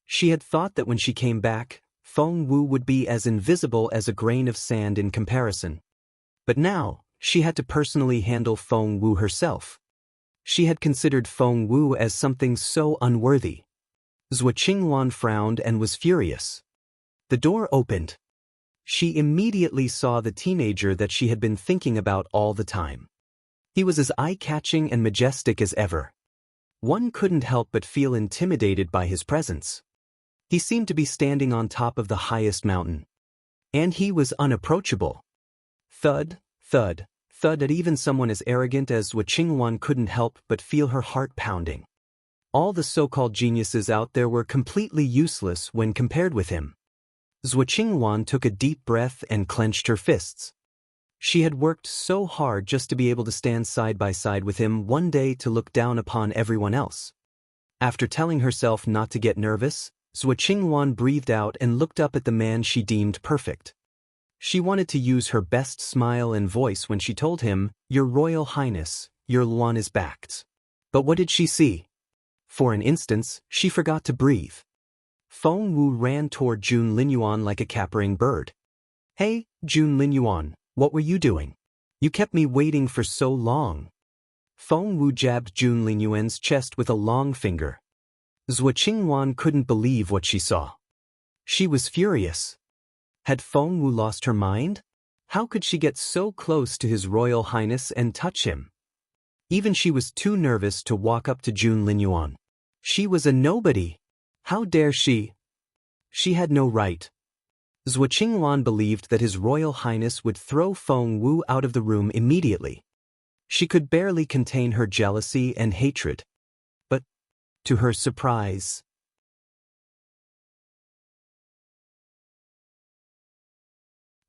She had thought that when she came back, Feng Wu would be as invisible as a grain of sand in comparison. But now, she had to personally handle Feng Wu herself. She had considered Feng Wu as something so unworthy. Zhuo Qingwan frowned and was furious. The door opened. She immediately saw the teenager that she had been thinking about all the time. He was as eye-catching and majestic as ever. One couldn't help but feel intimidated by his presence. He seemed to be standing on top of the highest mountain. And he was unapproachable. Thud, thud, thud, and even someone as arrogant as Zhuo Qingwan couldn't help but feel her heart pounding. All the so-called geniuses out there were completely useless when compared with him. Zhuo Qingwan took a deep breath and clenched her fists. She had worked so hard just to be able to stand side by side with him one day, to look down upon everyone else. After telling herself not to get nervous, Zhuo Qingwan breathed out and looked up at the man she deemed perfect. She wanted to use her best smile and voice when she told him, "Your Royal Highness, your Luan is back." But what did she see? For an instant, she forgot to breathe. Feng Wu ran toward Jun Linyuan like a capering bird. "Hey, Jun Linyuan, what were you doing? You kept me waiting for so long." Feng Wu jabbed Jun Linyuan's chest with a long finger. Zhuo Qingwan couldn't believe what she saw. She was furious. Had Feng Wu lost her mind? How could she get so close to His Royal Highness and touch him? Even she was too nervous to walk up to Jun Linyuan. She was a nobody. How dare she? She had no right. Zhuo Qingwan believed that His Royal Highness would throw Feng Wu out of the room immediately. She could barely contain her jealousy and hatred. But, to her surprise,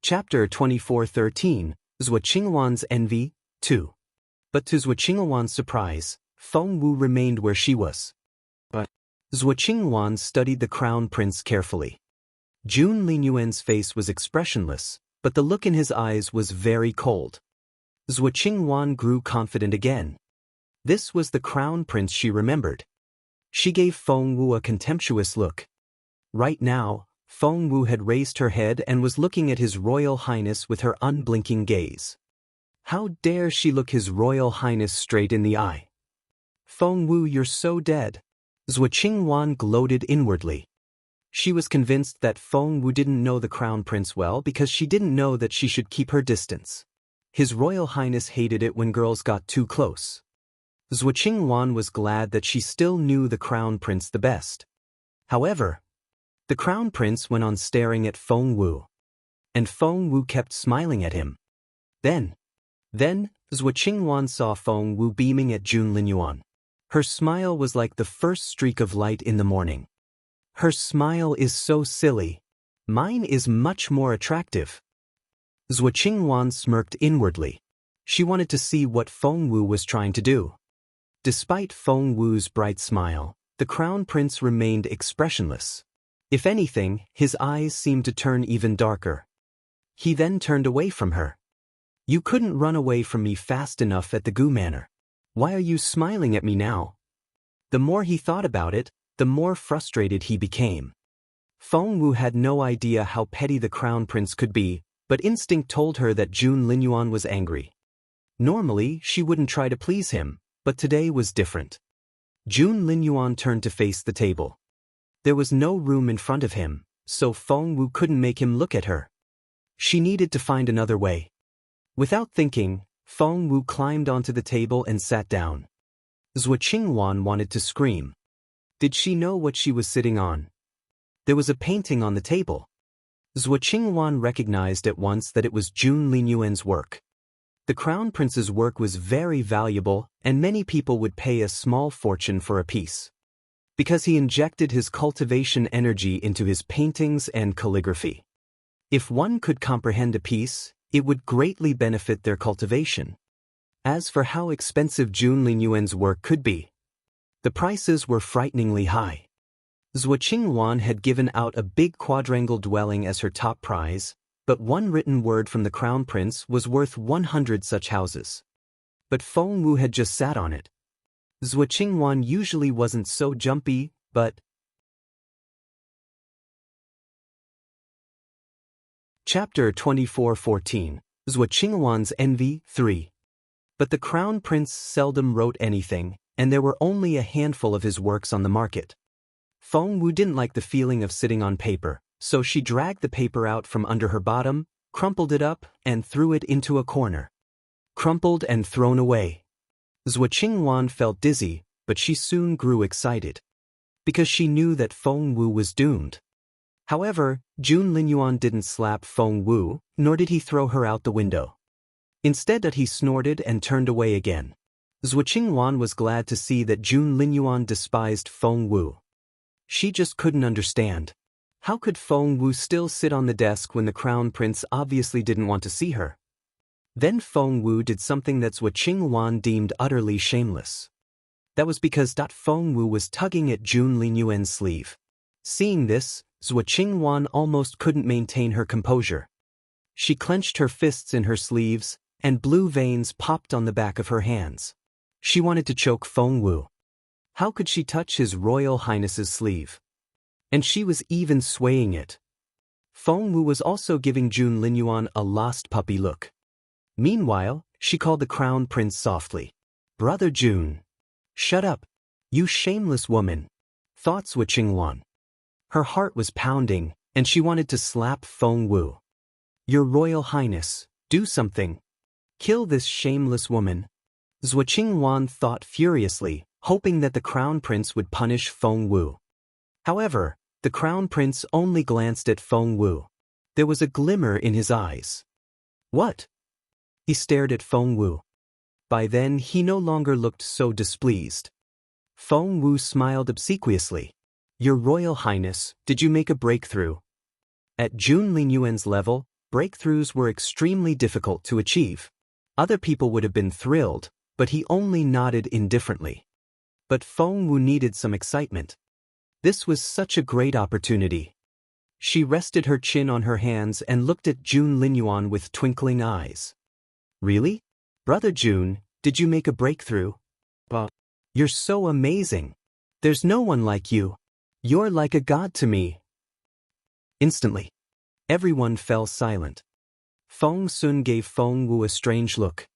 Chapter 24:13, Zhuo Qingwan's Envy, 2. But to Zhuo Qingwan's surprise, Feng Wu remained where she was. But Zhuo Qingwan studied the crown prince carefully. Jun Linyuan's face was expressionless, but the look in his eyes was very cold. Zhuo Qingwan grew confident again. This was the crown prince she remembered. She gave Feng Wu a contemptuous look. Right now, Feng Wu had raised her head and was looking at His Royal Highness with her unblinking gaze. How dare she look His Royal Highness straight in the eye? "Feng Wu, you're so dead." Zhuo Qingwan gloated inwardly. She was convinced that Feng Wu didn't know the crown prince well because she didn't know that she should keep her distance. His Royal Highness hated it when girls got too close. Zhuo Qingwan was glad that she still knew the crown prince the best. However, the crown prince went on staring at Feng Wu. And Feng Wu kept smiling at him. Then, Zhuo Qingwan saw Feng Wu beaming at Jun Linyuan. Her smile was like the first streak of light in the morning. Her smile is so silly. Mine is much more attractive. Zhuo Qingwan smirked inwardly. She wanted to see what Feng Wu was trying to do. Despite Feng Wu's bright smile, the crown prince remained expressionless. If anything, his eyes seemed to turn even darker. He then turned away from her. "You couldn't run away from me fast enough at the Gu Manor. Why are you smiling at me now?" The more he thought about it, the more frustrated he became. Feng Wu had no idea how petty the crown prince could be, but instinct told her that Jun Linyuan was angry. Normally, she wouldn't try to please him, but today was different. Jun Linyuan turned to face the table. There was no room in front of him, so Feng Wu couldn't make him look at her. She needed to find another way. Without thinking, Feng Wu climbed onto the table and sat down. Zhuo Qingwan wanted to scream. Did she know what she was sitting on? There was a painting on the table. Zhuo Qingwan recognized at once that it was Jun Linyuan's work. The crown prince's work was very valuable, and many people would pay a small fortune for a piece. Because he injected his cultivation energy into his paintings and calligraphy. If one could comprehend a piece, it would greatly benefit their cultivation. As for how expensive Jun Linyuan's work could be, the prices were frighteningly high. Zhuo Qingwan had given out a big quadrangle dwelling as her top prize, but one written word from the crown prince was worth 100 such houses. But Feng Wu had just sat on it. Zhuo Qingwan usually wasn't so jumpy, but... Chapter 24:14, Zhuo Qingwan's Envy, 3. But the crown prince seldom wrote anything, and there were only a handful of his works on the market. Feng Wu didn't like the feeling of sitting on paper, so she dragged the paper out from under her bottom, crumpled it up, and threw it into a corner. Crumpled and thrown away. Zhuo Qingwan felt dizzy, but she soon grew excited. Because she knew that Feng Wu was doomed. However, Jun Linyuan didn't slap Feng Wu, nor did he throw her out the window. Instead he snorted and turned away again. Zhuo Qingwan was glad to see that Jun Linyuan despised Feng Wu. She just couldn't understand. How could Feng Wu still sit on the desk when the crown prince obviously didn't want to see her? Then Feng Wu did something that Zhuo Qingwan deemed utterly shameless. That was because Feng Wu was tugging at Jun Linyuan's sleeve. Seeing this, Zhuo Qingwan almost couldn't maintain her composure. She clenched her fists in her sleeves, and blue veins popped on the back of her hands. She wanted to choke Feng Wu. How could she touch His Royal Highness's sleeve? And she was even swaying it. Feng Wu was also giving Jun Linyuan a lost puppy look. Meanwhile, she called the crown prince softly. "Brother Jun." "Shut up, you shameless woman," thought Zhuo Qingwan. Her heart was pounding, and she wanted to slap Feng Wu. "Your Royal Highness, do something. Kill this shameless woman." Zhuo Qingwan thought furiously, hoping that the crown prince would punish Feng Wu. However, the crown prince only glanced at Feng Wu. There was a glimmer in his eyes. "What?" He stared at Feng Wu. By then he no longer looked so displeased. Feng Wu smiled obsequiously. "Your Royal Highness, did you make a breakthrough?" At Jun Linyuan's level, breakthroughs were extremely difficult to achieve. Other people would have been thrilled, but he only nodded indifferently. But Feng Wu needed some excitement. This was such a great opportunity. She rested her chin on her hands and looked at Jun Linyuan with twinkling eyes. "Really? Brother Jun, did you make a breakthrough? You're so amazing. There's no one like you. You're like a god to me." Instantly, everyone fell silent. Feng Sun gave Feng Wu a strange look.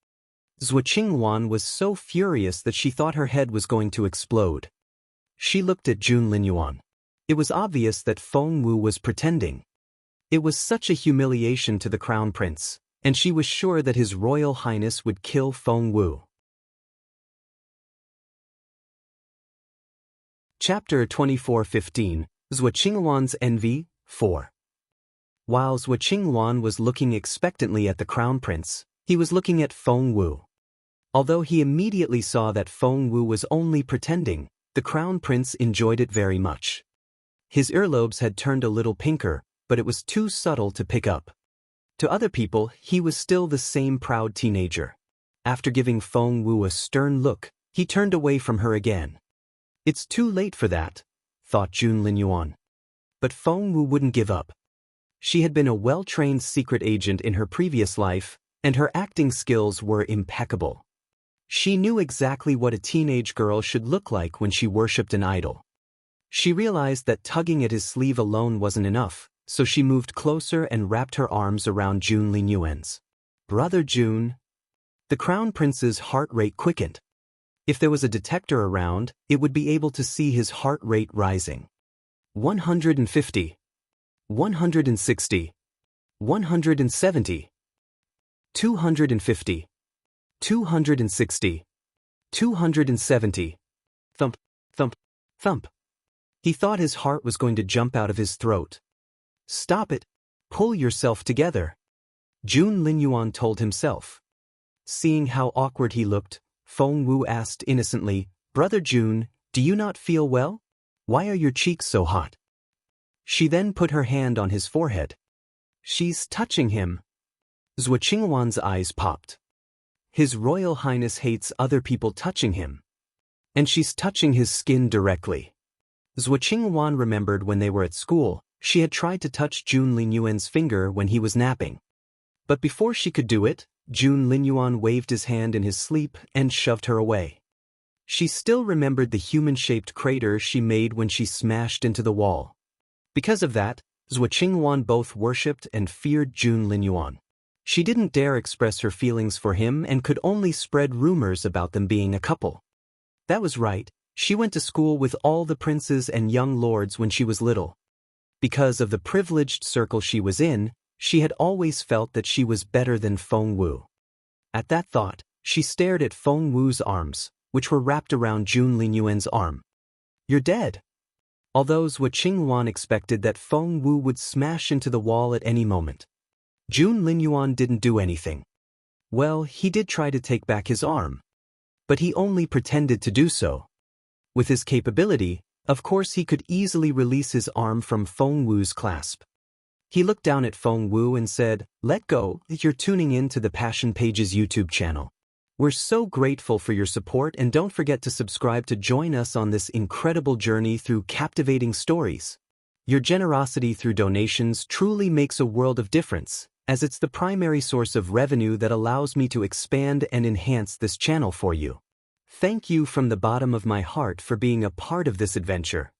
Zhuo Qingwan was so furious that she thought her head was going to explode. She looked at Jun Linyuan. It was obvious that Feng Wu was pretending. It was such a humiliation to the crown prince, and she was sure that His Royal Highness would kill Feng Wu. Chapter 24:15, Zhuo Qingwan's Envy, 4. While Zhuo Qingwan was looking expectantly at the crown prince, he was looking at Feng Wu. Although he immediately saw that Feng Wu was only pretending, the crown prince enjoyed it very much. His earlobes had turned a little pinker, but it was too subtle to pick up. To other people, he was still the same proud teenager. After giving Feng Wu a stern look, he turned away from her again. "It's too late for that," thought Jun Linyuan. But Feng Wu wouldn't give up. She had been a well-trained secret agent in her previous life, and her acting skills were impeccable. She knew exactly what a teenage girl should look like when she worshipped an idol. She realized that tugging at his sleeve alone wasn't enough, so she moved closer and wrapped her arms around Jun Linyuan's. "Brother Jun." The crown prince's heart rate quickened. If there was a detector around, it would be able to see his heart rate rising. 150. 160. 170. 250. 260. 270. Thump, thump, thump. He thought his heart was going to jump out of his throat. "Stop it. Pull yourself together," Jun Linyuan told himself. Seeing how awkward he looked, Feng Wu asked innocently, "Brother Jun, do you not feel well? Why are your cheeks so hot?" She then put her hand on his forehead. "She's touching him." Zhuo Qingwan's eyes popped. His Royal Highness hates other people touching him. And she's touching his skin directly. Zhuo Qingwan remembered when they were at school, she had tried to touch Jun Linyuan's finger when he was napping. But before she could do it, Jun Linyuan waved his hand in his sleep and shoved her away. She still remembered the human-shaped crater she made when she smashed into the wall. Because of that, Zhuo Qingwan both worshipped and feared Jun Linyuan. She didn't dare express her feelings for him and could only spread rumors about them being a couple. That was right, She went to school with all the princes and young lords when she was little. Because of the privileged circle she was in, she had always felt that she was better than Feng Wu. At that thought, she stared at Feng Wu's arms, which were wrapped around Jun Lingyuan's arm. "You're dead." Although Zhou Qingyuan expected that Feng Wu would smash into the wall at any moment. Jun Lingyuan didn't do anything. Well, he did try to take back his arm. But he only pretended to do so. With his capability, of course he could easily release his arm from Feng Wu's clasp. He looked down at Feng Wu and said, "Let go, you're tuning in to the Passion Pages YouTube channel. We're so grateful for your support, and don't forget to subscribe to join us on this incredible journey through captivating stories. Your generosity through donations truly makes a world of difference, as it's the primary source of revenue that allows me to expand and enhance this channel for you. Thank you from the bottom of my heart for being a part of this adventure."